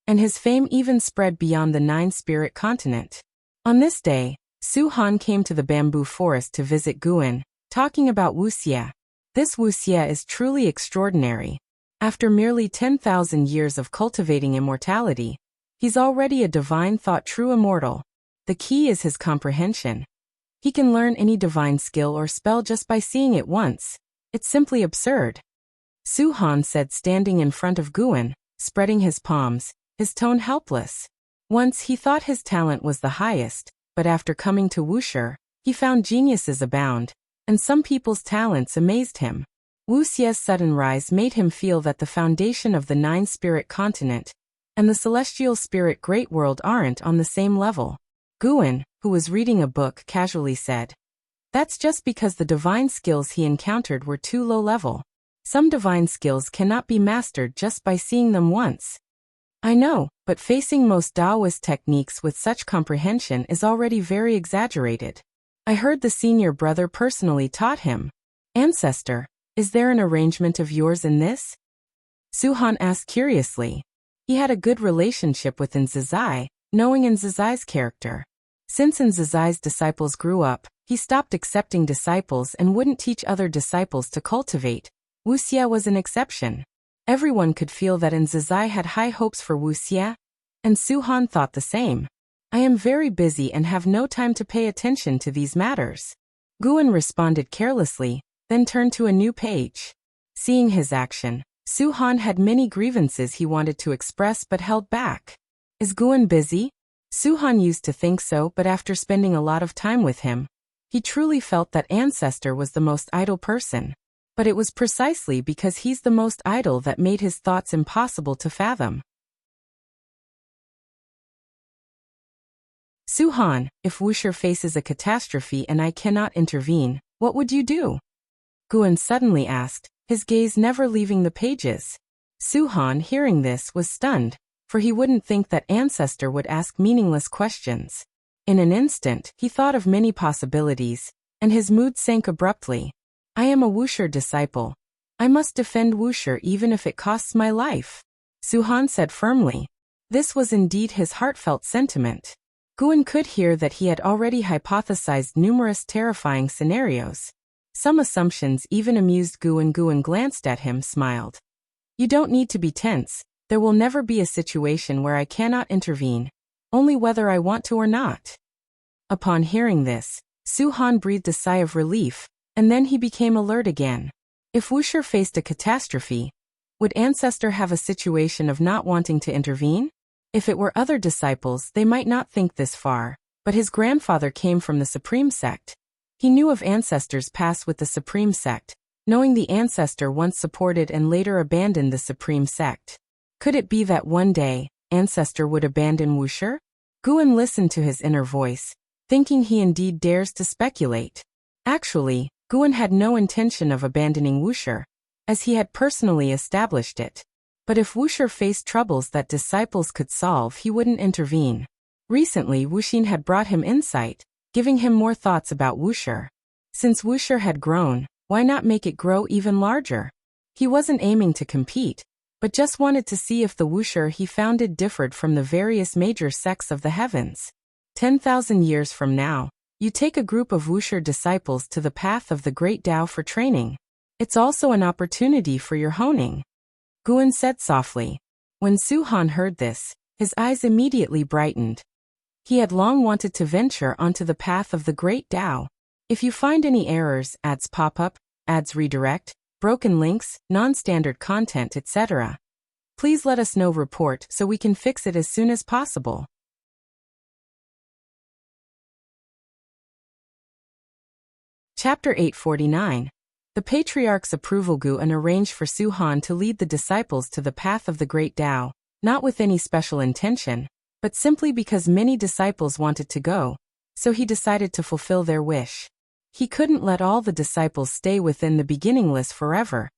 and his fame even spread beyond the 9-spirit continent. On this day, Su Han came to the bamboo forest to visit Guan, talking about Wuxia. This Wuxia is truly extraordinary. After merely 10,000 years of cultivating immortality, he's already a divine thought true immortal. The key is his comprehension. He can learn any divine skill or spell just by seeing it once. It's simply absurd. Su Han said, standing in front of Guan, spreading his palms, his tone helpless. Once he thought his talent was the highest, but after coming to Wuxia, he found geniuses abound, and some people's talents amazed him. Wuxia's sudden rise made him feel that the foundation of the 9-spirit continent and the celestial spirit great world aren't on the same level. Guan, who was reading a book, casually said, "That's just because the divine skills he encountered were too low level. Some divine skills cannot be mastered just by seeing them once." "I know, but facing most Taoist techniques with such comprehension is already very exaggerated. I heard the senior brother personally taught him." "Ancestor, is there an arrangement of yours in this?" Su Han asked curiously. He had a good relationship with Zizai, knowing Zizai's character. Since Zizai's disciples grew up, he stopped accepting disciples and wouldn't teach other disciples to cultivate. Wuxia was an exception. Everyone could feel that Zizai had high hopes for Wuxia, and Su Han thought the same. "I am very busy and have no time to pay attention to these matters." Guan responded carelessly, then turned to a new page. Seeing his action, Su Han had many grievances he wanted to express but held back. "Is Guan busy?" Su Han used to think so, but after spending a lot of time with him, he truly felt that ancestor was the most idle person. But it was precisely because he's the most idle that made his thoughts impossible to fathom. "Su Han, if Wuxia faces a catastrophe and I cannot intervene, what would you do?" Guan suddenly asked, his gaze never leaving the pages. Su Han, hearing this, was stunned, for he wouldn't think that ancestor would ask meaningless questions. In an instant, he thought of many possibilities, and his mood sank abruptly. "I am a Wuxia disciple. I must defend Wuxia even if it costs my life," Su Han said firmly. This was indeed his heartfelt sentiment. Guan could hear that he had already hypothesized numerous terrifying scenarios. Some assumptions even amused Guan. Guan glanced at him, smiled. "You don't need to be tense. There will never be a situation where I cannot intervene, only whether I want to or not." Upon hearing this, Su Han breathed a sigh of relief, and then he became alert again. If Wuxia faced a catastrophe, would ancestor have a situation of not wanting to intervene? If it were other disciples, they might not think this far, but his grandfather came from the Supreme Sect. He knew of ancestor's past with the Supreme Sect, knowing the ancestor once supported and later abandoned the Supreme Sect. Could it be that one day, ancestor would abandon Wuxia? Guan listened to his inner voice, thinking he indeed dares to speculate. Actually, Guan had no intention of abandoning Wuxia, as he had personally established it. But if Wuxia faced troubles that disciples could solve, he wouldn't intervene. Recently, Wuxin had brought him insight, giving him more thoughts about Wuxia. Since Wuxia had grown, why not make it grow even larger? He wasn't aiming to compete, but just wanted to see if the Wuxia he founded differed from the various major sects of the heavens. 10,000 years from now, you take a group of Wuxia disciples to the path of the great Tao for training. It's also an opportunity for your honing. Guan said softly. When Su Han heard this, his eyes immediately brightened. He had long wanted to venture onto the path of the Great Tao. If you find any errors, ads pop up, ads redirect, broken links, non-standard content, etc., please let us know. Report so we can fix it as soon as possible. Chapter 849. The Patriarch's Approval. Guan arranged for Su Han to lead the disciples to the path of the Great Tao, not with any special intention, but simply because many disciples wanted to go, so he decided to fulfill their wish. He couldn't let all the disciples stay within the beginningless forever.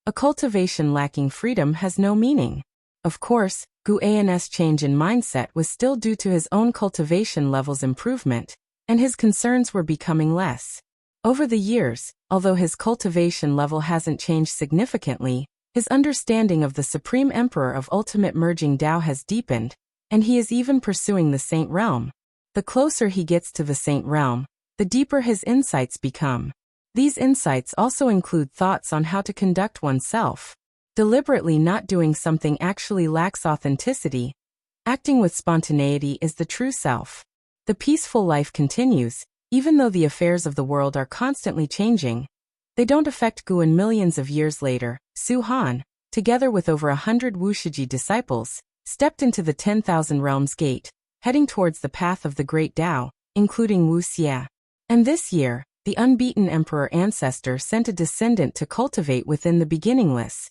A cultivation lacking freedom has no meaning. Of course, Guan's change in mindset was still due to his own cultivation level's improvement, and his concerns were becoming less. Over the years, although his cultivation level hasn't changed significantly, his understanding of the Supreme Emperor of Ultimate Merging Tao has deepened, and he is even pursuing the Saint Realm. The closer he gets to the Saint Realm, the deeper his insights become. These insights also include thoughts on how to conduct oneself. Deliberately not doing something actually lacks authenticity. Acting with spontaneity is the true self. The peaceful life continues, even though the affairs of the world are constantly changing. They don't affect Guan. Millions of years later, Su Han, together with over 100 Wuxia disciples, stepped into the 10,000 Realms Gate, heading towards the path of the Great Tao, including Wuxia. And this year, the unbeaten emperor ancestor sent a descendant to cultivate within the beginningless.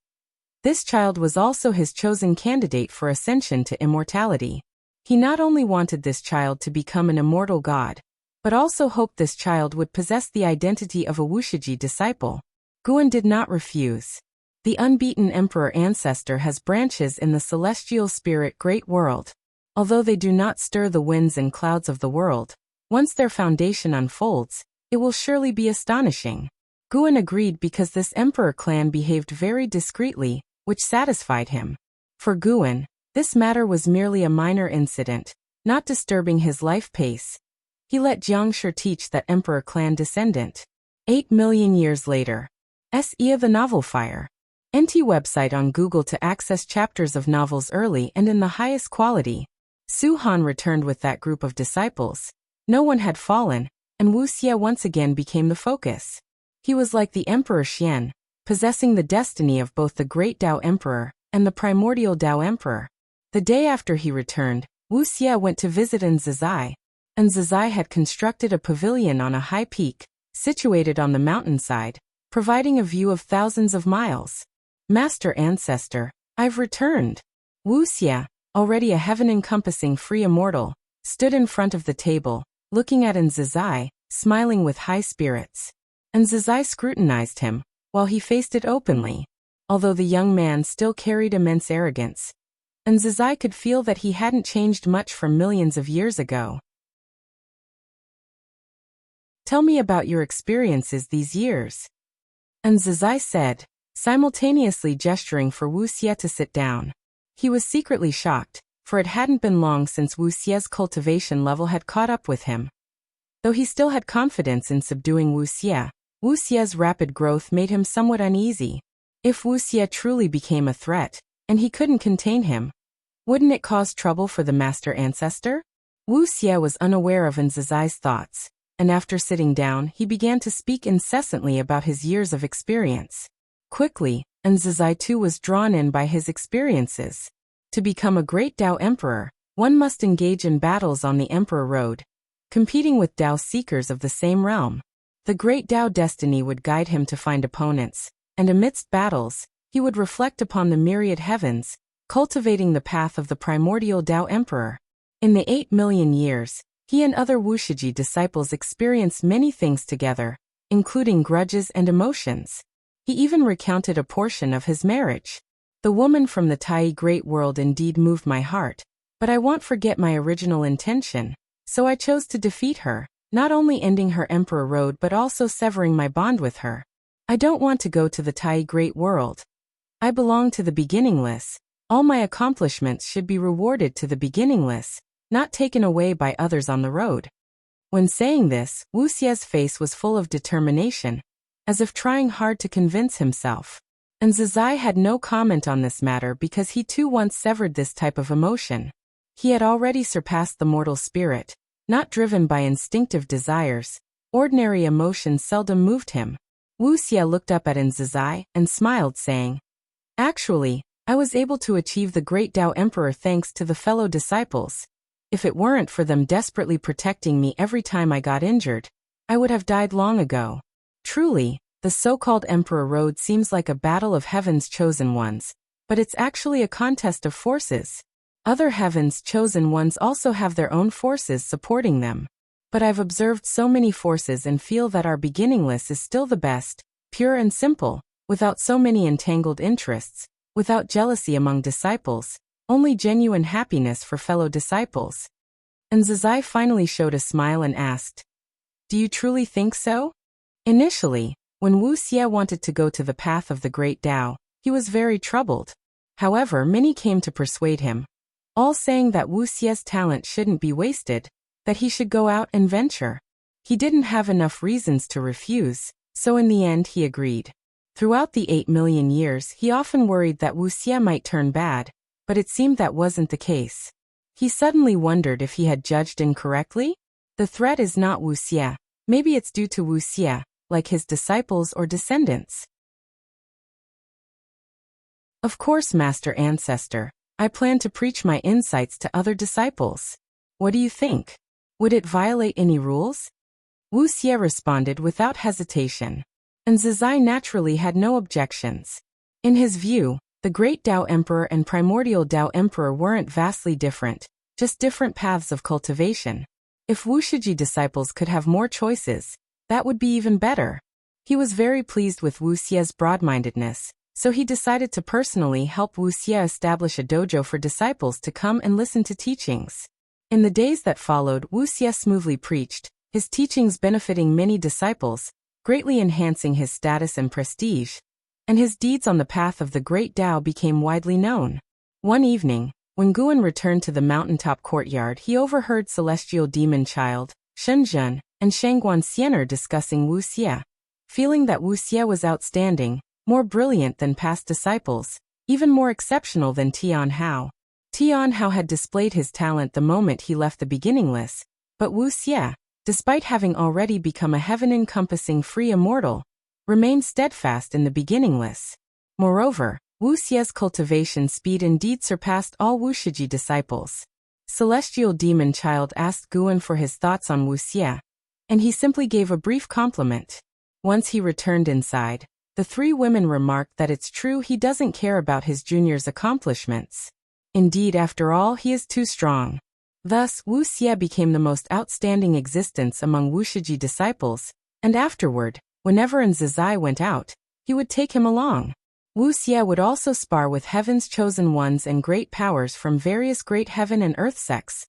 This child was also his chosen candidate for ascension to immortality. He not only wanted this child to become an immortal god, but also hoped this child would possess the identity of a Wuxia disciple. Guan did not refuse. The unbeaten emperor ancestor has branches in the celestial spirit great world. Although they do not stir the winds and clouds of the world, once their foundation unfolds, it will surely be astonishing. Guan agreed because this emperor clan behaved very discreetly, which satisfied him. For Guan, this matter was merely a minor incident, not disturbing his life pace. He let Jiangshi teach that emperor clan descendant. 8 million years later. S.E. The Novel Fire. NT website on Google to access chapters of novels early and in the highest quality. Su Han returned with that group of disciples. No one had fallen, and Wuxia once again became the focus. He was like the Emperor Xian, possessing the destiny of both the Great Tao Emperor and the Primordial Tao Emperor. The day after he returned, Wuxia went to visit Nzizai. Nzizai had constructed a pavilion on a high peak, situated on the mountainside, providing a view of thousands of miles. Master Ancestor, I've returned. Wuxia, already a heaven-encompassing free immortal, stood in front of the table, looking at Nzizai, smiling with high spirits. Nzizai scrutinized him, while he faced it openly. Although the young man still carried immense arrogance, Nzizai could feel that he hadn't changed much from millions of years ago. Tell me about your experiences these years. Nzizai said, simultaneously gesturing for Wuxia to sit down. He was secretly shocked, for it hadn't been long since Wuxia's cultivation level had caught up with him. Though he still had confidence in subduing Wuxia, Wuxia's rapid growth made him somewhat uneasy. If Wuxia truly became a threat, and he couldn't contain him, wouldn't it cause trouble for the Master Ancestor? Wuxia was unaware of Nzizai's thoughts, and after sitting down he began to speak incessantly about his years of experience. Quickly, Nzizai too was drawn in by his experiences. To become a great Tao Emperor, one must engage in battles on the Emperor Road, competing with Tao seekers of the same realm. The great Tao destiny would guide him to find opponents, and amidst battles, he would reflect upon the myriad heavens, cultivating the path of the primordial Tao Emperor. In the 8 million years, he and other Wuxia disciples experienced many things together, including grudges and emotions. He even recounted a portion of his marriage. The woman from the Tai Great World indeed moved my heart, but I won't forget my original intention, so I chose to defeat her, not only ending her Emperor Road but also severing my bond with her. I don't want to go to the Tai Great World. I belong to the beginningless. All my accomplishments should be rewarded to the beginningless, not taken away by others on the road. When saying this, Wuxia's face was full of determination, as if trying hard to convince himself. And Nzizai had no comment on this matter because he too once severed this type of emotion. He had already surpassed the mortal spirit, not driven by instinctive desires. Ordinary emotions seldom moved him. Wuxia looked up at Nzizai and smiled, saying, "Actually, I was able to achieve the great Tao Emperor thanks to the fellow disciples. If it weren't for them desperately protecting me every time I got injured, I would have died long ago." Truly, the so-called Emperor Road seems like a battle of heaven's chosen ones, but it's actually a contest of forces. Other heaven's chosen ones also have their own forces supporting them. But I've observed so many forces and feel that our beginningless is still the best, pure and simple, without so many entangled interests, without jealousy among disciples, only genuine happiness for fellow disciples. And Nzizai finally showed a smile and asked, "Do you truly think so?" Initially, when Wuxia wanted to go to the path of the great Tao, he was very troubled. However, many came to persuade him, all saying that Wuxia's talent shouldn't be wasted, that he should go out and venture. He didn't have enough reasons to refuse, so in the end he agreed. Throughout the 8 million years, he often worried that Wuxia might turn bad, but it seemed that wasn't the case. He suddenly wondered if he had judged incorrectly. The threat is not Wuxia. Maybe it's due to Wuxia, like his disciples or descendants. Of course, Master Ancestor, I plan to preach my insights to other disciples. What do you think? Would it violate any rules? Wuxia responded without hesitation. And Nzizai naturally had no objections. In his view, the great Tao Emperor and primordial Tao Emperor weren't vastly different, just different paths of cultivation. If Wuxia disciples could have more choices, that would be even better. He was very pleased with Wuxia's broad-mindedness, so he decided to personally help Wuxia establish a dojo for disciples to come and listen to teachings. In the days that followed, Wuxia smoothly preached, his teachings benefiting many disciples, greatly enhancing his status and prestige, and his deeds on the path of the great Tao became widely known. One evening, when Guan returned to the mountaintop courtyard, he overheard Celestial Demon Child, Shenzhen, and Shangguan Xiener discussing Wuxia. Feeling that Wuxia was outstanding, more brilliant than past disciples, even more exceptional than Tian Hao. Tian Hao had displayed his talent the moment he left the beginningless, but Wuxia, despite having already become a heaven-encompassing free immortal, remained steadfast in the beginningless. Moreover, Wuxia's cultivation speed indeed surpassed all Wuxia disciples. Celestial Demon Child asked Guan for his thoughts on Wuxia, and he simply gave a brief compliment. Once he returned inside, the three women remarked that it's true he doesn't care about his junior's accomplishments. Indeed, after all, he is too strong. Thus, Wuxia became the most outstanding existence among Wuxia disciples, and afterward, whenever Nzizai went out, he would take him along. Wuxia would also spar with heaven's chosen ones and great powers from various great heaven and earth sects,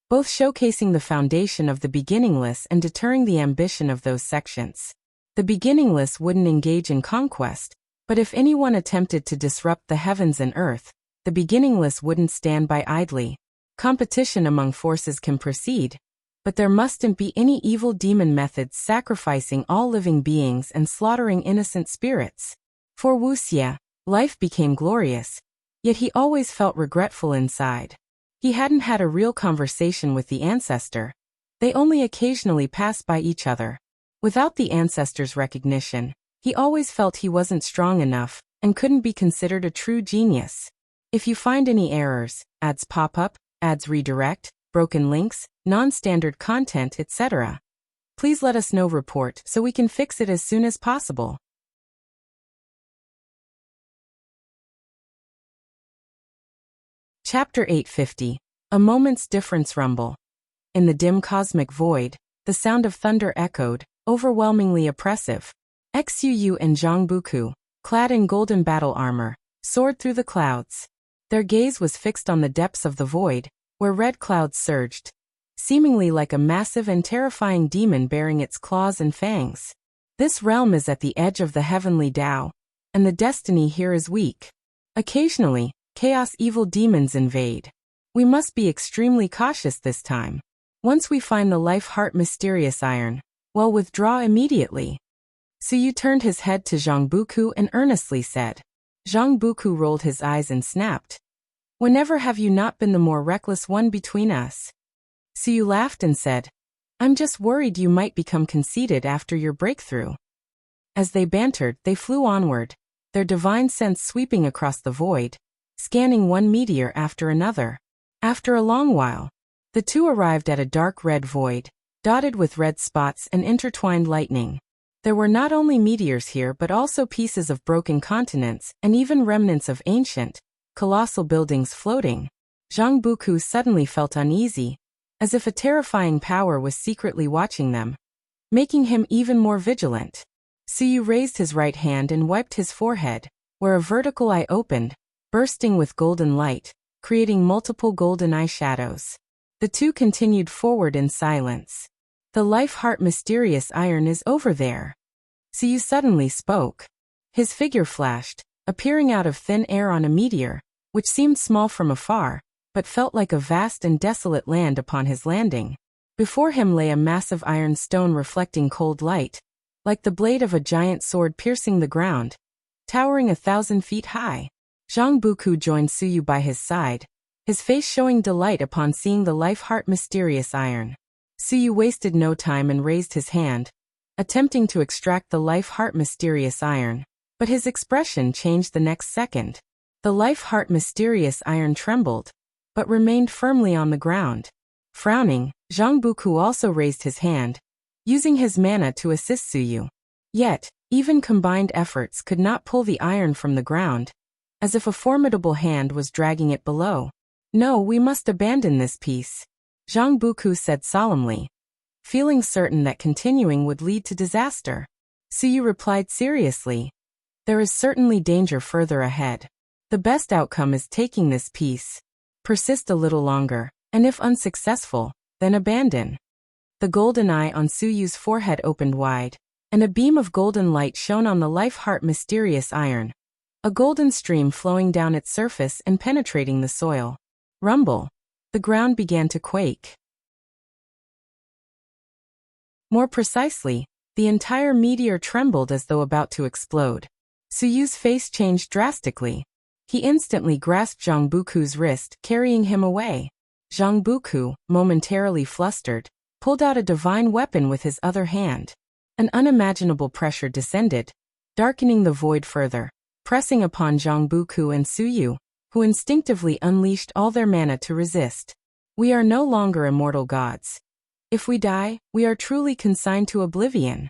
both showcasing the foundation of the beginningless and deterring the ambition of those sections. The beginningless wouldn't engage in conquest, but if anyone attempted to disrupt the heavens and earth, the beginningless wouldn't stand by idly. Competition among forces can proceed, but there mustn't be any evil demon methods sacrificing all living beings and slaughtering innocent spirits. For Wuxia, life became glorious, yet he always felt regretful inside. He hadn't had a real conversation with the ancestor. They only occasionally passed by each other. Without the ancestor's recognition, he always felt he wasn't strong enough and couldn't be considered a true genius. If you find any errors, ads pop up, ads redirect, broken links, non-standard content, etc., please let us know. Report so we can fix it as soon as possible. Chapter 850. A Moment's Difference Rumble. In the dim cosmic void, the sound of thunder echoed, overwhelmingly oppressive. Xuu and Zhangbuku, clad in golden battle armor, soared through the clouds. Their gaze was fixed on the depths of the void, where red clouds surged, seemingly like a massive and terrifying demon bearing its claws and fangs. This realm is at the edge of the heavenly Tao, and the destiny here is weak. Occasionally, chaos evil demons invade. We must be extremely cautious this time. Once we find the life-heart mysterious iron, we'll withdraw immediately. Suyu turned his head to Zhangbuku and earnestly said. Zhangbuku rolled his eyes and snapped. Whenever have you not been the more reckless one between us? Suyu laughed and said, I'm just worried you might become conceited after your breakthrough. As they bantered, they flew onward, their divine sense sweeping across the void, scanning one meteor after another. After a long while, the two arrived at a dark red void, dotted with red spots and intertwined lightning. There were not only meteors here but also pieces of broken continents and even remnants of ancient, colossal buildings floating. Zhang Buku suddenly felt uneasy, as if a terrifying power was secretly watching them, making him even more vigilant. Suyu raised his right hand and wiped his forehead, where a vertical eye opened, bursting with golden light, creating multiple golden eye shadows. The two continued forward in silence. The life-heart mysterious iron is over there. Suyu suddenly spoke. His figure flashed, appearing out of thin air on a meteor, which seemed small from afar, but felt like a vast and desolate land upon his landing. Before him lay a massive iron stone reflecting cold light, like the blade of a giant sword piercing the ground, towering 1,000 feet high. Zhang Buku joined Suyu by his side, his face showing delight upon seeing the life-heart mysterious iron. Suyu wasted no time and raised his hand, attempting to extract the life-heart mysterious iron, but his expression changed the next second. The life-heart mysterious iron trembled, but remained firmly on the ground. Frowning, Zhang Buku also raised his hand, using his mana to assist Suyu. Yet, even combined efforts could not pull the iron from the ground, as if a formidable hand was dragging it below. No, we must abandon this piece, Zhang Buku said solemnly, feeling certain that continuing would lead to disaster. Suyu replied seriously, there is certainly danger further ahead. The best outcome is taking this piece. Persist a little longer, and if unsuccessful, then abandon. The golden eye on Suyu's forehead opened wide, and a beam of golden light shone on the life-heart mysterious iron, a golden stream flowing down its surface and penetrating the soil. Rumble. The ground began to quake. More precisely, the entire meteor trembled as though about to explode. Suyu's face changed drastically. He instantly grasped Zhang Buku's wrist, carrying him away. Zhang Buku, momentarily flustered, pulled out a divine weapon with his other hand. An unimaginable pressure descended, darkening the void further, pressing upon Zhang Buku and Suyu, who instinctively unleashed all their mana to resist. We are no longer immortal gods. If we die, we are truly consigned to oblivion.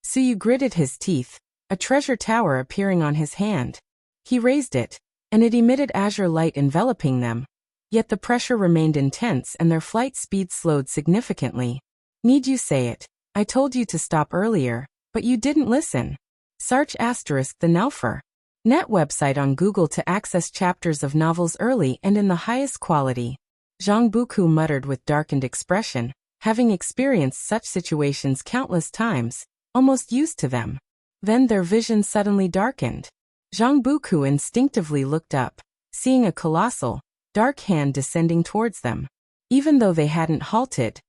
Suyu gritted his teeth, a treasure tower appearing on his hand. He raised it, and it emitted azure light enveloping them. Yet the pressure remained intense and their flight speed slowed significantly. Need you say it? I told you to stop earlier, but you didn't listen. Sarch * the Nelfer. Net website on Google to access chapters of novels early and in the highest quality. Zhang Buku muttered with darkened expression, having experienced such situations countless times, almost used to them. Then their vision suddenly darkened. Zhang Buku instinctively looked up, seeing a colossal, dark hand descending towards them. Even though they hadn't halted,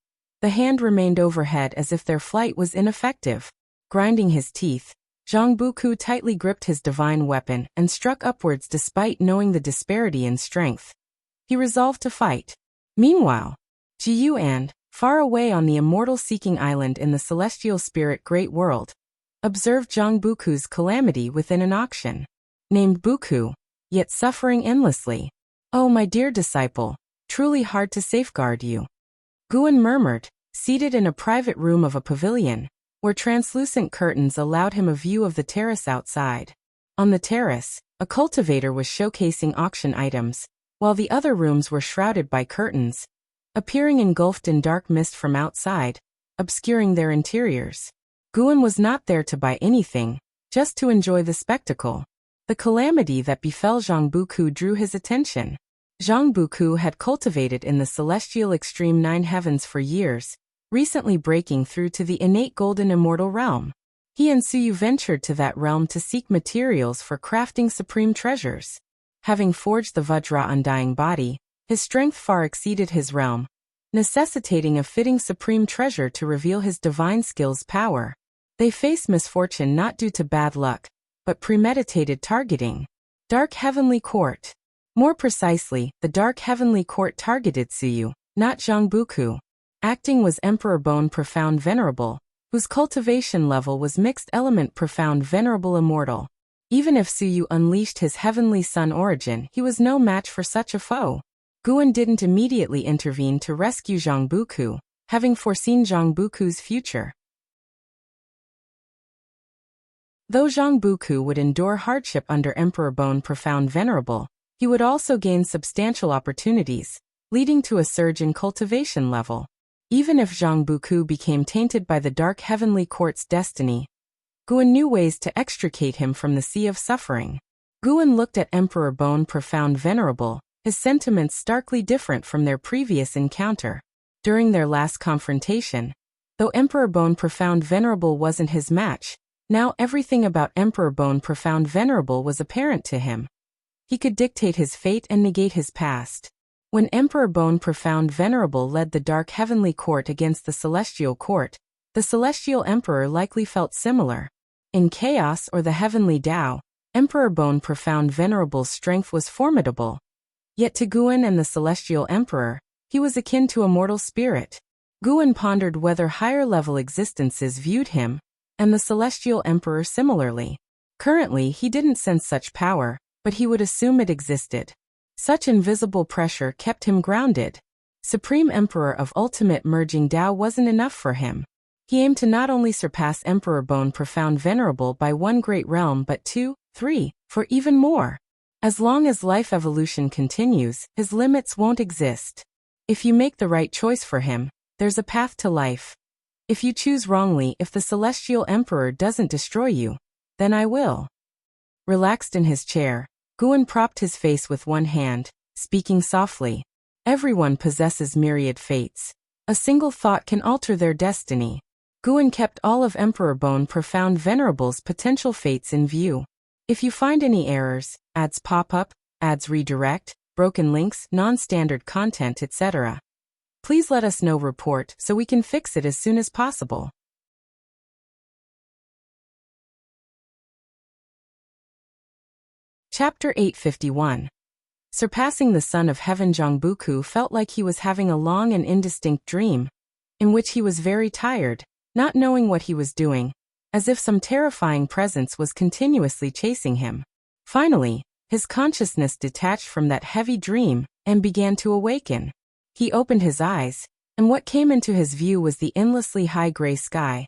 the hand remained overhead as if their flight was ineffective. Grinding his teeth, Zhang Buku tightly gripped his divine weapon and struck upwards despite knowing the disparity in strength. He resolved to fight. Meanwhile, Jiyu and, far away on the immortal-seeking island in the celestial spirit great world, observed Zhang Buku's calamity within an auction. Named Buku, yet suffering endlessly. Oh, my dear disciple, truly hard to safeguard you. Guan murmured, seated in a private room of a pavilion, where translucent curtains allowed him a view of the terrace outside. On the terrace, a cultivator was showcasing auction items, while the other rooms were shrouded by curtains, appearing engulfed in dark mist from outside, obscuring their interiors. Guan was not there to buy anything, just to enjoy the spectacle. The calamity that befell Zhang Buku drew his attention. Zhang Buku had cultivated in the celestial extreme 9 heavens for years, recently breaking through to the innate golden immortal realm. He and Suyu ventured to that realm to seek materials for crafting supreme treasures. Having forged the Vajra undying body, his strength far exceeded his realm, necessitating a fitting supreme treasure to reveal his divine skill's power. They faced misfortune not due to bad luck, but premeditated targeting. Dark Heavenly Court. More precisely, the Dark Heavenly Court targeted Suyu, not Zhangbuku. Acting was Emperor Bone Profound Venerable, whose cultivation level was Mixed Element Profound Venerable Immortal. Even if Suyu unleashed his Heavenly Sun origin, he was no match for such a foe. Guan didn't immediately intervene to rescue Zhangbuku, having foreseen Zhangbuku's future. Though Zhangbuku would endure hardship under Emperor Bone Profound Venerable, he would also gain substantial opportunities, leading to a surge in cultivation level. Even if Zhangbuku became tainted by the Dark Heavenly Court's destiny, Guan knew ways to extricate him from the sea of suffering. Guan looked at Emperor Bone Profound Venerable, his sentiments starkly different from their previous encounter. During their last confrontation, though Emperor Bone Profound Venerable wasn't his match, now everything about Emperor Bone Profound Venerable was apparent to him. He could dictate his fate and negate his past. When Emperor Bone Profound Venerable led the Dark Heavenly Court against the Celestial Court, the Celestial Emperor likely felt similar. In chaos or the Heavenly Tao, Emperor Bone Profound Venerable's strength was formidable. Yet to Guan and the Celestial Emperor, he was akin to a mortal spirit. Guan pondered whether higher-level existences viewed him, and the Celestial Emperor similarly. Currently, he didn't sense such power, but he would assume it existed. Such invisible pressure kept him grounded. Supreme Emperor of Ultimate Merging Tao wasn't enough for him. He aimed to not only surpass Emperor Bone Profound Venerable by one great realm but 2, 3, 4 even more. As long as life evolution continues, his limits won't exist. If you make the right choice for him, there's a path to life. If you choose wrongly, if the Celestial Emperor doesn't destroy you, then I will. Relaxed in his chair, Guan propped his face with one hand, speaking softly. Everyone possesses myriad fates. A single thought can alter their destiny. Guan kept all of Emperor Bone Profound Venerable's potential fates in view. If you find any errors, ads pop up, ads redirect, broken links, non-standard content, etc., please let us know. Report so we can fix it as soon as possible. Chapter 851. Surpassing the Son of Heaven. Zhangbuku felt like he was having a long and indistinct dream, in which he was very tired, not knowing what he was doing, as if some terrifying presence was continuously chasing him. Finally, his consciousness detached from that heavy dream and began to awaken. He opened his eyes, and what came into his view was the endlessly high gray sky.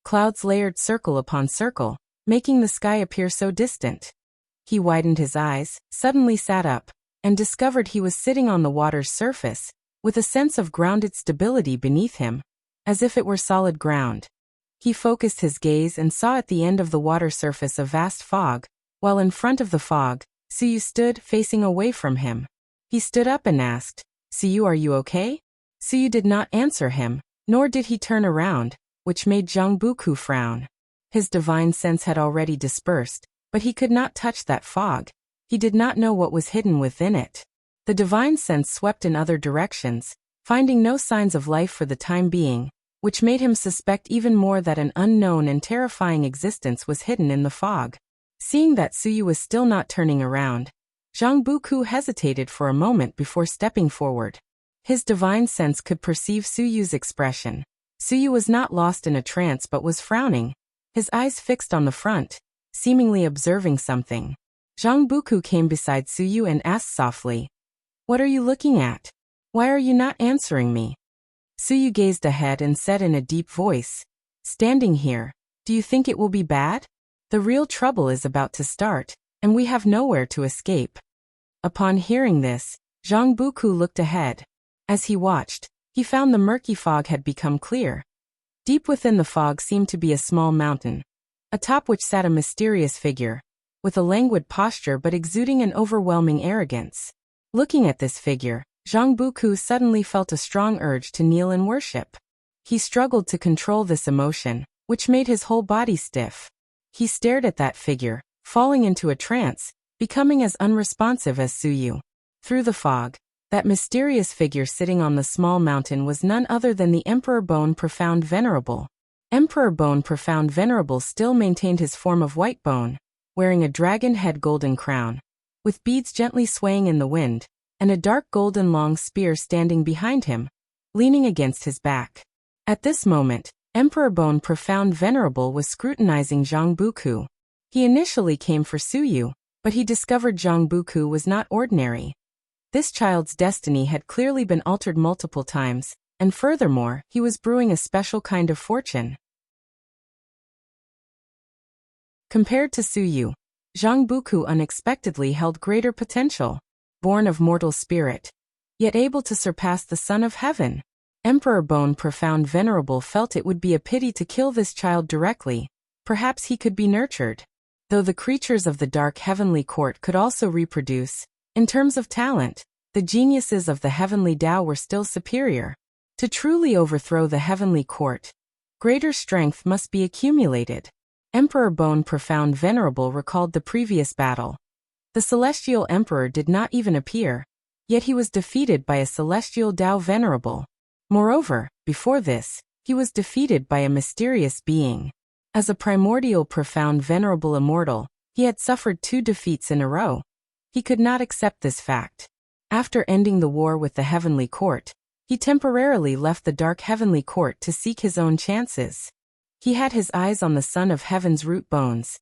Clouds layered circle upon circle, making the sky appear so distant. He widened his eyes, suddenly sat up, and discovered he was sitting on the water's surface, with a sense of grounded stability beneath him, as if it were solid ground. He focused his gaze and saw at the end of the water surface a vast fog, while in front of the fog, Suyu stood facing away from him. He stood up and asked, "Suyu, are you okay?" Suyu did not answer him, nor did he turn around, which made Zhangbuku frown. His divine sense had already dispersed, but he could not touch that fog. He did not know what was hidden within it. The divine sense swept in other directions, finding no signs of life for the time being, which made him suspect even more that an unknown and terrifying existence was hidden in the fog. Seeing that Suyu was still not turning around, Zhangbuku hesitated for a moment before stepping forward. His divine sense could perceive Suyu's expression. Suyu was not lost in a trance but was frowning, his eyes fixed on the front, seemingly observing something. Zhangbuku came beside Suyu and asked softly, "What are you looking at? Why are you not answering me?" Suyu gazed ahead and said in a deep voice, "Standing here, do you think it will be bad? The real trouble is about to start, and we have nowhere to escape." Upon hearing this, Zhangbuku looked ahead. As he watched, he found the murky fog had become clear. Deep within the fog seemed to be a small mountain, atop which sat a mysterious figure, with a languid posture but exuding an overwhelming arrogance. Looking at this figure, Zhangbuku suddenly felt a strong urge to kneel and worship. He struggled to control this emotion, which made his whole body stiff. He stared at that figure, falling into a trance, becoming as unresponsive as Suyu. Through the fog, that mysterious figure sitting on the small mountain was none other than the Emperor Bone Profound Venerable. Emperor Bone Profound Venerable still maintained his form of white bone, wearing a dragon head golden crown. with beads gently swaying in the wind, and a dark golden long spear standing behind him, leaning against his back. At this moment, Emperor Bone Profound Venerable was scrutinizing Zhang Buku. He initially came for Suyu, but he discovered Zhang Buku was not ordinary. This child's destiny had clearly been altered multiple times, and furthermore, he was brewing a special kind of fortune. Compared to Suyu, Zhang Buku unexpectedly held greater potential, born of mortal spirit, yet able to surpass the Son of Heaven. Emperor Bone Profound Venerable felt it would be a pity to kill this child directly. Perhaps he could be nurtured. Though the creatures of the dark heavenly court could also reproduce, in terms of talent, the geniuses of the heavenly Tao were still superior. To truly overthrow the heavenly court, greater strength must be accumulated. Emperor Bone Profound Venerable recalled the previous battle. The celestial emperor did not even appear, yet he was defeated by a celestial Tao Venerable. Moreover, before this, he was defeated by a mysterious being. As a primordial Profound Venerable immortal, he had suffered 2 defeats in a row. He could not accept this fact. After ending the war with the heavenly court, he temporarily left the dark heavenly court to seek his own chances. He had his eyes on the Son of Heaven's root bones,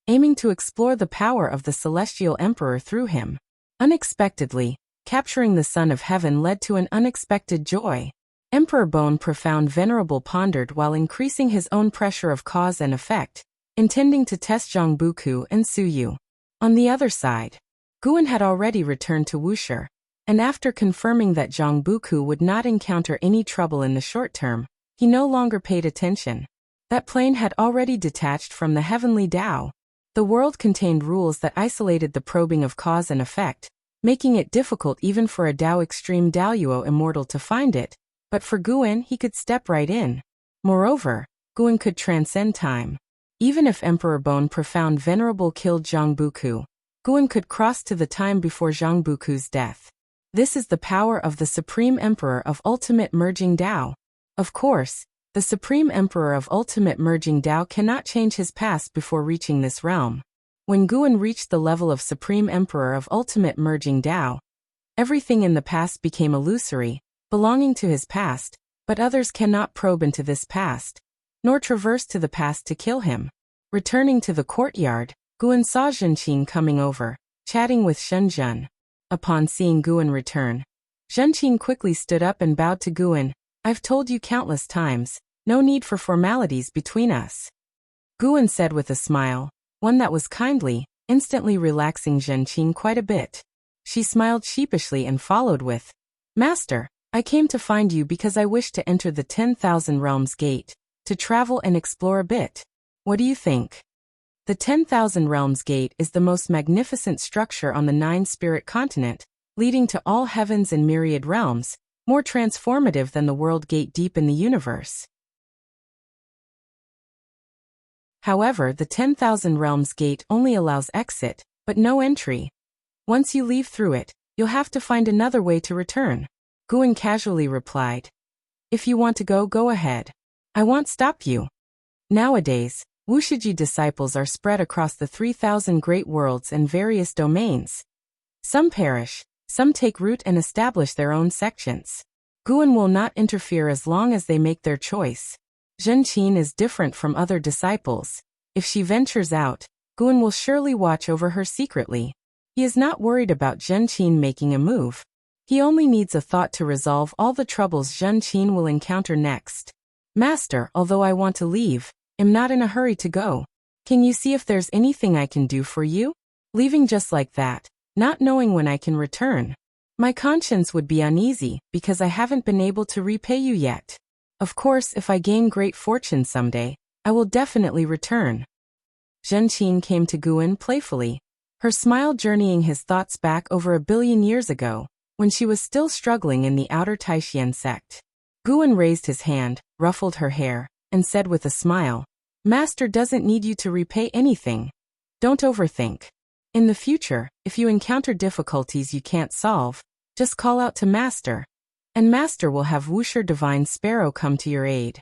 aiming to explore the power of the celestial emperor through him. Unexpectedly, capturing the Son of Heaven led to an unexpected joy. Emperor Bone Profound Venerable pondered while increasing his own pressure of cause and effect, intending to test Zhang Buku and Suyu. On the other side, Guan had already returned to Wuxia, and after confirming that Zhang Buku would not encounter any trouble in the short term, he no longer paid attention. That plane had already detached from the heavenly Tao. The world contained rules that isolated the probing of cause and effect, making it difficult even for a Tao Extreme Daoyuo immortal to find it. But for Guan, he could step right in. Moreover, Guan could transcend time. Even if Emperor Bone Profound Venerable killed Zhang Buku, Guan could cross to the time before Zhang Buku's death. This is the power of the Supreme Emperor of Ultimate Merging Tao. Of course, the Supreme Emperor of Ultimate Merging Tao cannot change his past before reaching this realm. When Guan reached the level of Supreme Emperor of Ultimate Merging Tao, everything in the past became illusory, belonging to his past, but others cannot probe into this past, nor traverse to the past to kill him. Returning to the courtyard, Guan saw Zhenqin coming over, chatting with Shenzhen. Upon seeing Guan return, Zhenqin quickly stood up and bowed to Guan. "I've told you countless times, no need for formalities between us," Guan said with a smile, one that was kindly, instantly relaxing Zhenqin quite a bit. She smiled sheepishly and followed with, "Master, I came to find you because I wish to enter the 10,000 Realms Gate, to travel and explore a bit. What do you think?" The 10,000 Realms Gate is the most magnificent structure on the 9-spirit continent, leading to all heavens and myriad realms, more transformative than the World Gate deep in the universe. However, the 10,000 Realms Gate only allows exit, but no entry. Once you leave through it, you'll have to find another way to return. Guan casually replied. "If you want to go, go ahead. I won't stop you." Nowadays, Wuxia disciples are spread across the 3,000 great worlds and various domains. Some perish, some take root and establish their own sections. Guan will not interfere as long as they make their choice. Zhenqin is different from other disciples. If she ventures out, Guan will surely watch over her secretly. He is not worried about Zhenqin making a move. He only needs a thought to resolve all the troubles Zhenqin will encounter next. "Master, although I want to leave, I'm not in a hurry to go. Can you see if there's anything I can do for you?" Leaving just like that, not knowing when I can return. My conscience would be uneasy because I haven't been able to repay you yet. Of course, if I gain great fortune someday, I will definitely return. Zhenqin came to Guan playfully, her smile journeying his thoughts back over 1 billion years ago, when she was still struggling in the outer Taishan sect. Guan raised his hand, ruffled her hair, and said with a smile, "Master doesn't need you to repay anything. Don't overthink. In the future, if you encounter difficulties you can't solve, just call out to Master, and Master will have Wuxia Divine Sparrow come to your aid."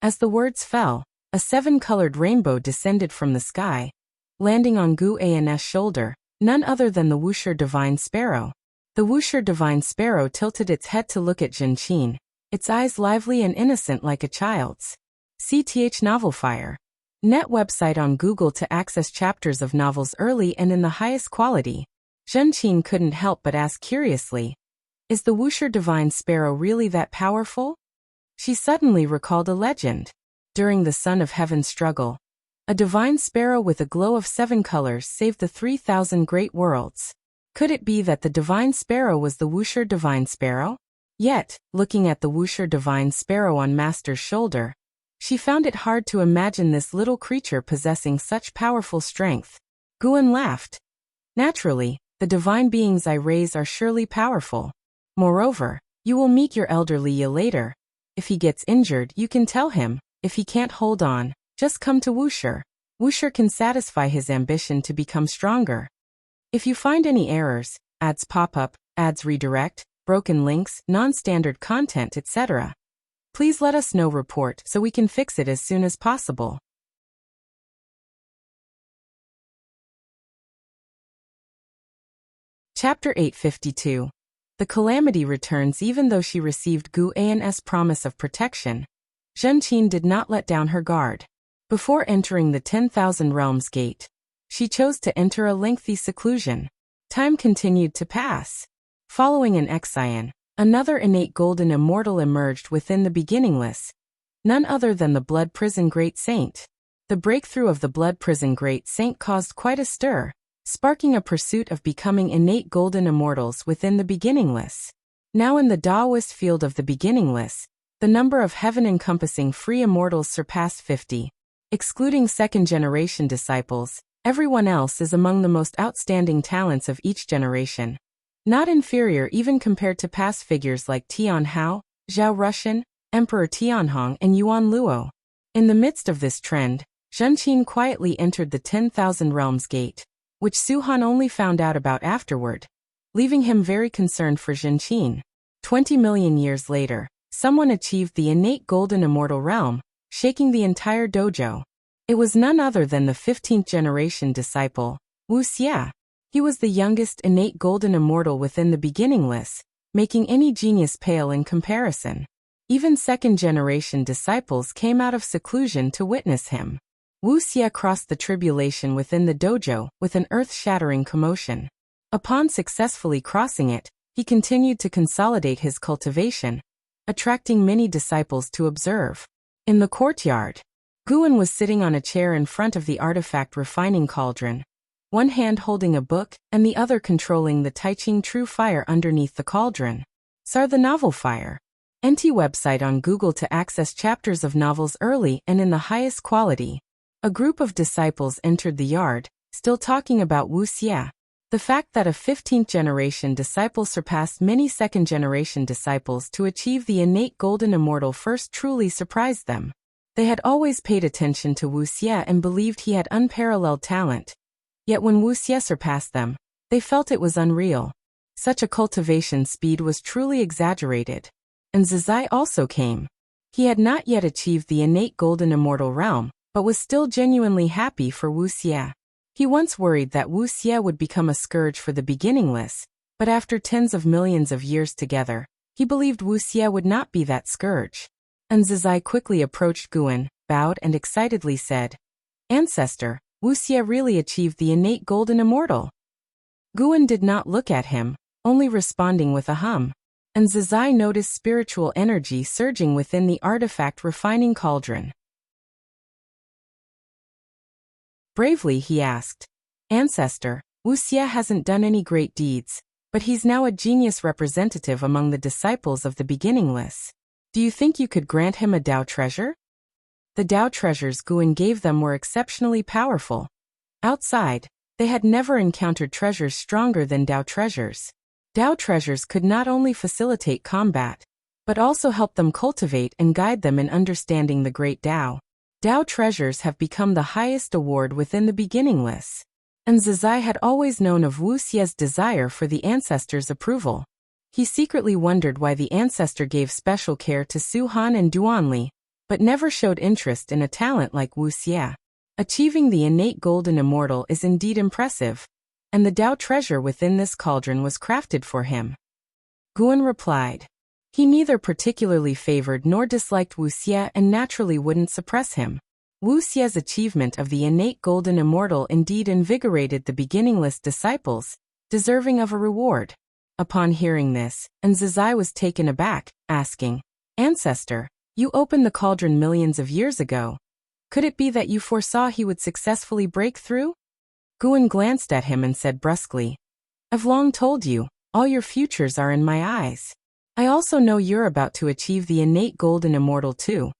As the words fell, a 7-colored rainbow descended from the sky, landing on Gu An's shoulder, none other than the Wuxia divine sparrow. The Wuxia divine sparrow tilted its head to look at Zhenqin, its eyes lively and innocent like a child's. CTH Novel Fire. Net website on Google to access chapters of novels early and in the highest quality. Zhenqin couldn't help but ask curiously, is the Wuxia divine sparrow really that powerful? She suddenly recalled a legend. During the Son of Heaven struggle, a divine sparrow with a glow of 7 colors saved the 3,000 great worlds. Could it be that the divine sparrow was the Wuxia divine sparrow? Yet, looking at the Wuxia divine sparrow on Master's shoulder, she found it hard to imagine this little creature possessing such powerful strength. Guan laughed. Naturally, the divine beings I raise are surely powerful. Moreover, you will meet your elderly Yi later. If he gets injured, you can tell him. If he can't hold on, just come to Wuxia. Wuxia can satisfy his ambition to become stronger. If you find any errors, ads pop up, ads redirect, broken links, non-standard content, etc., please let us know. Report so we can fix it as soon as possible. Chapter 852. The calamity returns. Even though she received Gu An's promise of protection, Zhenqin did not let down her guard. Before entering the 10,000 Realms Gate, she chose to enter a lengthy seclusion. Time continued to pass. Following an Exion, another innate golden immortal emerged within the beginningless, none other than the Blood Prison Great Saint. The breakthrough of the Blood Prison Great Saint caused quite a stir, sparking a pursuit of becoming innate golden immortals within the beginningless. Now in the Taoist field of the beginningless, the number of heaven-encompassing free immortals surpassed 50. Excluding second-generation disciples, everyone else is among the most outstanding talents of each generation. Not inferior even compared to past figures like Tian Hao, Zhao Rushan, Emperor Tianhong, and Yuan Luo. In the midst of this trend, Zhenqin quietly entered the 10,000 Realms Gate, which Su Han only found out about afterward, leaving him very concerned for Zhenqin. 20 million years later, someone achieved the innate golden immortal realm, shaking the entire dojo. It was none other than the 15th generation disciple, Wuxia. He was the youngest innate golden immortal within the beginningless, making any genius pale in comparison. Even second generation disciples came out of seclusion to witness him. Wuxia crossed the tribulation within the dojo with an earth-shattering commotion. Upon successfully crossing it, he continued to consolidate his cultivation, attracting many disciples to observe. In the courtyard, Guan was sitting on a chair in front of the artifact refining cauldron, one hand holding a book and the other controlling the Taiqing True Fire underneath the cauldron. SAR the Novel Fire. NT website on Google to access chapters of novels early and in the highest quality. A group of disciples entered the yard, still talking about Wuxia. The fact that a 15th generation disciple surpassed many second generation disciples to achieve the innate golden immortal first truly surprised them. They had always paid attention to Wuxia and believed he had unparalleled talent. Yet when Wuxia surpassed them, they felt it was unreal. Such a cultivation speed was truly exaggerated. And Zizai also came. He had not yet achieved the innate golden immortal realm, but was still genuinely happy for Wuxia. He once worried that Wuxia would become a scourge for the beginningless, but after tens of millions of years together, he believed Wuxia would not be that scourge. And Zizai quickly approached Guan, bowed and excitedly said, "Ancestor, Wuxia really achieved the innate golden immortal." Guan did not look at him, only responding with a hum. And Zizai noticed spiritual energy surging within the artifact refining cauldron. Bravely he asked, "Ancestor, Wuxia hasn't done any great deeds, but he's now a genius representative among the disciples of the beginningless. Do you think you could grant him a Tao treasure?" The Tao treasures Guan gave them were exceptionally powerful. Outside, they had never encountered treasures stronger than Tao treasures. Tao treasures could not only facilitate combat, but also help them cultivate and guide them in understanding the great Tao. Tao treasures have become the highest award within the beginningless. And Zizai had always known of Wuxia's desire for the ancestor's approval. He secretly wondered why the ancestor gave special care to Su Han and Duanli, but never showed interest in a talent like Wuxia. Achieving the innate golden immortal is indeed impressive. and the Tao treasure within this cauldron was crafted for him. Guan replied. He neither particularly favored nor disliked Wuxia and naturally wouldn't suppress him. Wuxia's achievement of the innate golden immortal indeed invigorated the beginningless disciples, deserving of a reward. Upon hearing this, Zizai was taken aback, asking, Ancestor, you opened the cauldron millions of years ago. Could it be that you foresaw he would successfully break through? Guan glanced at him and said brusquely, I've long told you, all your futures are in my eyes. I also know you're about to achieve the innate golden immortal too.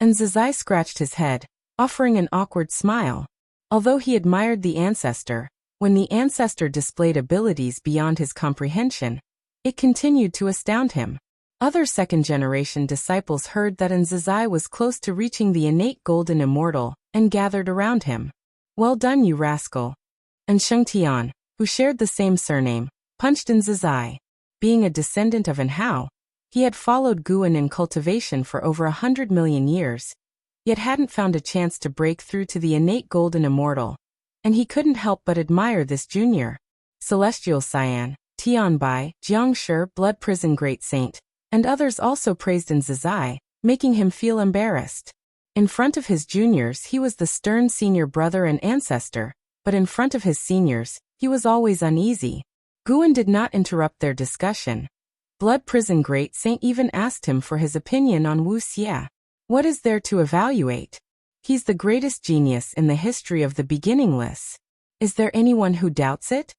Zizai scratched his head, offering an awkward smile. Although he admired the ancestor, when the ancestor displayed abilities beyond his comprehension, it continued to astound him. Other second-generation disciples heard that Zizai was close to reaching the innate golden immortal and gathered around him. Well done, you rascal. And Shengtian, who shared the same surname, punched Zizai. Being a descendant of Hao, he had followed Guan in cultivation for over 100 million years, yet hadn't found a chance to break through to the innate golden immortal, and he couldn't help but admire this junior. Celestial Cyan, Tianbai, Jiangshi, Blood Prison Great Saint, and others also praised Zizai, making him feel embarrassed. In front of his juniors he was the stern senior brother and ancestor, but in front of his seniors, he was always uneasy. Guan did not interrupt their discussion. Blood Prison Great Saint even asked him for his opinion on Wuxia. What is there to evaluate? He's the greatest genius in the history of the beginningless. Is there anyone who doubts it?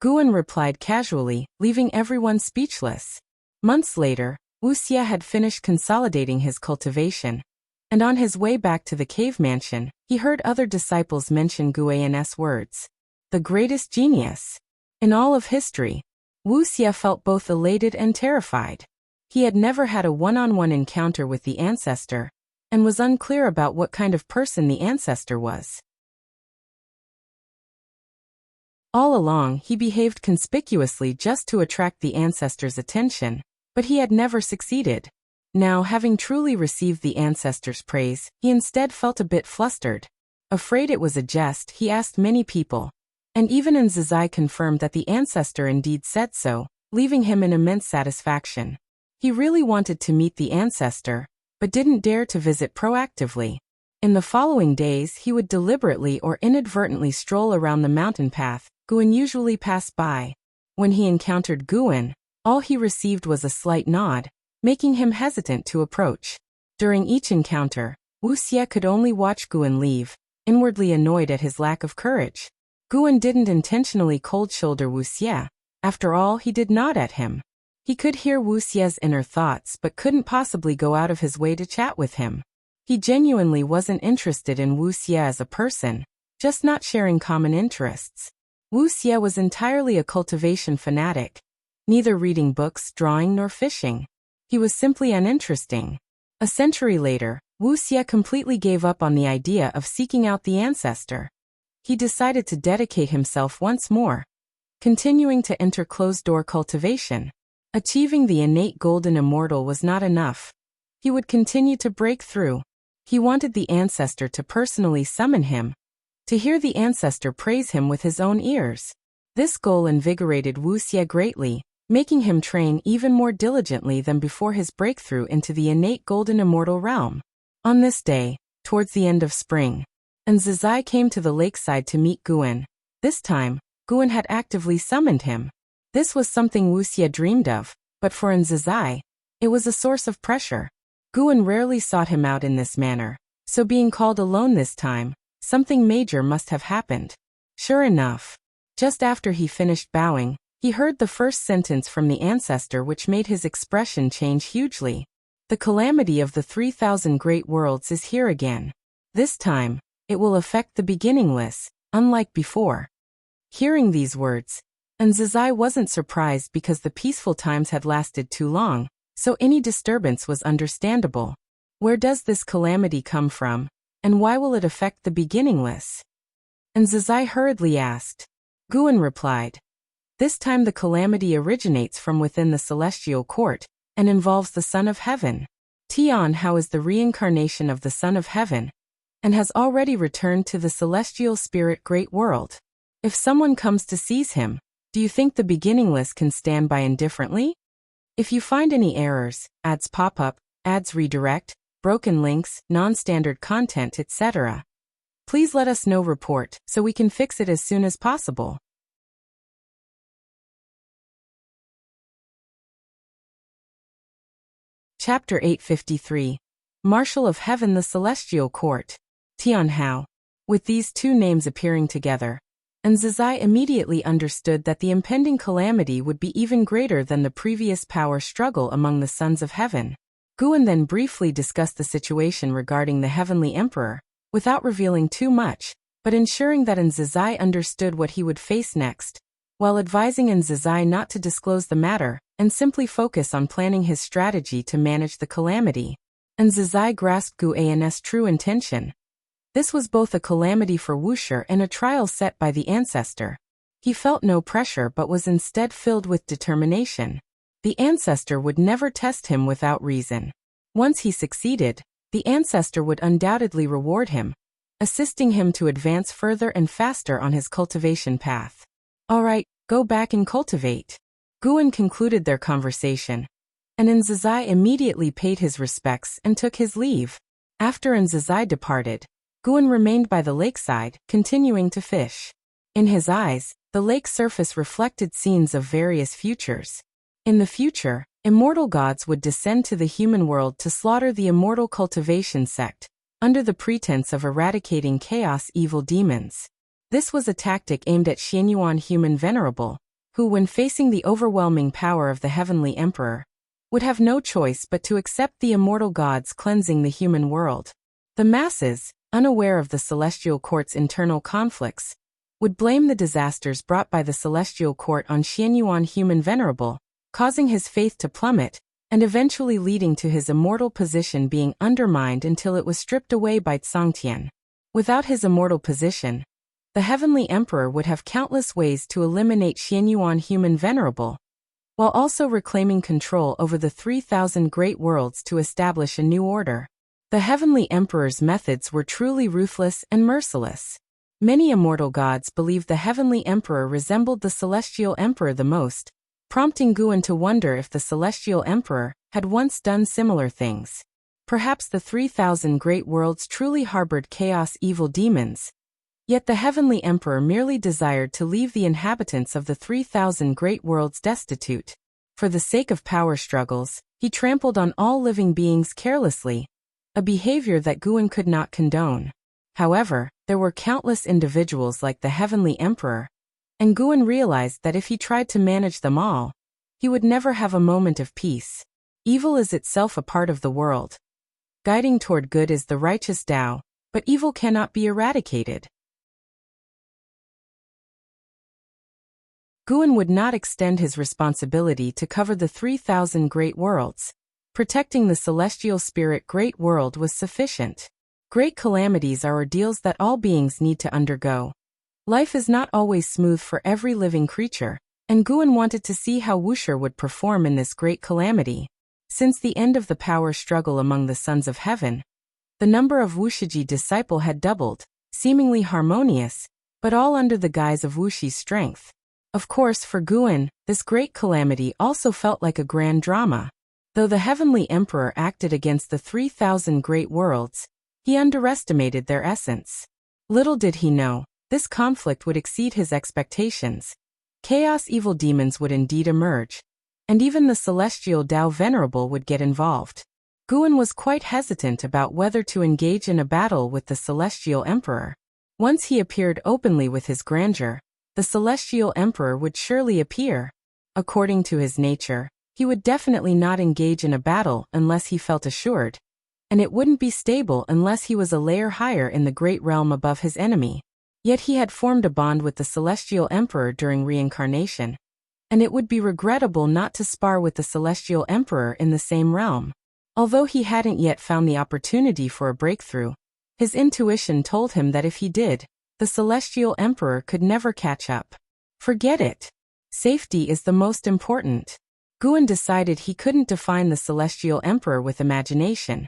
Guan replied casually, leaving everyone speechless. Months later, Wuxia had finished consolidating his cultivation, and on his way back to the cave mansion, he heard other disciples mention Guan's words. The greatest genius in all of history. Wuxia felt both elated and terrified. He had never had a one-on-one encounter with the ancestor, and was unclear about what kind of person the ancestor was. All along, he behaved conspicuously just to attract the ancestor's attention, but he had never succeeded. Now, having truly received the ancestor's praise, he instead felt a bit flustered. Afraid it was a jest, he asked many people, and even Zizai confirmed that the ancestor indeed said so, leaving him in immense satisfaction. He really wanted to meet the ancestor, but didn't dare to visit proactively. In the following days he would deliberately or inadvertently stroll around the mountain path Guan usually passed by. When he encountered Guan, all he received was a slight nod, making him hesitant to approach. During each encounter, Wuxia could only watch Guan leave, inwardly annoyed at his lack of courage. Guan didn't intentionally cold-shoulder Wuxia. After all, he did nod at him. He could hear Wuxia's inner thoughts but couldn't possibly go out of his way to chat with him. He genuinely wasn't interested in Wuxia as a person, just not sharing common interests. Wuxia was entirely a cultivation fanatic, neither reading books, drawing, nor fishing. He was simply uninteresting. A century later, Wuxia completely gave up on the idea of seeking out the ancestor. He decided to dedicate himself once more, continuing to enter closed-door cultivation. Achieving the innate golden immortal was not enough. He would continue to break through. He wanted the ancestor to personally summon him, to hear the ancestor praise him with his own ears. This goal invigorated Wuxia greatly, making him train even more diligently than before his breakthrough into the innate golden immortal realm. On this day, towards the end of spring, Zizai came to the lakeside to meet Guan. This time, Guan had actively summoned him. This was something Wuxia dreamed of, but for Zizai, it was a source of pressure. Guan rarely sought him out in this manner, so being called alone this time, something major must have happened. Sure enough, just after he finished bowing, he heard the first sentence from the ancestor which made his expression change hugely. The calamity of the 3,000 great worlds is here again. This time, it will affect the beginningless, unlike before. Hearing these words, Zizai wasn't surprised because the peaceful times had lasted too long, so any disturbance was understandable. Where does this calamity come from, and why will it affect the beginningless? Zizai hurriedly asked. Guan replied. This time the calamity originates from within the celestial court, and involves the Son of Heaven. Tianhao is the reincarnation of the Son of Heaven, and has already returned to the celestial spirit great world. If someone comes to seize him, do you think the beginningless can stand by indifferently? If you find any errors, ads pop up, ads redirect, broken links, non-standard content, etc., please let us know. Report so we can fix it as soon as possible. Chapter 853. Marshal of Heaven, the Celestial Court. Tianhao. With these two names appearing together, and Zizai immediately understood that the impending calamity would be even greater than the previous power struggle among the Sons of Heaven. Guan then briefly discussed the situation regarding the Heavenly Emperor, without revealing too much, but ensuring that Zizai understood what he would face next, while advising Zizai not to disclose the matter, and simply focus on planning his strategy to manage the calamity. Zizai grasped Guan's true intention. This was both a calamity for Wuxia and a trial set by the ancestor. He felt no pressure but was instead filled with determination. The ancestor would never test him without reason. Once he succeeded, the ancestor would undoubtedly reward him, assisting him to advance further and faster on his cultivation path. All right, go back and cultivate. Guan concluded their conversation, and Zizai immediately paid his respects and took his leave. After Zizai departed, Guan remained by the lakeside, continuing to fish. In his eyes, the lake surface reflected scenes of various futures. In the future, immortal gods would descend to the human world to slaughter the immortal cultivation sect, under the pretense of eradicating chaos evil demons. This was a tactic aimed at Xianyuan human venerable, who, when facing the overwhelming power of the Heavenly Emperor, would have no choice but to accept the immortal gods cleansing the human world. The masses, unaware of the Celestial Court's internal conflicts, would blame the disasters brought by the Celestial Court on Xianyuan human venerable, causing his faith to plummet, and eventually leading to his immortal position being undermined until it was stripped away by Tsangtian. Without his immortal position, the Heavenly Emperor would have countless ways to eliminate Xianyuan human venerable, while also reclaiming control over the 3,000 great worlds to establish a new order. The Heavenly Emperor's methods were truly ruthless and merciless. Many immortal gods believed the Heavenly Emperor resembled the Celestial Emperor the most, prompting Guan to wonder if the Celestial Emperor had once done similar things. Perhaps the 3,000 great worlds truly harbored chaos evil demons. Yet the Heavenly Emperor merely desired to leave the inhabitants of the 3,000 great worlds destitute. For the sake of power struggles, he trampled on all living beings carelessly, a behavior that Guan could not condone. However, there were countless individuals like the Heavenly Emperor, and Guan realized that if he tried to manage them all, he would never have a moment of peace. Evil is itself a part of the world. Guiding toward good is the righteous Tao, but evil cannot be eradicated. Guan would not extend his responsibility to cover the 3,000 great worlds. Protecting the celestial spirit great world was sufficient. Great calamities are ordeals that all beings need to undergo. Life is not always smooth for every living creature, and Guan wanted to see how Wuxia would perform in this great calamity. Since the end of the power struggle among the Sons of Heaven, the number of Wuxiji disciple had doubled, seemingly harmonious, but all under the guise of Wuxi's strength. Of course, for Guan, this great calamity also felt like a grand drama. Though the Heavenly Emperor acted against the 3,000 great worlds, he underestimated their essence. Little did he know, this conflict would exceed his expectations. Chaos evil demons would indeed emerge, and even the Celestial Tao Venerable would get involved. Guan was quite hesitant about whether to engage in a battle with the Celestial Emperor. Once he appeared openly with his grandeur, the Celestial Emperor would surely appear. According to his nature, he would definitely not engage in a battle unless he felt assured, and it wouldn't be stable unless he was a layer higher in the great realm above his enemy. Yet he had formed a bond with the Celestial Emperor during reincarnation, and it would be regrettable not to spar with the Celestial Emperor in the same realm. Although he hadn't yet found the opportunity for a breakthrough, his intuition told him that if he did, the Celestial Emperor could never catch up. Forget it. Safety is the most important. Guan decided he couldn't define the Celestial Emperor with imagination.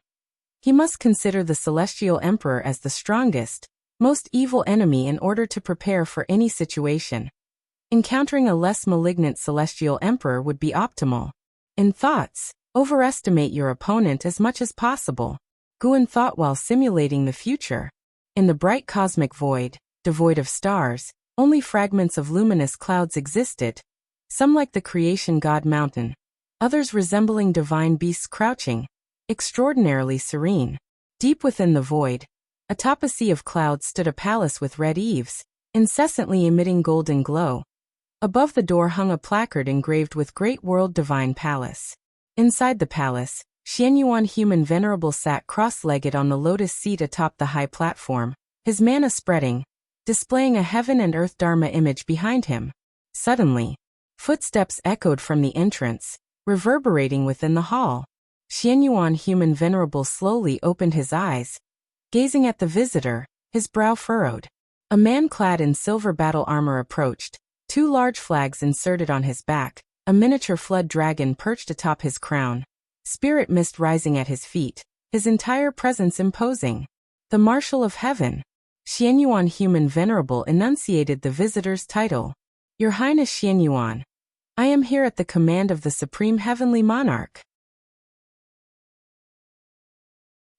He must consider the Celestial Emperor as the strongest, most evil enemy in order to prepare for any situation. Encountering a less malignant celestial emperor would be optimal. In thoughts, overestimate your opponent as much as possible. Guan thought while simulating the future. In the bright cosmic void, devoid of stars, only fragments of luminous clouds existed, some like the creation god mountain, others resembling divine beasts crouching, extraordinarily serene. Deep within the void, atop a sea of clouds stood a palace with red eaves, incessantly emitting golden glow. Above the door hung a placard engraved with Great World Divine Palace. Inside the palace, Xianyuan Human Venerable sat cross-legged on the lotus seat atop the high platform, his mana spreading, displaying a heaven and earth Dharma image behind him. Suddenly, footsteps echoed from the entrance, reverberating within the hall. Xianyuan Human Venerable slowly opened his eyes, gazing at the visitor, his brow furrowed. A man clad in silver battle armor approached, 2 large flags inserted on his back, a miniature flood dragon perched atop his crown, spirit mist rising at his feet, his entire presence imposing. The Marshal of Heaven. Xianyuan Human Venerable enunciated the visitor's title. Your Highness Xianyuan, I am here at the command of the Supreme Heavenly Monarch.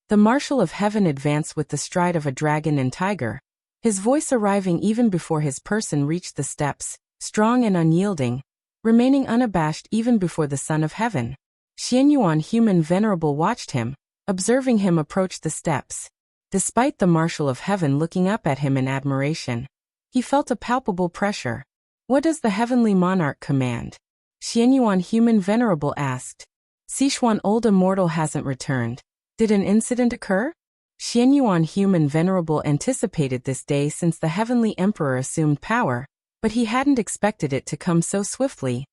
The Marshal of Heaven advanced with the stride of a dragon and tiger, his voice arriving even before his person reached the steps, strong and unyielding, remaining unabashed even before the Son of Heaven. Xianyuan Human Venerable watched him, observing him approach the steps. Despite the Marshal of Heaven looking up at him in admiration, he felt a palpable pressure. What does the Heavenly Monarch command? Xianyuan Human Venerable asked. Sichuan Old Immortal hasn't returned. Did an incident occur? Xianyuan Human Venerable anticipated this day since the Heavenly Emperor assumed power, but he hadn't expected it to come so swiftly.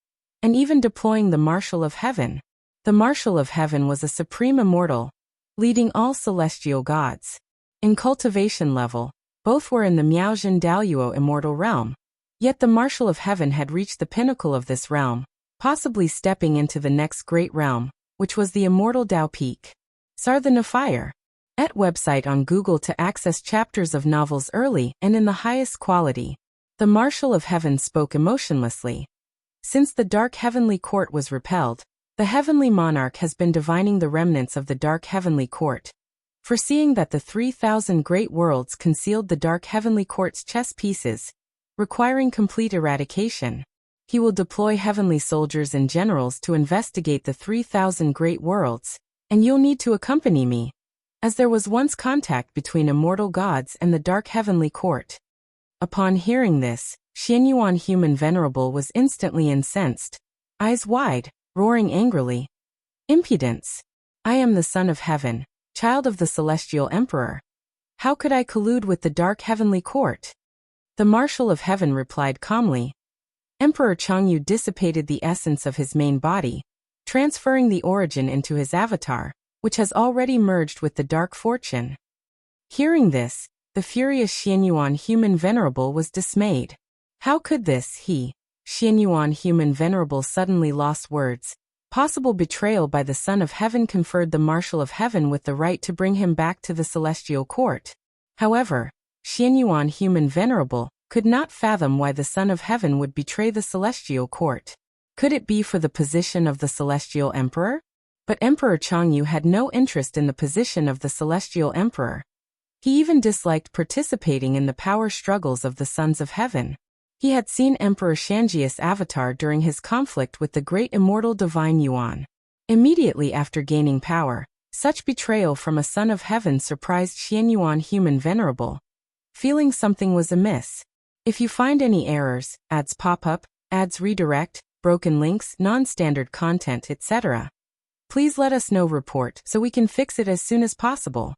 And even deploying the Marshal of Heaven. The Marshal of Heaven was a supreme immortal, leading all celestial gods. In cultivation level, both were in the Miaojin Daoyuo immortal realm. Yet the Marshal of Heaven had reached the pinnacle of this realm, possibly stepping into the next great realm, which was the immortal Dao Peak. Sar the Nafire. Et website on Google to access chapters of novels early and in the highest quality. The Marshal of Heaven spoke emotionlessly. Since the dark heavenly court was repelled, the Heavenly Monarch has been divining the remnants of the dark heavenly court. Foreseeing that the 3,000 great worlds concealed the dark heavenly court's chess pieces, requiring complete eradication, he will deploy heavenly soldiers and generals to investigate the 3,000 great worlds, and you'll need to accompany me, as there was once contact between immortal gods and the dark heavenly court. Upon hearing this, Xianyuan Human Venerable was instantly incensed, eyes wide, roaring angrily. Impudence! I am the Son of Heaven, child of the Celestial Emperor. How could I collude with the dark heavenly court? The Marshal of Heaven replied calmly. Emperor Changyu dissipated the essence of his main body, transferring the origin into his avatar, which has already merged with the dark fortune. Hearing this, the furious Xianyuan Human Venerable was dismayed. How could this, Xianyuan Human Venerable suddenly lost words. Possible betrayal by the Son of Heaven conferred the Marshal of Heaven with the right to bring him back to the celestial court. However, Xianyuan Human Venerable could not fathom why the Son of Heaven would betray the celestial court. Could it be for the position of the celestial emperor? But Emperor Changyu had no interest in the position of the celestial emperor. He even disliked participating in the power struggles of the Sons of Heaven. He had seen Emperor Shanji's avatar during his conflict with the great immortal divine Yuan. Immediately after gaining power, such betrayal from a Son of Heaven surprised Xianyuan Human Venerable. Feeling something was amiss. If you find any errors, ads pop up, ads redirect, broken links, non-standard content, etc., please let us know. Report so we can fix it as soon as possible.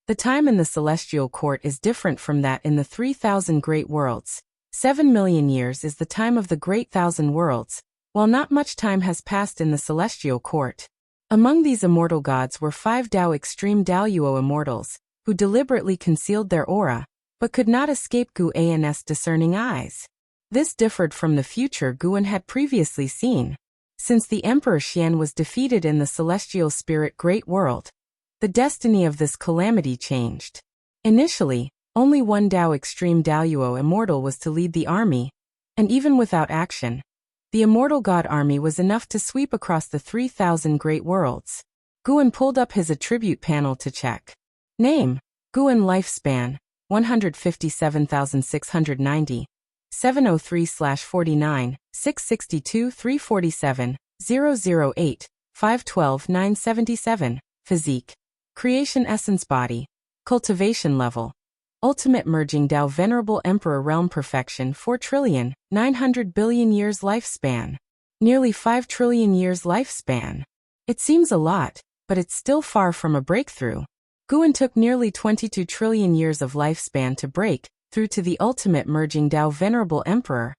The time in the celestial court is different from that in the 3,000 great worlds. 7 million years is the time of the great thousand worlds, while not much time has passed in the celestial court. Among these immortal gods were 5 Dao Extreme Daoyuo immortals, who deliberately concealed their aura, but could not escape Gu An's discerning eyes. This differed from the future Guan had previously seen. Since the Emperor Xian was defeated in the celestial spirit Great World, the destiny of this calamity changed. Initially, only one Dao Extreme Daoyuo Immortal was to lead the army, and even without action, the Immortal God Army was enough to sweep across the 3,000 Great Worlds. Guan pulled up his attribute panel to check. Name: Guan. Lifespan: 157,690. 703/49, 662-347, 008, 512-977. Physique: Creation Essence. Body: Cultivation Level: Ultimate Merging Dao. Venerable Emperor Realm. Perfection: 4,900,000,000,000 years. Lifespan: nearly 5 trillion years. Lifespan. It seems a lot, but it's still far from a breakthrough. Guan took nearly 22 trillion years of lifespan to break through to the ultimate merging Dao. Venerable Emperor,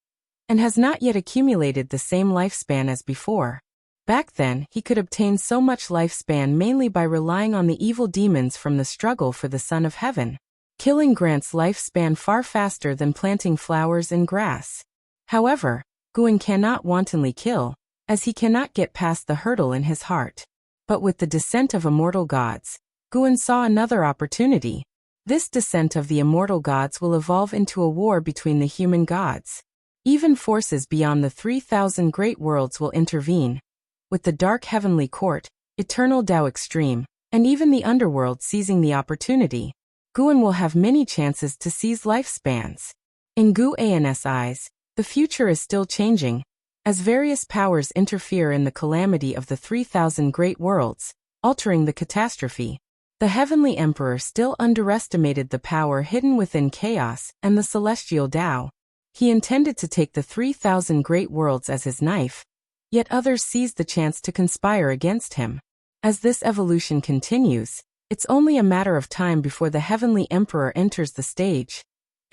and has not yet accumulated the same lifespan as before. Back then, he could obtain so much lifespan mainly by relying on the evil demons from the struggle for the Son of Heaven. Killing grants lifespan far faster than planting flowers and grass. However, Guan cannot wantonly kill, as he cannot get past the hurdle in his heart. But with the descent of immortal gods, Guan saw another opportunity. This descent of the immortal gods will evolve into a war between the human gods. Even forces beyond the 3,000 Great Worlds will intervene. With the Dark Heavenly Court, Eternal Dao Extreme, and even the Underworld seizing the opportunity, Guan will have many chances to seize lifespans. In Guan's eyes, the future is still changing, as various powers interfere in the calamity of the 3,000 Great Worlds, altering the catastrophe. The Heavenly Emperor still underestimated the power hidden within chaos and the celestial Dao. He intended to take the 3,000 Great Worlds as his knife, yet others seized the chance to conspire against him. As this evolution continues, it's only a matter of time before the Heavenly Emperor enters the stage.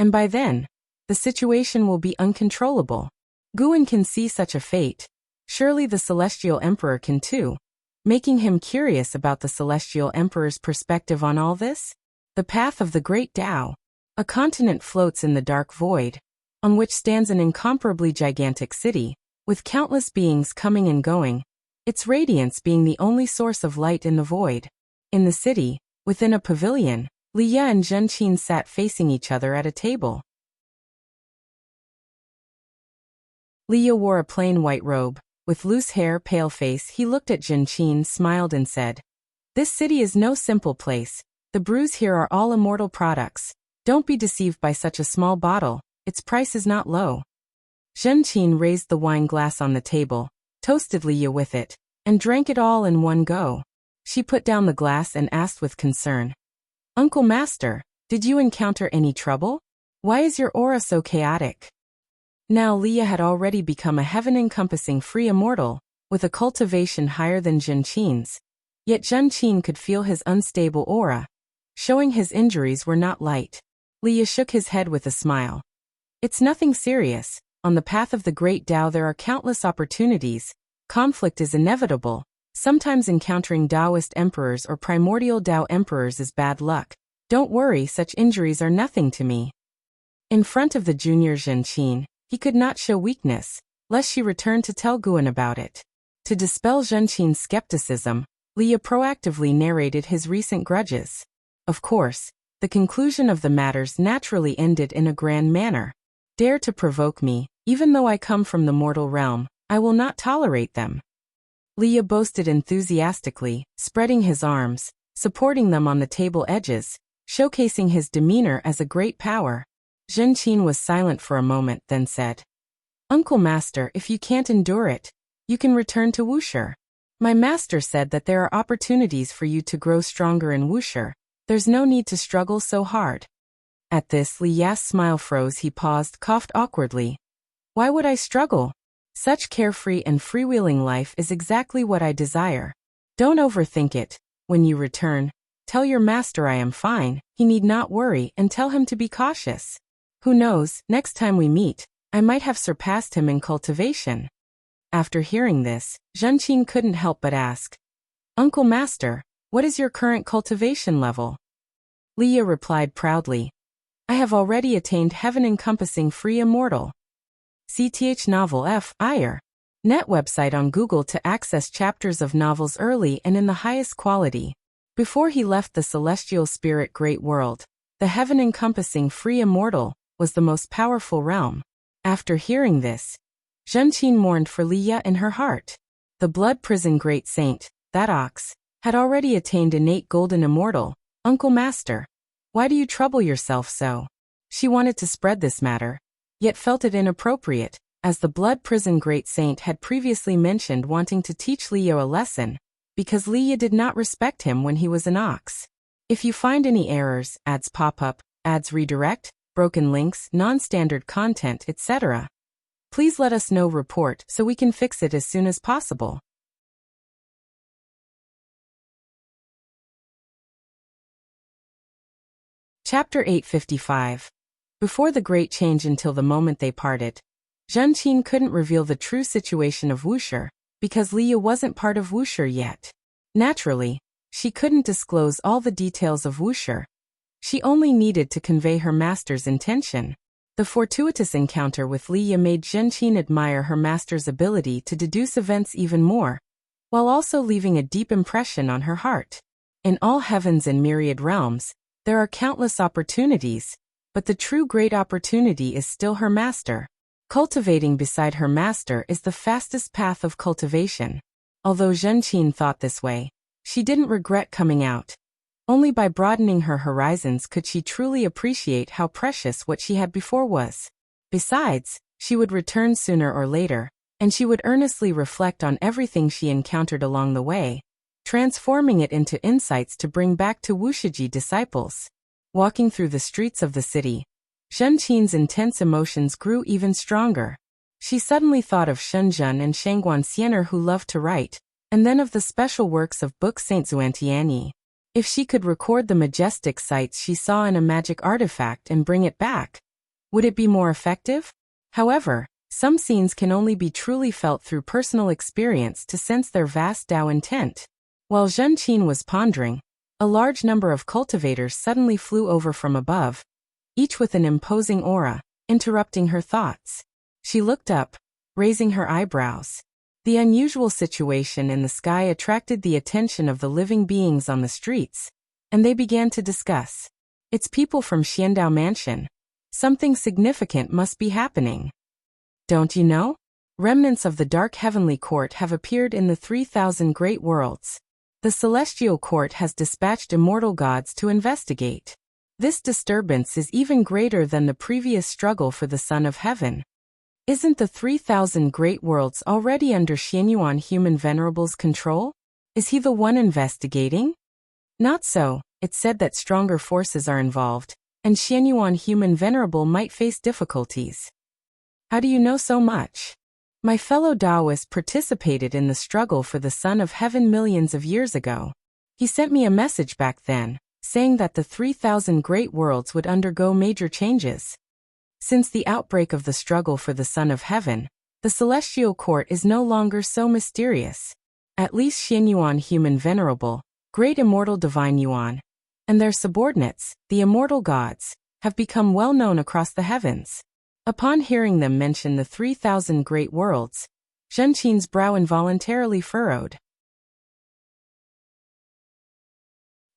And by then, the situation will be uncontrollable. Guan can see such a fate. Surely the Celestial Emperor can too, making him curious about the Celestial Emperor's perspective on all this. The path of the Great Tao. A continent floats in the dark void, on which stands an incomparably gigantic city, with countless beings coming and going, its radiance being the only source of light in the void. In the city, within a pavilion, Liya and Zhenqin sat facing each other at a table. Liya wore a plain white robe. With loose hair, pale face, he looked at Zhenqin, smiled and said, "This city is no simple place. The brews here are all immortal products. Don't be deceived by such a small bottle, its price is not low." Zhenqin raised the wine glass on the table, toasted Liya with it, and drank it all in one go. She put down the glass and asked with concern, "Uncle Master, did you encounter any trouble? Why is your aura so chaotic?" Now Liya had already become a heaven-encompassing free immortal, with a cultivation higher than Zhenqin's. Yet Zhenqin could feel his unstable aura, showing his injuries were not light. Liya shook his head with a smile. "It's nothing serious. On the path of the Great Tao there are countless opportunities. Conflict is inevitable. Sometimes encountering Taoist emperors or primordial Tao emperors is bad luck. Don't worry, such injuries are nothing to me." In front of the junior Zhenqin, he could not show weakness, lest she return to tell Guan about it. To dispel Zhenqin's skepticism, Liya proactively narrated his recent grudges. Of course, the conclusion of the matters naturally ended in a grand manner. "Dare to provoke me, even though I come from the mortal realm, I will not tolerate them." Liya boasted enthusiastically, spreading his arms, supporting them on the table edges, showcasing his demeanor as a great power. Zhenqin was silent for a moment, then said, "Uncle Master, if you can't endure it, you can return to Wuxia. My master said that there are opportunities for you to grow stronger in Wuxia. There's no need to struggle so hard." At this, Liya's smile froze. He paused, coughed awkwardly. "Why would I struggle? Such carefree and freewheeling life is exactly what I desire. Don't overthink it. When you return, tell your master I am fine, he need not worry, and tell him to be cautious. Who knows, next time we meet, I might have surpassed him in cultivation." After hearing this, Zhenqin couldn't help but ask, "Uncle Master, what is your current cultivation level?" Liya replied proudly, "I have already attained heaven-encompassing free immortal." CTH Novel F. Ire. Net website on Google to access chapters of novels early and in the highest quality. Before he left the celestial spirit great world, the heaven-encompassing free immortal was the most powerful realm. After hearing this, Zhenqin mourned for Liya in her heart. The blood prison great saint, that ox, had already attained innate golden immortal. Uncle Master, why do you trouble yourself so? She wanted to spread this matter, yet felt it inappropriate, as the blood prison great saint had previously mentioned wanting to teach Liya a lesson, because Liya did not respect him when he was an ox. If you find any errors, ads pop up, ads redirect, broken links, non-standard content, etc., please let us know. Report so we can fix it as soon as possible. Chapter 855. Before the great change until the moment they parted, Zhenqin couldn't reveal the true situation of Wuxia, because Liya wasn't part of Wuxia yet. Naturally, she couldn't disclose all the details of Wuxia. She only needed to convey her master's intention. The fortuitous encounter with Liya made Zhenqin admire her master's ability to deduce events even more, while also leaving a deep impression on her heart. In all heavens and myriad realms, there are countless opportunities, but the true great opportunity is still her master. Cultivating beside her master is the fastest path of cultivation. Although Zhenqin thought this way, she didn't regret coming out. Only by broadening her horizons could she truly appreciate how precious what she had before was. Besides, she would return sooner or later, and she would earnestly reflect on everything she encountered along the way, transforming it into insights to bring back to Wuxia disciples. Walking through the streets of the city, Zhenqin's intense emotions grew even stronger. She suddenly thought of Shenzhen and Shangguan Xiener who loved to write, and then of the special works of book Saint Xuantianyi. If she could record the majestic sights she saw in a magic artifact and bring it back, would it be more effective? However, some scenes can only be truly felt through personal experience to sense their vast Tao intent. While Zhenqin was pondering, a large number of cultivators suddenly flew over from above, each with an imposing aura, interrupting her thoughts. She looked up, raising her eyebrows. The unusual situation in the sky attracted the attention of the living beings on the streets, and they began to discuss. It's people from Xiandao Mansion. Something significant must be happening. Don't you know? Remnants of the dark heavenly court have appeared in the 3,000 great worlds. The celestial court has dispatched immortal gods to investigate. This disturbance is even greater than the previous struggle for the Son of Heaven. Isn't the 3,000 great worlds already under Xianyuan Human Venerable's control? Is he the one investigating? Not so. It's said that stronger forces are involved, and Xianyuan Human Venerable might face difficulties. How do you know so much? My fellow Taoist participated in the struggle for the Son of Heaven millions of years ago. He sent me a message back then, saying that the 3,000 great worlds would undergo major changes. Since the outbreak of the struggle for the Son of Heaven, the celestial court is no longer so mysterious. At least Xianyuan Human Venerable, Great Immortal Divine Yuan, and their subordinates, the immortal gods, have become well known across the heavens. Upon hearing them mention the 3,000 great worlds, Zhenqin's brow involuntarily furrowed.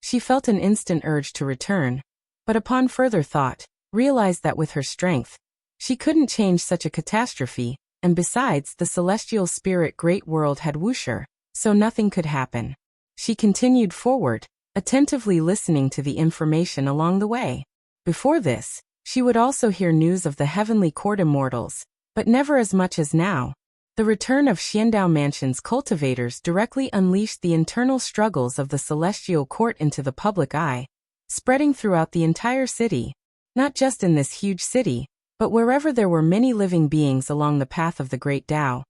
She felt an instant urge to return, but upon further thought, realized that with her strength, she couldn't change such a catastrophe, and besides, the celestial spirit great world had Wuxia, so nothing could happen. She continued forward, attentively listening to the information along the way. Before this, she would also hear news of the heavenly court immortals, but never as much as now. The return of Xiandao Mansion's cultivators directly unleashed the internal struggles of the celestial court into the public eye, spreading throughout the entire city. Not just in this huge city, but wherever there were many living beings along the path of the great Tao.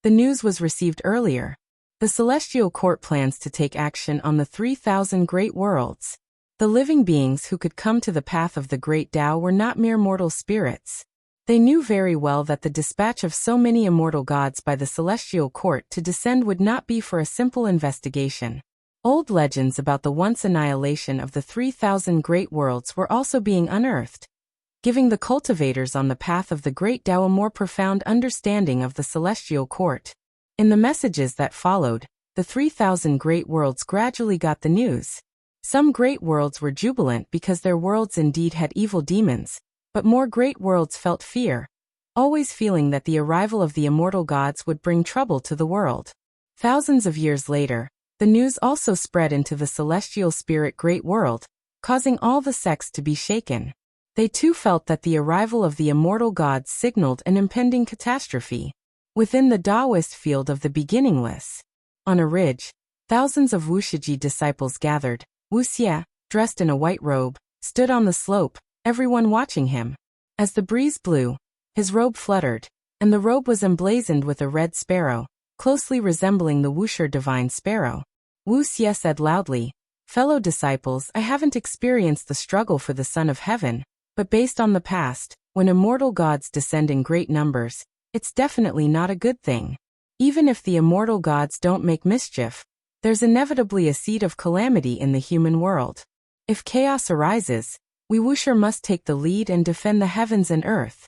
The news was received earlier. The celestial court plans to take action on the 3,000 great worlds. The living beings who could come to the path of the great Tao were not mere mortal spirits. They knew very well that the dispatch of so many immortal gods by the celestial court to descend would not be for a simple investigation. Old legends about the once annihilation of the 3,000 great worlds were also being unearthed, giving the cultivators on the path of the great Tao a more profound understanding of the celestial court. In the messages that followed, the 3,000 great worlds gradually got the news. Some great worlds were jubilant because their worlds indeed had evil demons, but more great worlds felt fear, always feeling that the arrival of the immortal gods would bring trouble to the world. Thousands of years later, the news also spread into the celestial spirit great world, causing all the sects to be shaken. They too felt that the arrival of the immortal gods signaled an impending catastrophe. Within the Taoist field of the beginningless, on a ridge, thousands of Wuxia disciples gathered. Wuxia, dressed in a white robe, stood on the slope, everyone watching him. As the breeze blew, his robe fluttered, and the robe was emblazoned with a red sparrow, closely resembling the Wuxia divine sparrow. Wuxia said loudly, "Fellow disciples, I haven't experienced the struggle for the Son of Heaven, but based on the past, when immortal gods descend in great numbers, it's definitely not a good thing. Even if the immortal gods don't make mischief, there's inevitably a seed of calamity in the human world. If chaos arises, we Wuxia must take the lead and defend the heavens and earth."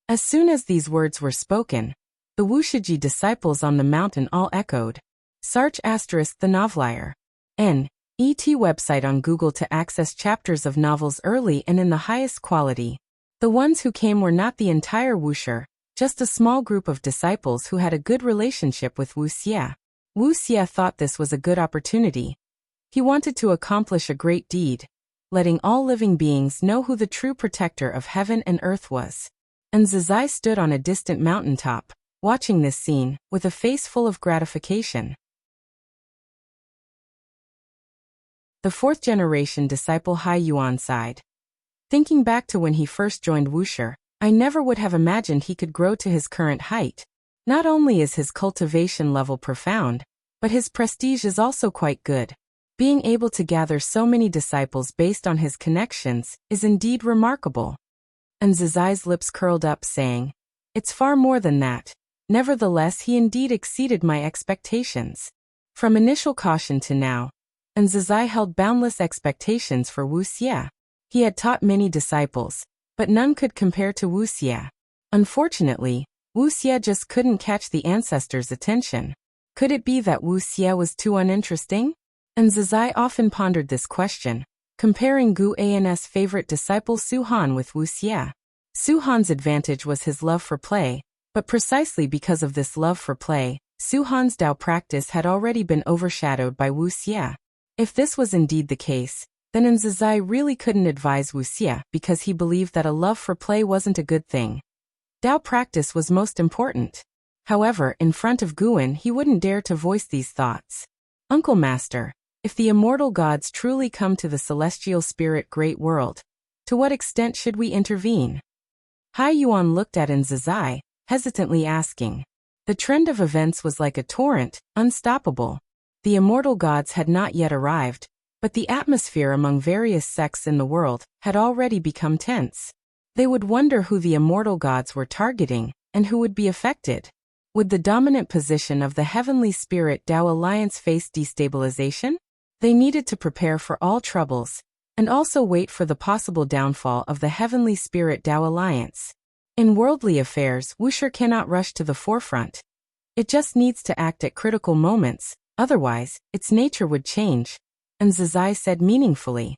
As soon as these words were spoken, the Wuxia disciples on the mountain all echoed, "Sarch * the Novelier. Net website on Google to access chapters of novels early and in the highest quality. The ones who came were not the entire Wuxia, just a small group of disciples who had a good relationship with Wuxia. Wuxia thought this was a good opportunity. He wanted to accomplish a great deed, letting all living beings know who the true protector of heaven and earth was. And Zizai stood on a distant mountaintop, watching this scene, with a face full of gratification. The fourth-generation disciple Hai Yuan sighed. Thinking back to when he first joined Wuxia, I never would have imagined he could grow to his current height. Not only is his cultivation level profound, but his prestige is also quite good. Being able to gather so many disciples based on his connections is indeed remarkable. And Zizai's lips curled up, saying, "It's far more than that. Nevertheless, he indeed exceeded my expectations." From initial caution to now, and Zizai held boundless expectations for Wuxia. He had taught many disciples, but none could compare to Wuxia. Unfortunately, Wuxia just couldn't catch the ancestors' attention. Could it be that Wuxia was too uninteresting? And Zizai often pondered this question, comparing Gu An's favorite disciple Su Han with Wuxia. Su Han's advantage was his love for play, but precisely because of this love for play, Su Han's Dao practice had already been overshadowed by Wuxia. If this was indeed the case, then Zizai really couldn't advise Wuxia because he believed that a love for play wasn't a good thing. Dao practice was most important. However, in front of Guan he wouldn't dare to voice these thoughts. "Uncle Master, if the immortal gods truly come to the celestial spirit great world, to what extent should we intervene?" Hai Yuan looked at Zizai, hesitantly asking. The trend of events was like a torrent, unstoppable. The immortal gods had not yet arrived, but the atmosphere among various sects in the world had already become tense. They would wonder who the immortal gods were targeting, and who would be affected. Would the dominant position of the Heavenly Spirit Tao Alliance face destabilization? They needed to prepare for all troubles, and also wait for the possible downfall of the Heavenly Spirit Tao Alliance. In worldly affairs, Wuxia cannot rush to the forefront. It just needs to act at critical moments, otherwise, its nature would change. And Zizai said meaningfully.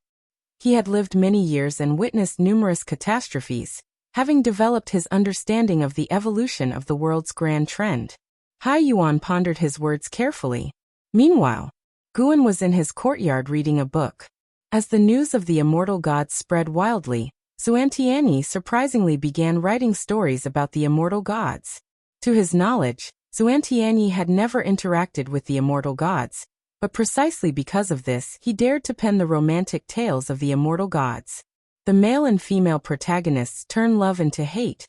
He had lived many years and witnessed numerous catastrophes, having developed his understanding of the evolution of the world's grand trend. Hai Yuan pondered his words carefully. Meanwhile, Guan was in his courtyard reading a book. As the news of the immortal gods spread wildly, Xuantianyi surprisingly began writing stories about the immortal gods. To his knowledge, Xuantianyi had never interacted with the immortal gods, but precisely because of this he dared to pen the romantic tales of the immortal gods. The male and female protagonists turn love into hate.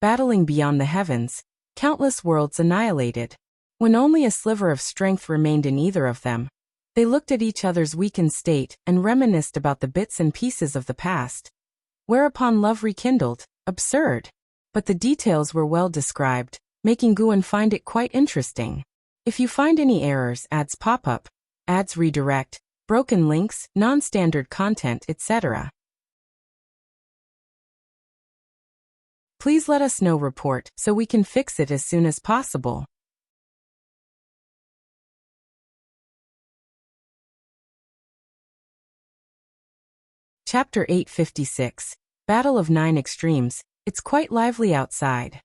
Battling beyond the heavens, countless worlds annihilated. When only a sliver of strength remained in either of them, they looked at each other's weakened state and reminisced about the bits and pieces of the past. Whereupon love rekindled. Absurd. But the details were well described, making Guan find it quite interesting. If you find any errors, ads pop up, ads redirect, broken links, non-standard content, etc., please let us know report so we can fix it as soon as possible. Chapter 856, Battle of Nine Extremes. It's quite lively outside.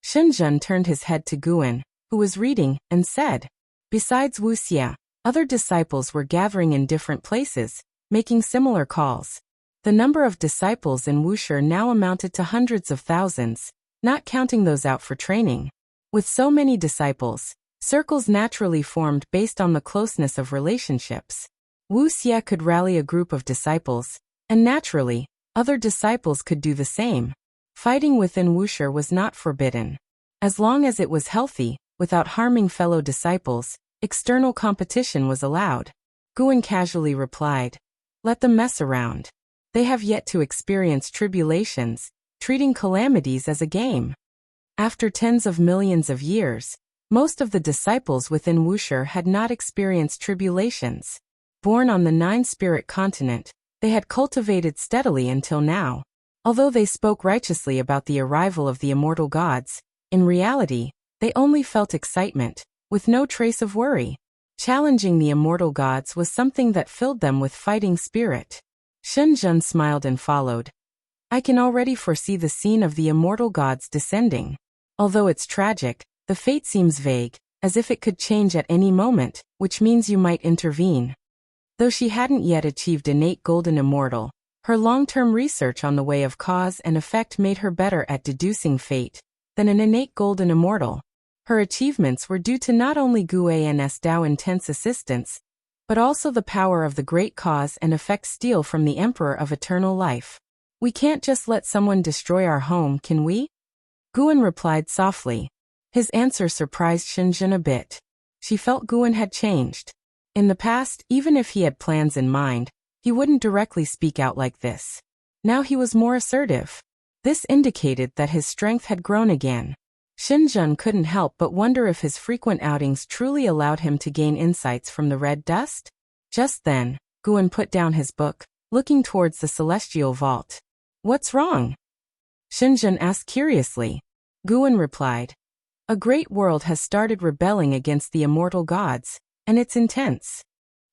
Shenzhen turned his head to Guan, who was reading, and said, besides Wuxia, other disciples were gathering in different places, making similar calls. The number of disciples in Wuxia now amounted to hundreds of thousands, not counting those out for training. With so many disciples, circles naturally formed based on the closeness of relationships. Wuxia could rally a group of disciples, and naturally, other disciples could do the same. Fighting within Wuxia was not forbidden. As long as it was healthy, without harming fellow disciples, external competition was allowed. Guan casually replied, let them mess around. They have yet to experience tribulations, treating calamities as a game. After tens of millions of years, most of the disciples within Wuxia had not experienced tribulations. Born on the nine-spirit continent, they had cultivated steadily until now. Although they spoke righteously about the arrival of the immortal gods, in reality, they only felt excitement, with no trace of worry. Challenging the immortal gods was something that filled them with fighting spirit. Shenzhen smiled and followed. I can already foresee the scene of the immortal gods descending. Although it's tragic, the fate seems vague, as if it could change at any moment, which means you might intervene. Though she hadn't yet achieved innate golden immortal, her long-term research on the way of cause and effect made her better at deducing fate than an innate golden immortal. Her achievements were due to not only Guan's Dao intense assistance, but also the power of the great cause and effect steal from the Emperor of Eternal Life. We can't just let someone destroy our home, can we? Guan replied softly. His answer surprised Shenzhen a bit. She felt Guan had changed. In the past, even if he had plans in mind, he wouldn't directly speak out like this. Now he was more assertive. This indicated that his strength had grown again. Shenzhen couldn't help but wonder if his frequent outings truly allowed him to gain insights from the red dust. Just then, Guan put down his book, looking towards the celestial vault. What's wrong? Shenzhen asked curiously. Guan replied, a great world has started rebelling against the immortal gods, and it's intense.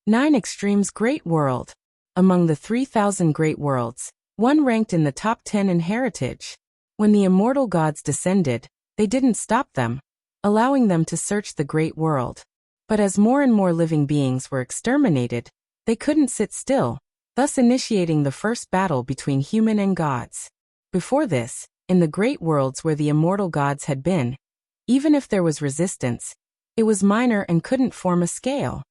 Nine Extremes Great World. Among the 3,000 great worlds, one ranked in the top 10 in heritage. When the immortal gods descended, they didn't stop them, allowing them to search the great world. But as more and more living beings were exterminated, they couldn't sit still, thus initiating the first battle between human and gods. Before this, in the great worlds where the immortal gods had been, even if there was resistance, it was minor and couldn't form a scale.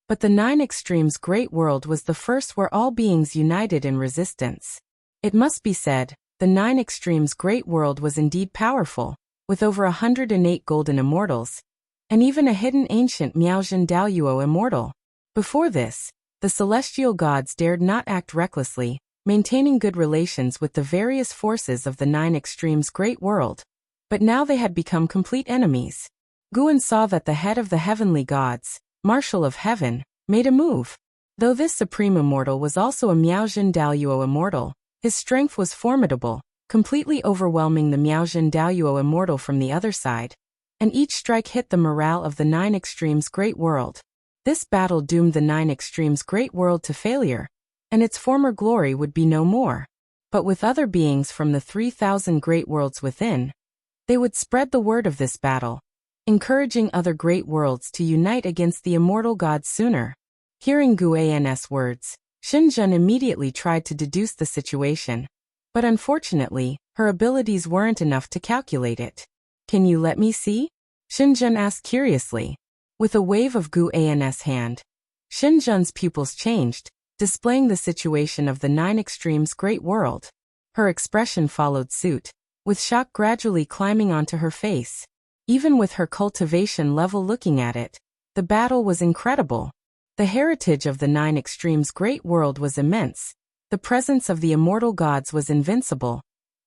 But the Nine Extremes Great World was the first where all beings united in resistance. It must be said, the Nine Extremes Great World was indeed powerful, with over 100 innate golden immortals, and even a hidden ancient Miaozhen Daoyuo immortal. Before this, the celestial gods dared not act recklessly, maintaining good relations with the various forces of the Nine Extremes Great World. But now they had become complete enemies. Guan saw that the head of the heavenly gods, Marshal of Heaven, made a move. Though this supreme immortal was also a Miaozhen Daoyuo immortal, his strength was formidable, completely overwhelming the Miaozhen Daoyuo immortal from the other side, and each strike hit the morale of the Nine Extremes Great World. This battle doomed the Nine Extremes Great World to failure, and its former glory would be no more. But with other beings from the 3,000 great worlds within, they would spread the word of this battle, encouraging other great worlds to unite against the immortal gods sooner. Hearing Guan's words, Shenzhen immediately tried to deduce the situation, but unfortunately, her abilities weren't enough to calculate it. Can you let me see? Shenzhen asked curiously. With a wave of Guan's hand, Shenzhen's pupils changed, displaying the situation of the Nine Extremes Great World. Her expression followed suit, with shock gradually climbing onto her face. Even with her cultivation level looking at it, the battle was incredible. The heritage of the Nine Extremes Great World was immense, the presence of the immortal gods was invincible,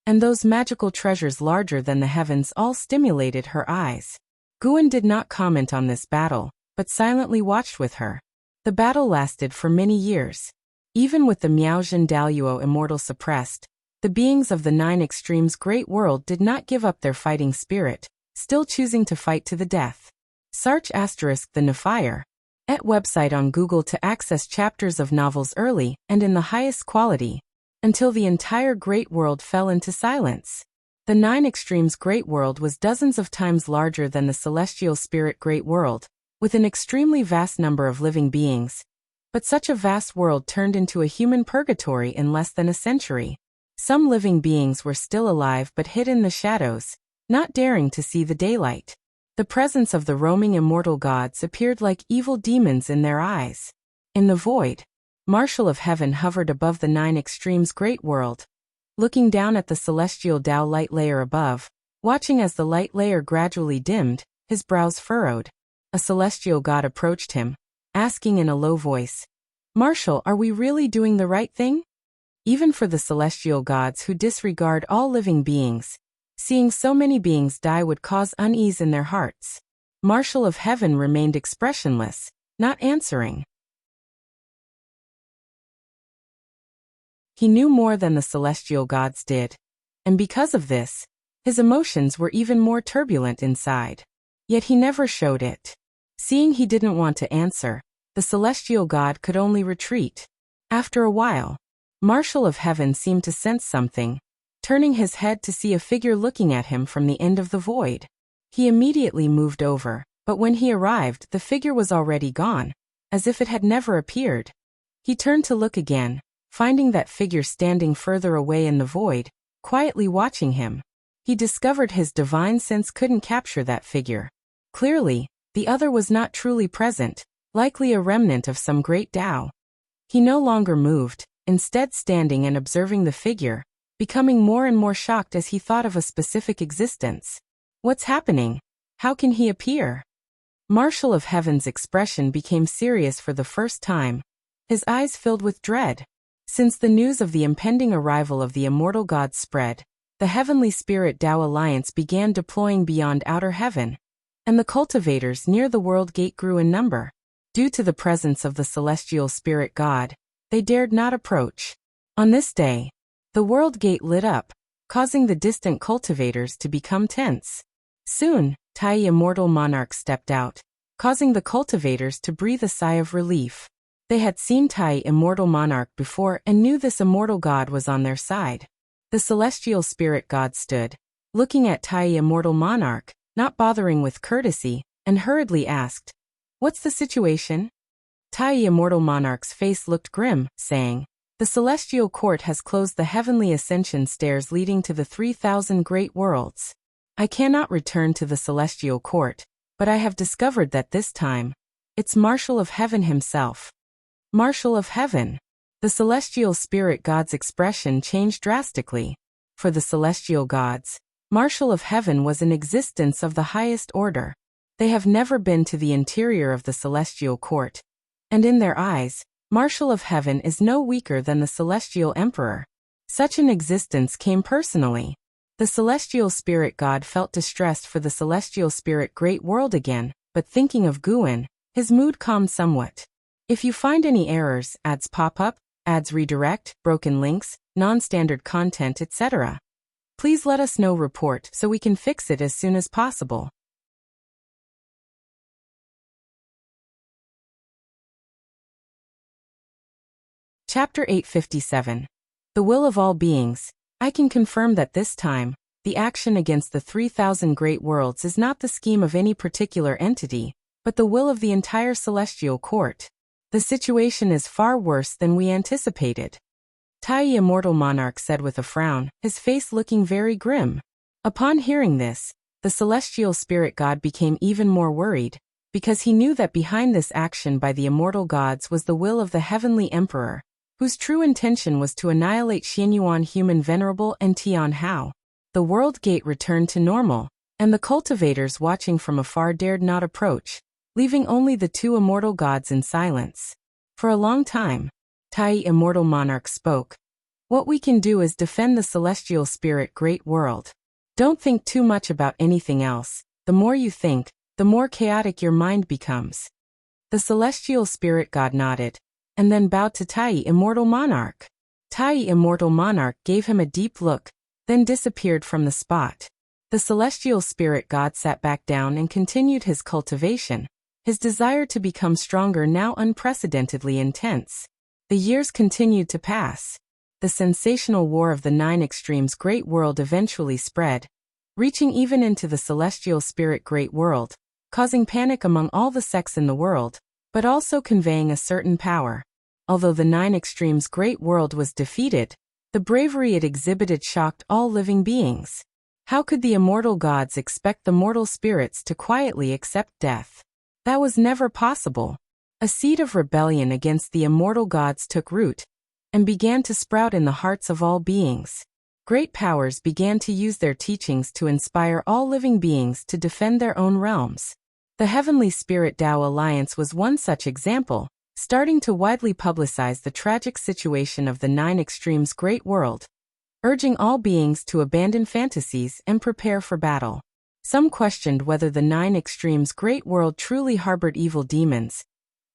and those magical treasures larger than the heavens all stimulated her eyes. Guan did not comment on this battle, but silently watched with her. The battle lasted for many years. Even with the Miaozhen Daoyuo immortal suppressed, the beings of the Nine Extremes Great World did not give up their fighting spirit, still choosing to fight to the death. Sarch ** the Nephire. Et website on Google to access chapters of novels early and in the highest quality, until the entire great world fell into silence. The Nine Extremes Great World was dozens of times larger than the celestial spirit Great World, with an extremely vast number of living beings. But such a vast world turned into a human purgatory in less than a century. Some living beings were still alive but hid in the shadows, not daring to see the daylight. The presence of the roaming immortal gods appeared like evil demons in their eyes. In the void, Marshal of Heaven hovered above the Nine Extremes Great World, looking down at the celestial Tao light layer above, watching as the light layer gradually dimmed, his brows furrowed. A celestial god approached him, asking in a low voice, "Marshal, are we really doing the right thing?" Even for the celestial gods who disregard all living beings, seeing so many beings die would cause unease in their hearts. Marshal of Heaven remained expressionless, not answering. He knew more than the celestial gods did, and because of this, his emotions were even more turbulent inside. Yet he never showed it. Seeing he didn't want to answer, the celestial god could only retreat. After a while, Marshal of Heaven seemed to sense something, turning his head to see a figure looking at him from the end of the void. He immediately moved over, but when he arrived, the figure was already gone, as if it had never appeared. He turned to look again, finding that figure standing further away in the void, quietly watching him. He discovered his divine sense couldn't capture that figure. Clearly, the other was not truly present, likely a remnant of some great Tao. He no longer moved, instead standing and observing the figure, becoming more and more shocked as he thought of a specific existence. What's happening? How can he appear? Marshal of Heaven's expression became serious for the first time, his eyes filled with dread. Since the news of the impending arrival of the immortal gods spread, the Heavenly Spirit Tao Alliance began deploying beyond outer heaven, and the cultivators near the world gate grew in number. Due to the presence of the celestial spirit god, they dared not approach. On this day, the world gate lit up, causing the distant cultivators to become tense. Soon, Tai Immortal Monarch stepped out, causing the cultivators to breathe a sigh of relief. They had seen Tai Immortal Monarch before and knew this immortal god was on their side. The celestial spirit god stood, looking at Tai Immortal Monarch, not bothering with courtesy, and hurriedly asked, "What's the situation?" Tai Immortal Monarch's face looked grim, saying, "The celestial court has closed the heavenly ascension stairs leading to the 3,000 great worlds. I cannot return to the celestial court, but I have discovered that this time, it's Marshal of Heaven himself." Marshal of Heaven. The celestial spirit god's expression changed drastically. For the celestial gods, Marshal of Heaven was an existence of the highest order. They have never been to the interior of the celestial court, and in their eyes, Marshal of Heaven is no weaker than the celestial emperor. Such an existence came personally. The celestial spirit god felt distressed for the celestial spirit great world again, but thinking of Guan, his mood calmed somewhat. If you find any errors, ads pop up, ads redirect, broken links, non-standard content, etc., please let us know. Report so we can fix it as soon as possible. Chapter 857. The Will of All Beings. I can confirm that this time, the action against the 3,000 great worlds is not the scheme of any particular entity, but the will of the entire celestial court. The situation is far worse than we anticipated. Tai Immortal Monarch said with a frown, his face looking very grim. Upon hearing this, the celestial spirit god became even more worried, because he knew that behind this action by the immortal gods was the will of the heavenly emperor, whose true intention was to annihilate Xianyuan human venerable and Tian Hao. The world gate returned to normal, and the cultivators watching from afar dared not approach, leaving only the two immortal gods in silence. For a long time, Tai Immortal Monarch spoke. What we can do is defend the celestial spirit great world. Don't think too much about anything else. The more you think, the more chaotic your mind becomes. The celestial spirit god nodded, and then bowed to Tai Immortal Monarch. Tai Immortal Monarch gave him a deep look, then disappeared from the spot. The celestial spirit god sat back down and continued his cultivation, his desire to become stronger now unprecedentedly intense. The years continued to pass. The sensational war of the Nine Extremes Great World eventually spread, reaching even into the celestial spirit Great World, causing panic among all the sects in the world, but also conveying a certain power. Although the Nine Extremes Great World was defeated, the bravery it exhibited shocked all living beings. How could the immortal gods expect the mortal spirits to quietly accept death? That was never possible. A seed of rebellion against the immortal gods took root and began to sprout in the hearts of all beings. Great powers began to use their teachings to inspire all living beings to defend their own realms. The Heavenly Spirit Tao Alliance was one such example, starting to widely publicize the tragic situation of the Nine Extremes Great World, urging all beings to abandon fantasies and prepare for battle. Some questioned whether the Nine Extremes Great World truly harbored evil demons,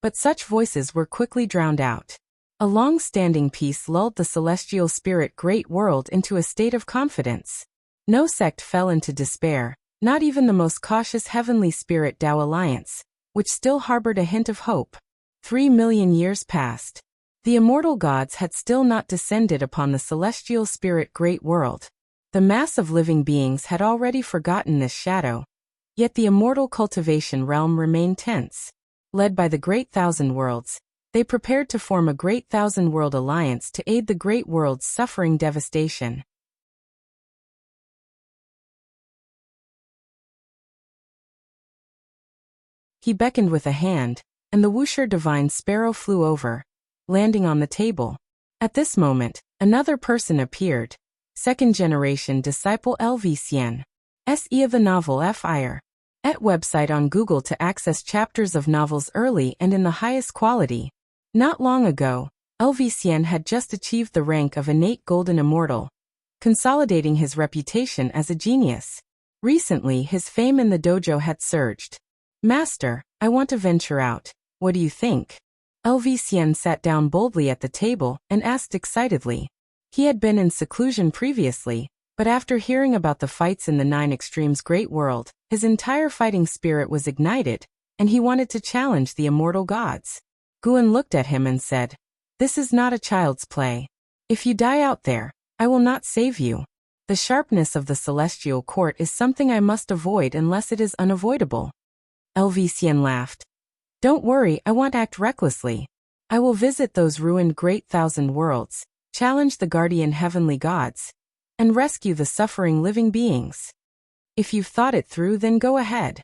but such voices were quickly drowned out. A long-standing peace lulled the celestial spirit Great World into a state of confidence. No sect fell into despair, not even the most cautious Heavenly Spirit Tao Alliance, which still harbored a hint of hope. 3 million years passed. The immortal gods had still not descended upon the celestial spirit Great World. The mass of living beings had already forgotten this shadow, yet the immortal cultivation realm remained tense. Led by the Great Thousand Worlds, they prepared to form a Great Thousand World Alliance to aid the Great Worlds suffering devastation. He beckoned with a hand, and the Wuxia divine sparrow flew over, landing on the table. At this moment, another person appeared, second-generation disciple LV Xian. Se of the novel Fire. Et website on Google to access chapters of novels early and in the highest quality. Not long ago, LV Xian had just achieved the rank of innate golden immortal, consolidating his reputation as a genius. Recently, his fame in the dojo had surged. Master, I want to venture out. What do you think? LV Xian sat down boldly at the table and asked excitedly. He had been in seclusion previously, but after hearing about the fights in the Nine Extremes Great World, his entire fighting spirit was ignited, and he wanted to challenge the immortal gods. Guan looked at him and said, "This is not a child's play. If you die out there, I will not save you. The sharpness of the celestial court is something I must avoid unless it is unavoidable." LV Xian laughed. "Don't worry, I won't act recklessly. I will visit those ruined Great Thousand Worlds, challenge the guardian heavenly gods, and rescue the suffering living beings. If you've thought it through, then go ahead."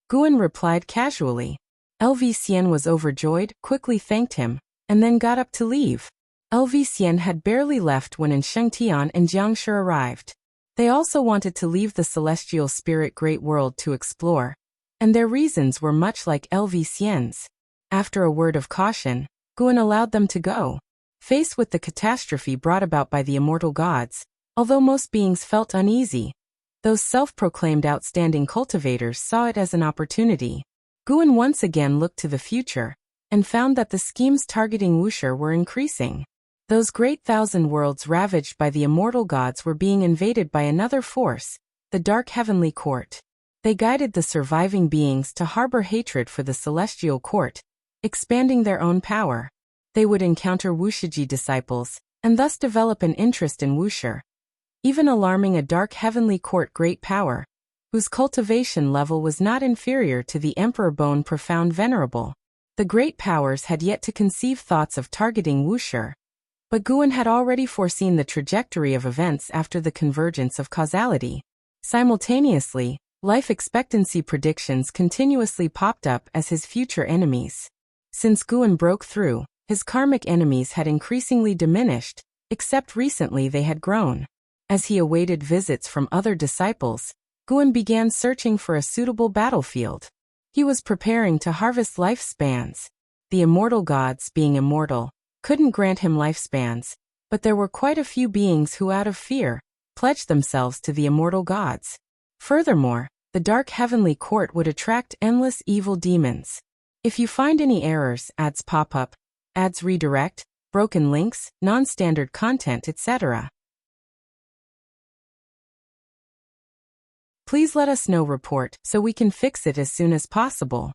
Guan replied casually. LV Xian was overjoyed, quickly thanked him, and then got up to leave. LV Xian had barely left when Shengtian and Jiangshi arrived. They also wanted to leave the celestial spirit Great World to explore, and their reasons were much like LV Xian's. After a word of caution, Guan allowed them to go. Faced with the catastrophe brought about by the immortal gods, although most beings felt uneasy, those self-proclaimed outstanding cultivators saw it as an opportunity. Guan once again looked to the future, and found that the schemes targeting Wuxia were increasing. Those Great Thousand Worlds ravaged by the immortal gods were being invaded by another force, the Dark Heavenly Court. They guided the surviving beings to harbor hatred for the Celestial Court, expanding their own power. They would encounter Wuxia disciples, and thus develop an interest in Wuxia, even alarming a Dark Heavenly Court great power, whose cultivation level was not inferior to the Emperor Bone Profound Venerable. The great powers had yet to conceive thoughts of targeting Wuxia, but Guan had already foreseen the trajectory of events after the convergence of causality. Simultaneously, life expectancy predictions continuously popped up as his future enemies. Since Guan broke through, his karmic enemies had increasingly diminished, except recently they had grown. As he awaited visits from other disciples, Guan began searching for a suitable battlefield. He was preparing to harvest lifespans. The immortal gods, being immortal, couldn't grant him lifespans, but there were quite a few beings who, out of fear, pledged themselves to the immortal gods. Furthermore, the Dark Heavenly Court would attract endless evil demons. If you find any errors, ads pop up, ads redirect, broken links, non-standard content, etc., please let us know report so we can fix it as soon as possible.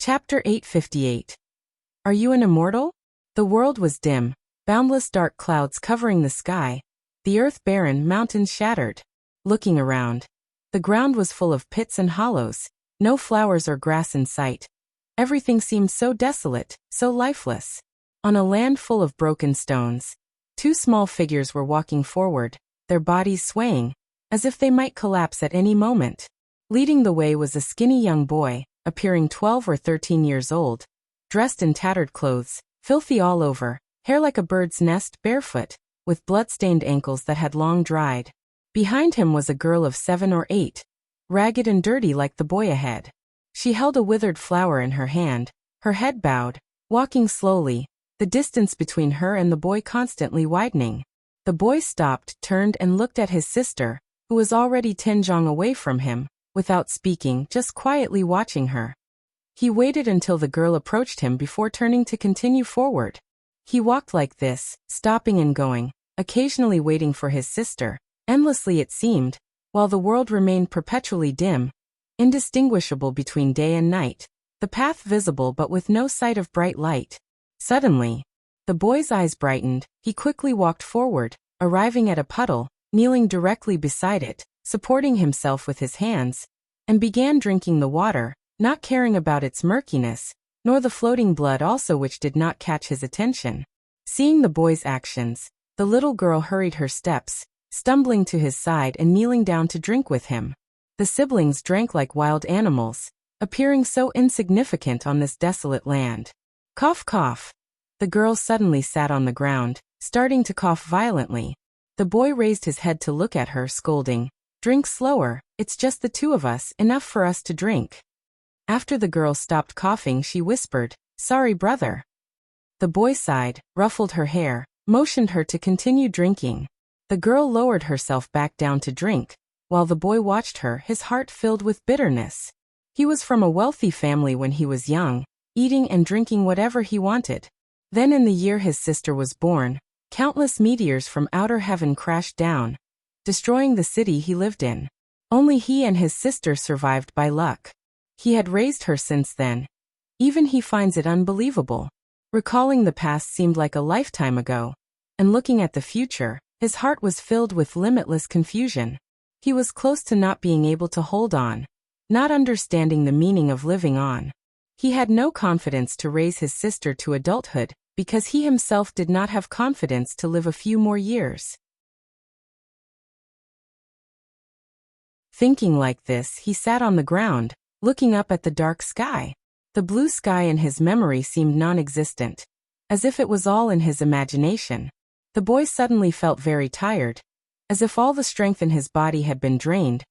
Chapter 858. Are you an immortal? The world was dim, boundless dark clouds covering the sky, the earth barren, mountains shattered. Looking around, the ground was full of pits and hollows, no flowers or grass in sight. Everything seemed so desolate, so lifeless. On a land full of broken stones, two small figures were walking forward, their bodies swaying, as if they might collapse at any moment. Leading the way was a skinny young boy, appearing 12 or 13 years old, dressed in tattered clothes, filthy all over, hair like a bird's nest, barefoot, with blood-stained ankles that had long dried. Behind him was a girl of 7 or 8, ragged and dirty like the boy ahead. She held a withered flower in her hand, her head bowed, walking slowly, the distance between her and the boy constantly widening. The boy stopped, turned and looked at his sister, who was already 10 zhang away from him, without speaking, just quietly watching her. He waited until the girl approached him before turning to continue forward. He walked like this, stopping and going, occasionally waiting for his sister, endlessly it seemed, while the world remained perpetually dim, indistinguishable between day and night, the path visible but with no sight of bright light. Suddenly, the boy's eyes brightened, he quickly walked forward, arriving at a puddle, kneeling directly beside it, supporting himself with his hands, and began drinking the water, not caring about its murkiness, nor the floating blood also which did not catch his attention. Seeing the boy's actions, the little girl hurried her steps, stumbling to his side and kneeling down to drink with him. The siblings drank like wild animals, appearing so insignificant on this desolate land. Cough, cough. The girl suddenly sat on the ground, starting to cough violently. The boy raised his head to look at her, scolding, "Drink slower, it's just the two of us, enough for us to drink." After the girl stopped coughing, she whispered, "Sorry, brother." The boy sighed, ruffled her hair, motioned her to continue drinking. The girl lowered herself back down to drink, while the boy watched her, his heart filled with bitterness. He was from a wealthy family when he was young, eating and drinking whatever he wanted. Then in the year his sister was born, countless meteors from outer heaven crashed down, destroying the city he lived in. Only he and his sister survived by luck. He had raised her since then. Even he finds it unbelievable. Recalling the past seemed like a lifetime ago, and looking at the future, his heart was filled with limitless confusion. He was close to not being able to hold on, not understanding the meaning of living on. He had no confidence to raise his sister to adulthood, because he himself did not have confidence to live a few more years. Thinking like this, he sat on the ground, looking up at the dark sky. The blue sky in his memory seemed non-existent, as if it was all in his imagination. The boy suddenly felt very tired, as if all the strength in his body had been drained.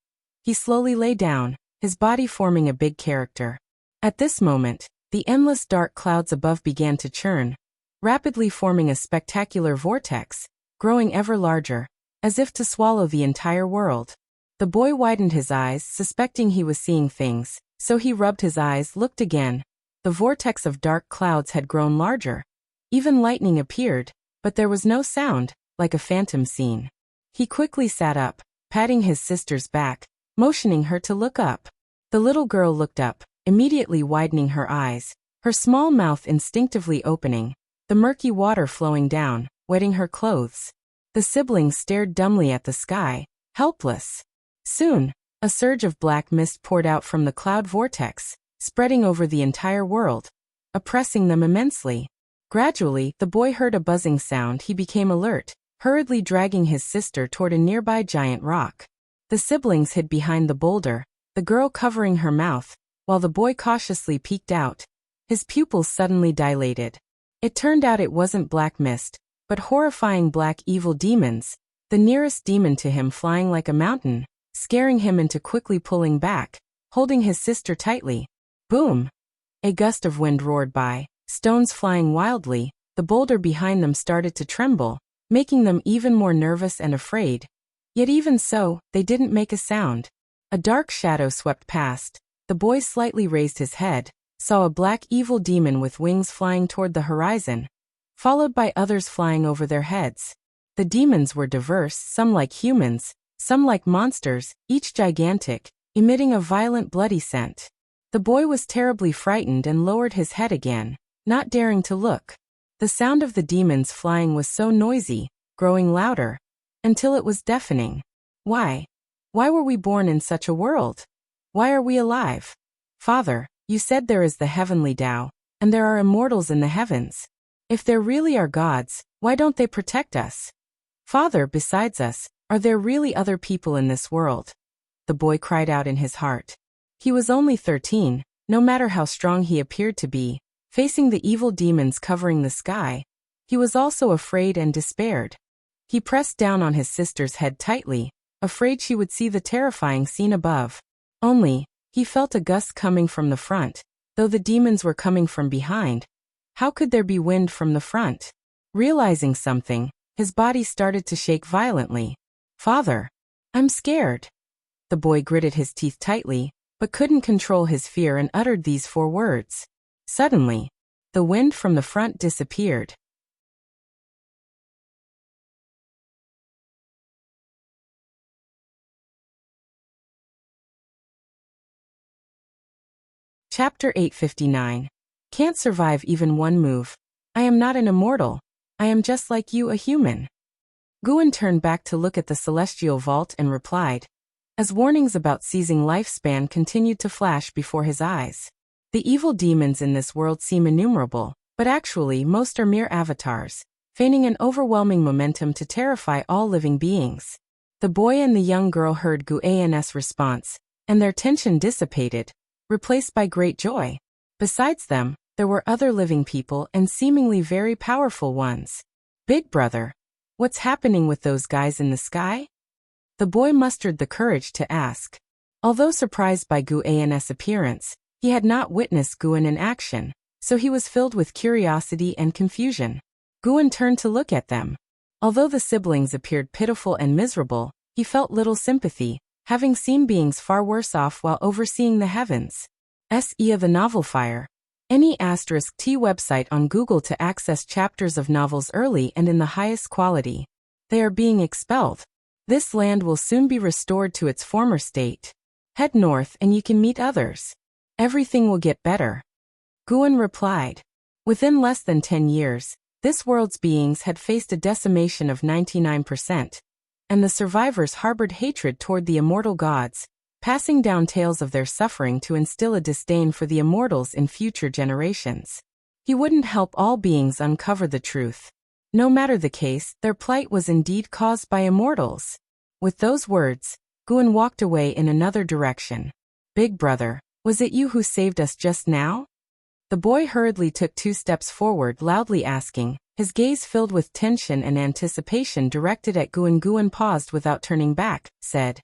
He slowly lay down, his body forming a big character. At this moment, the endless dark clouds above began to churn, rapidly forming a spectacular vortex, growing ever larger, as if to swallow the entire world. The boy widened his eyes, suspecting he was seeing things, so he rubbed his eyes, looked again. The vortex of dark clouds had grown larger. Even lightning appeared, but there was no sound, like a phantom scene. He quickly sat up, patting his sister's back, motioning her to look up. The little girl looked up, immediately widening her eyes, her small mouth instinctively opening, the murky water flowing down, wetting her clothes. The siblings stared dumbly at the sky, helpless. Soon, a surge of black mist poured out from the cloud vortex, spreading over the entire world, oppressing them immensely. Gradually, the boy heard a buzzing sound. He became alert, hurriedly dragging his sister toward a nearby giant rock. The siblings hid behind the boulder, the girl covering her mouth, while the boy cautiously peeked out. His pupils suddenly dilated. It turned out it wasn't black mist, but horrifying black evil demons, the nearest demon to him flying like a mountain, scaring him into quickly pulling back, holding his sister tightly. Boom! A gust of wind roared by, stones flying wildly. The boulder behind them started to tremble, making them even more nervous and afraid. Yet even so, they didn't make a sound. A dark shadow swept past. The boy slightly raised his head, saw a black evil demon with wings flying toward the horizon, followed by others flying over their heads. The demons were diverse, some like humans, some like monsters, each gigantic, emitting a violent bloody scent. The boy was terribly frightened and lowered his head again, not daring to look. The sound of the demons flying was so noisy, growing louder, until it was deafening. Why? Why were we born in such a world? Why are we alive? Father, you said there is the heavenly Tao, and there are immortals in the heavens. If there really are gods, why don't they protect us? Father, besides us, are there really other people in this world? The boy cried out in his heart. He was only 13, no matter how strong he appeared to be, facing the evil demons covering the sky. He was also afraid and despaired. He pressed down on his sister's head tightly, afraid she would see the terrifying scene above. Only, he felt a gust coming from the front, though the demons were coming from behind. How could there be wind from the front? Realizing something, his body started to shake violently. Father, I'm scared. The boy gritted his teeth tightly, but couldn't control his fear and uttered these 4 words. Suddenly, the wind from the front disappeared. Chapter 859. Can't survive even one move. I am not an immortal. I am just like you, a human. Guan turned back to look at the celestial vault and replied, as warnings about seizing lifespan continued to flash before his eyes. The evil demons in this world seem innumerable, but actually most are mere avatars, feigning an overwhelming momentum to terrify all living beings. The boy and the young girl heard Guan's response, and their tension dissipated, replaced by great joy. Besides them, there were other living people and seemingly very powerful ones. Big brother, what's happening with those guys in the sky? The boy mustered the courage to ask. Although surprised by Guan's appearance, he had not witnessed Guan in action, so he was filled with curiosity and confusion. Guan turned to look at them. Although the siblings appeared pitiful and miserable, he felt little sympathy, having seen beings far worse off while overseeing the heavens. S.E. of the novel Fire. Any *T website on Google to access chapters of novels early and in the highest quality. They are being expelled. This land will soon be restored to its former state. Head north and you can meet others. Everything will get better. Guan replied. Within less than 10 years, this world's beings had faced a decimation of 99%, and the survivors harbored hatred toward the immortal gods, passing down tales of their suffering to instill a disdain for the immortals in future generations. He wouldn't help all beings uncover the truth. No matter the case, their plight was indeed caused by immortals. With those words, Guan walked away in another direction. Big brother, was it you who saved us just now? The boy hurriedly took 2 steps forward, loudly asking, his gaze filled with tension and anticipation directed at Guan. Guan paused without turning back, said,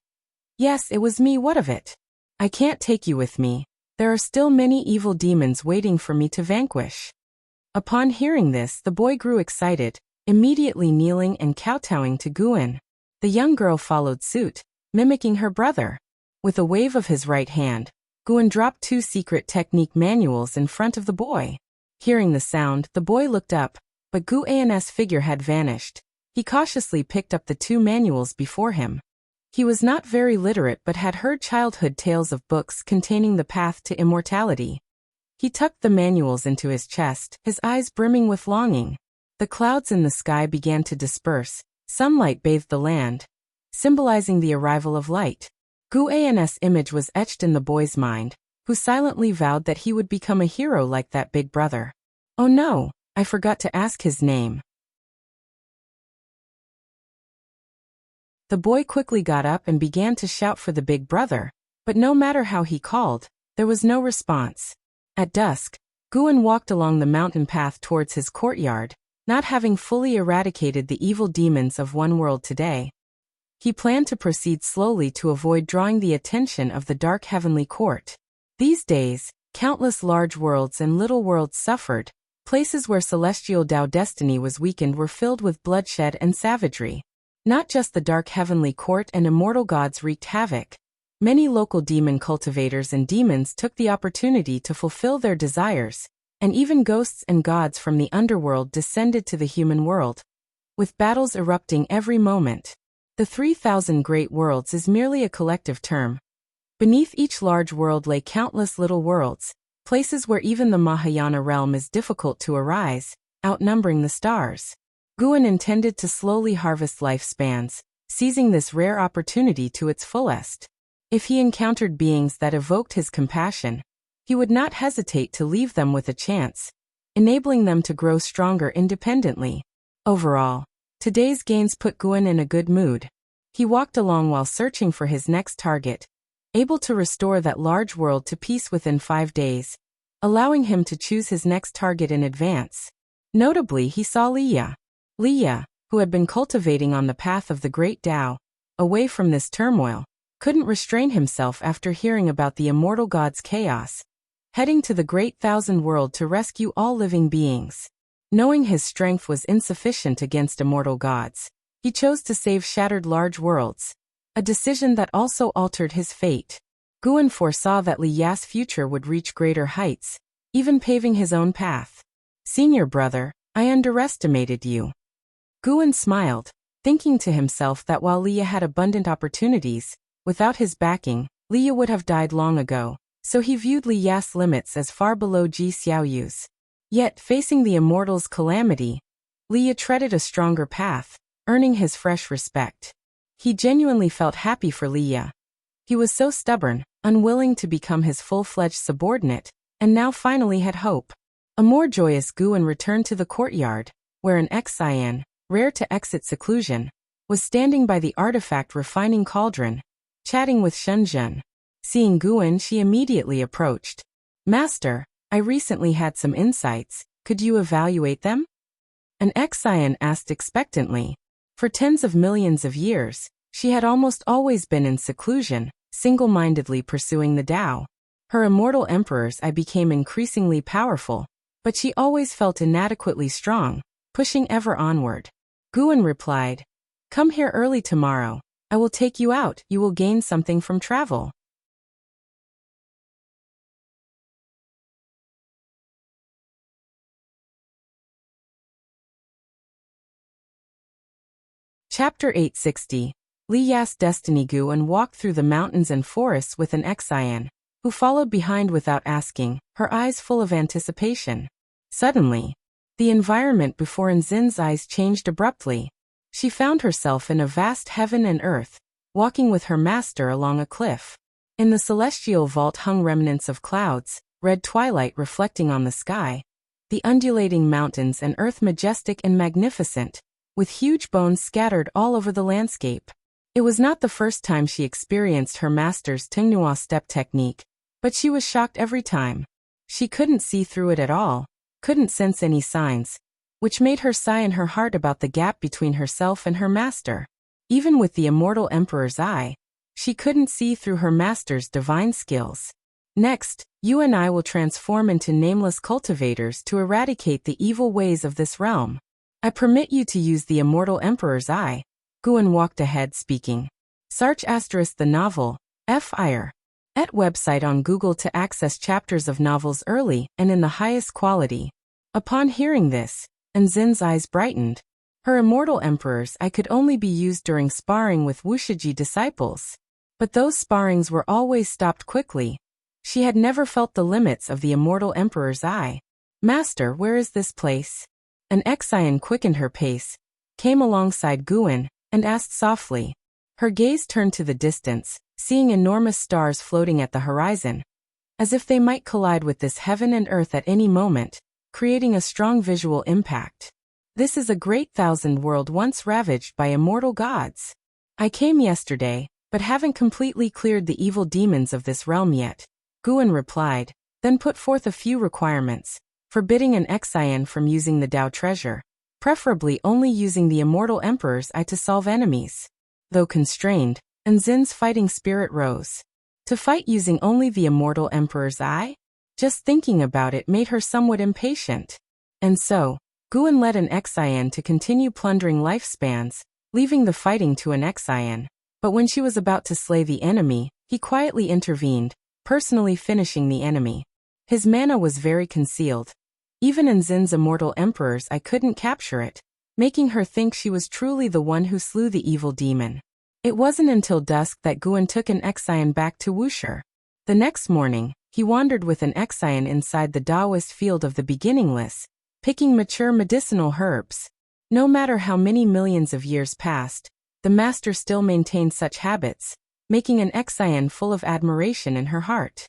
Yes, it was me. What of it? I can't take you with me. There are still many evil demons waiting for me to vanquish. Upon hearing this, the boy grew excited, immediately kneeling and kowtowing to Guan. The young girl followed suit, mimicking her brother. With a wave of his right hand, Guan dropped 2 secret technique manuals in front of the boy. Hearing the sound, the boy looked up, but Guan's figure had vanished. He cautiously picked up the 2 manuals before him. He was not very literate but had heard childhood tales of books containing the path to immortality. He tucked the manuals into his chest, his eyes brimming with longing. The clouds in the sky began to disperse. Sunlight bathed the land, symbolizing the arrival of light. Guan's image was etched in the boy's mind, who silently vowed that he would become a hero like that big brother. Oh no, I forgot to ask his name. The boy quickly got up and began to shout for the big brother, but no matter how he called, there was no response. At dusk, Guan walked along the mountain path towards his courtyard, not having fully eradicated the evil demons of one world today. He planned to proceed slowly to avoid drawing the attention of the dark heavenly court. These days, countless large worlds and little worlds suffered. Places where celestial Tao destiny was weakened were filled with bloodshed and savagery. Not just the dark heavenly court and immortal gods wreaked havoc. Many local demon cultivators and demons took the opportunity to fulfill their desires, and even ghosts and gods from the underworld descended to the human world, with battles erupting every moment. The 3,000 Great Worlds is merely a collective term. Beneath each large world lay countless little worlds, places where even the Mahayana realm is difficult to arise, outnumbering the stars. Guan intended to slowly harvest lifespans, seizing this rare opportunity to its fullest. If he encountered beings that evoked his compassion, he would not hesitate to leave them with a chance, enabling them to grow stronger independently. Overall, today's gains put Guan in a good mood. He walked along while searching for his next target, able to restore that large world to peace within 5 days, allowing him to choose his next target in advance. Notably, he saw Leah. Leah, who had been cultivating on the path of the great Tao, away from this turmoil, couldn't restrain himself after hearing about the immortal god's chaos, heading to the great thousand world to rescue all living beings. Knowing his strength was insufficient against immortal gods, he chose to save shattered large worlds, a decision that also altered his fate. Guan foresaw that Li Ya's future would reach greater heights, even paving his own path. "Senior brother, I underestimated you." Guan smiled, thinking to himself that while Leah had abundant opportunities, without his backing, Leah would have died long ago, so he viewed Li Ya's limits as far below Ji Xiaoyu's. Yet, facing the immortal's calamity, Leah treaded a stronger path, earning his fresh respect. He genuinely felt happy for Leah. He was so stubborn, unwilling to become his full-fledged subordinate, and now finally had hope. A more joyous Guan returned to the courtyard, where an Xian, rare to exit seclusion, was standing by the artifact refining cauldron, chatting with Shenzhen. Seeing Guan, she immediately approached. "Master, I recently had some insights, could you evaluate them?" An Xian asked expectantly. For tens of millions of years, she had almost always been in seclusion, single-mindedly pursuing the Tao. Her immortal emperor's eye became increasingly powerful, but she always felt inadequately strong, pushing ever onward. Guan replied, "Come here early tomorrow. I will take you out. You will gain something from travel." Chapter 860. Li Ya's Destiny. Guan walked through the mountains and forests with an Xian, who followed behind without asking, her eyes full of anticipation. Suddenly, the environment before Nzin's eyes changed abruptly. She found herself in a vast heaven and earth, walking with her master along a cliff. In the celestial vault hung remnants of clouds, red twilight reflecting on the sky, the undulating mountains and earth majestic and magnificent, with huge bones scattered all over the landscape. It was not the first time she experienced her master's Tingnua step technique, but she was shocked every time. She couldn't see through it at all, couldn't sense any signs, which made her sigh in her heart about the gap between herself and her master. Even with the immortal emperor's eye, she couldn't see through her master's divine skills. "Next, you and I will transform into nameless cultivators to eradicate the evil ways of this realm. I permit you to use the immortal emperor's eye." Guan walked ahead speaking. Search * the novel, Fire. @ website on Google to access chapters of novels early and in the highest quality. Upon hearing this, Nzin's eyes brightened. Her immortal emperor's eye could only be used during sparring with Wuxia disciples. But those sparrings were always stopped quickly. She had never felt the limits of the immortal emperor's eye. "Master, where is this place?" An Xian quickened her pace, came alongside Guan, and asked softly. Her gaze turned to the distance, seeing enormous stars floating at the horizon, as if they might collide with this heaven and earth at any moment, creating a strong visual impact. "This is a great thousand world once ravaged by immortal gods. I came yesterday, but haven't completely cleared the evil demons of this realm yet," Guan replied, then put forth a few requirements, forbidding an Xian from using the Tao treasure, preferably only using the immortal emperor's eye to solve enemies. Though constrained, Nzin's fighting spirit rose. To fight using only the immortal emperor's eye? Just thinking about it made her somewhat impatient. And so, Guan led an Xian to continue plundering lifespans, leaving the fighting to an Xian. But when she was about to slay the enemy, he quietly intervened, personally finishing the enemy. His mana was very concealed. Even Nzin's immortal emperor's eye couldn't capture it, making her think she was truly the one who slew the evil demon. It wasn't until dusk that Guan took an Exian back to Wuxia. The next morning, he wandered with an Exian inside the Taoist field of the beginningless, picking mature medicinal herbs. No matter how many millions of years passed, the master still maintained such habits, making an Exian full of admiration in her heart.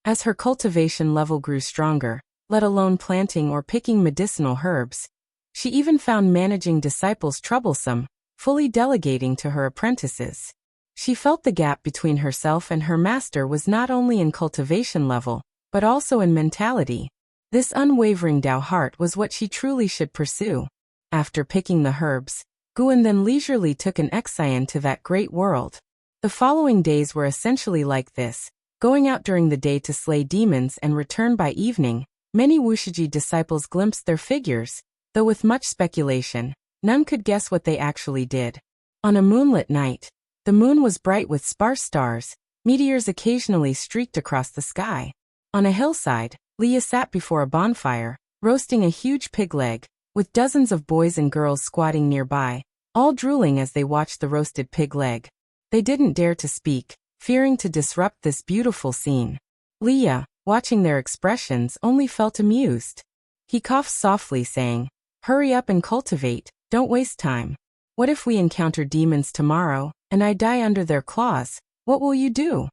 As her cultivation level grew stronger, let alone planting or picking medicinal herbs, she even found managing disciples troublesome, fully delegating to her apprentices. She felt the gap between herself and her master was not only in cultivation level, but also in mentality. This unwavering Tao heart was what she truly should pursue. After picking the herbs, Guan then leisurely took an Exian to that great world. The following days were essentially like this, going out during the day to slay demons and return by evening. Many Wuxia disciples glimpsed their figures, though with much speculation, none could guess what they actually did. On a moonlit night, the moon was bright with sparse stars, meteors occasionally streaked across the sky. On a hillside, Leah sat before a bonfire, roasting a huge pig leg, with dozens of boys and girls squatting nearby, all drooling as they watched the roasted pig leg. They didn't dare to speak, fearing to disrupt this beautiful scene. Leah, watching their expressions, only felt amused. He coughed softly, saying, "Hurry up and cultivate, don't waste time. What if we encounter demons tomorrow, and I die under their claws? What will you do?"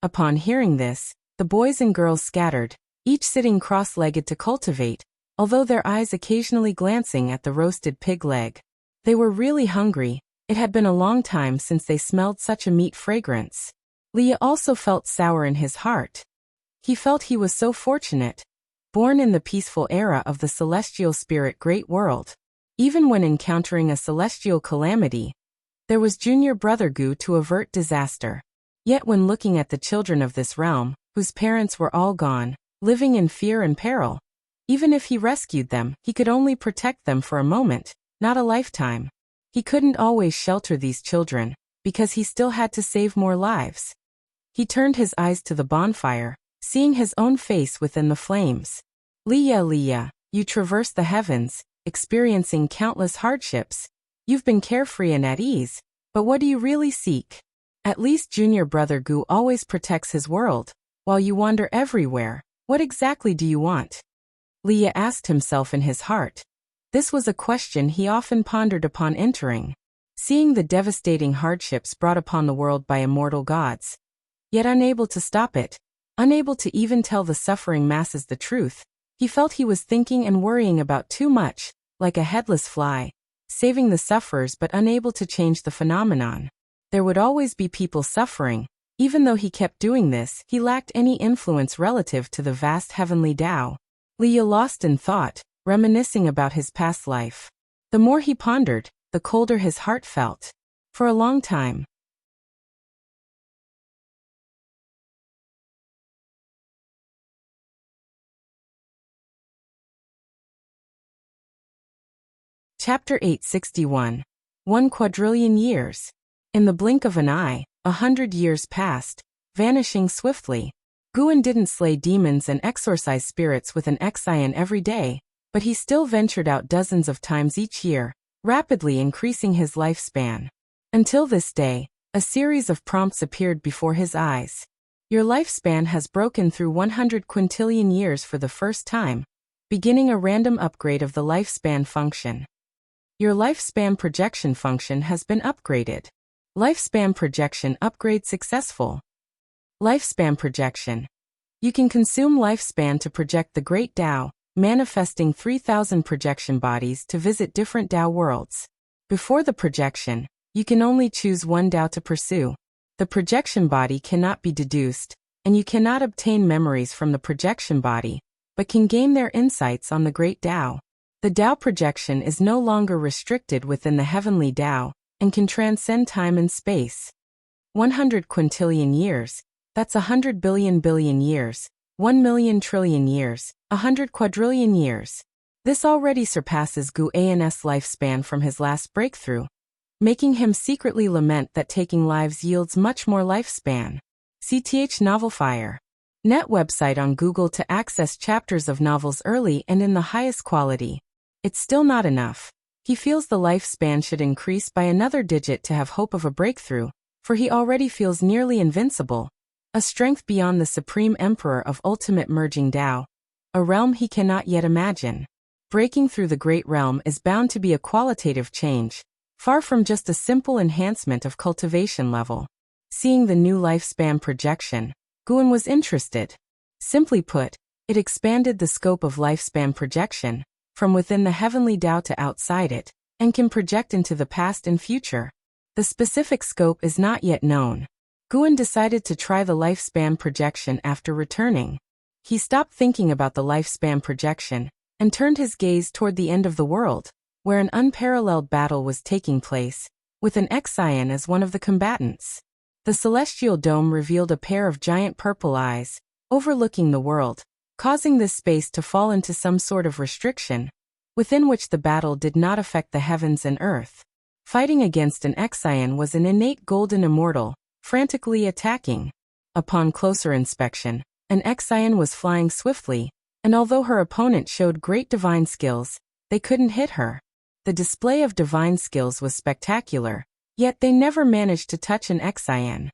Upon hearing this, the boys and girls scattered, each sitting cross-legged to cultivate, although their eyes occasionally glancing at the roasted pig leg. They were really hungry. It had been a long time since they smelled such a meat fragrance. Leah also felt sour in his heart. He felt he was so fortunate, born in the peaceful era of the celestial spirit great world. Even when encountering a celestial calamity, there was junior brother Gu to avert disaster. Yet when looking at the children of this realm, whose parents were all gone, living in fear and peril, even if he rescued them, he could only protect them for a moment, not a lifetime. He couldn't always shelter these children, because he still had to save more lives. He turned his eyes to the bonfire, seeing his own face within the flames. Leah, Leah, you traverse the heavens, experiencing countless hardships. You've been carefree and at ease, but what do you really seek? At least junior brother Gu always protects his world, while you wander everywhere. What exactly do you want? Leah asked himself in his heart. This was a question he often pondered upon entering. Seeing the devastating hardships brought upon the world by immortal gods, yet unable to stop it, unable to even tell the suffering masses the truth, he felt he was thinking and worrying about too much, like a headless fly, saving the sufferers but unable to change the phenomenon. There would always be people suffering. Even though he kept doing this, he lacked any influence relative to the vast heavenly Tao. Leah lost in thought, reminiscing about his past life. The more he pondered, the colder his heart felt. For a long time. Chapter 861. 1 quadrillion years. In the blink of an eye, 100 years passed, vanishing swiftly. Guan didn't slay demons and exorcise spirits with an Exian every day, but he still ventured out dozens of times each year, rapidly increasing his lifespan. Until this day, a series of prompts appeared before his eyes. Your lifespan has broken through 100 quintillion years for the first time, beginning a random upgrade of the lifespan function. Your lifespan projection function has been upgraded. Lifespan projection upgrade successful. Lifespan projection. You can consume lifespan to project the Great Tao, manifesting 3,000 projection bodies to visit different Tao worlds. Before the projection, you can only choose one Tao to pursue. The projection body cannot be deduced, and you cannot obtain memories from the projection body, but can gain their insights on the Great Tao. The Tao projection is no longer restricted within the heavenly Tao, and can transcend time and space. 100 quintillion years, that's 100 billion years, 1 million trillion years, 100 quadrillion years. This already surpasses Gu An's lifespan from his last breakthrough, making him secretly lament that taking lives yields much more lifespan. CTH Novelfire. Net website on Google to access chapters of novels early and in the highest quality. It's still not enough. He feels the lifespan should increase by another digit to have hope of a breakthrough, for he already feels nearly invincible, a strength beyond the Supreme Emperor of ultimate merging Tao, a realm he cannot yet imagine. Breaking through the Great Realm is bound to be a qualitative change, far from just a simple enhancement of cultivation level. Seeing the new lifespan projection, Guan was interested. Simply put, it expanded the scope of lifespan projection, from within the heavenly Tao to outside it, and can project into the past and future. The specific scope is not yet known. Guan decided to try the lifespan projection after returning. He stopped thinking about the lifespan projection, and turned his gaze toward the end of the world, where an unparalleled battle was taking place, with an Exian as one of the combatants. The celestial dome revealed a pair of giant purple eyes, overlooking the world, causing this space to fall into some sort of restriction, within which the battle did not affect the heavens and earth. Fighting against an Exian was an innate golden immortal, frantically attacking. Upon closer inspection, an Exian was flying swiftly, and although her opponent showed great divine skills, they couldn't hit her. The display of divine skills was spectacular, yet they never managed to touch an Exian.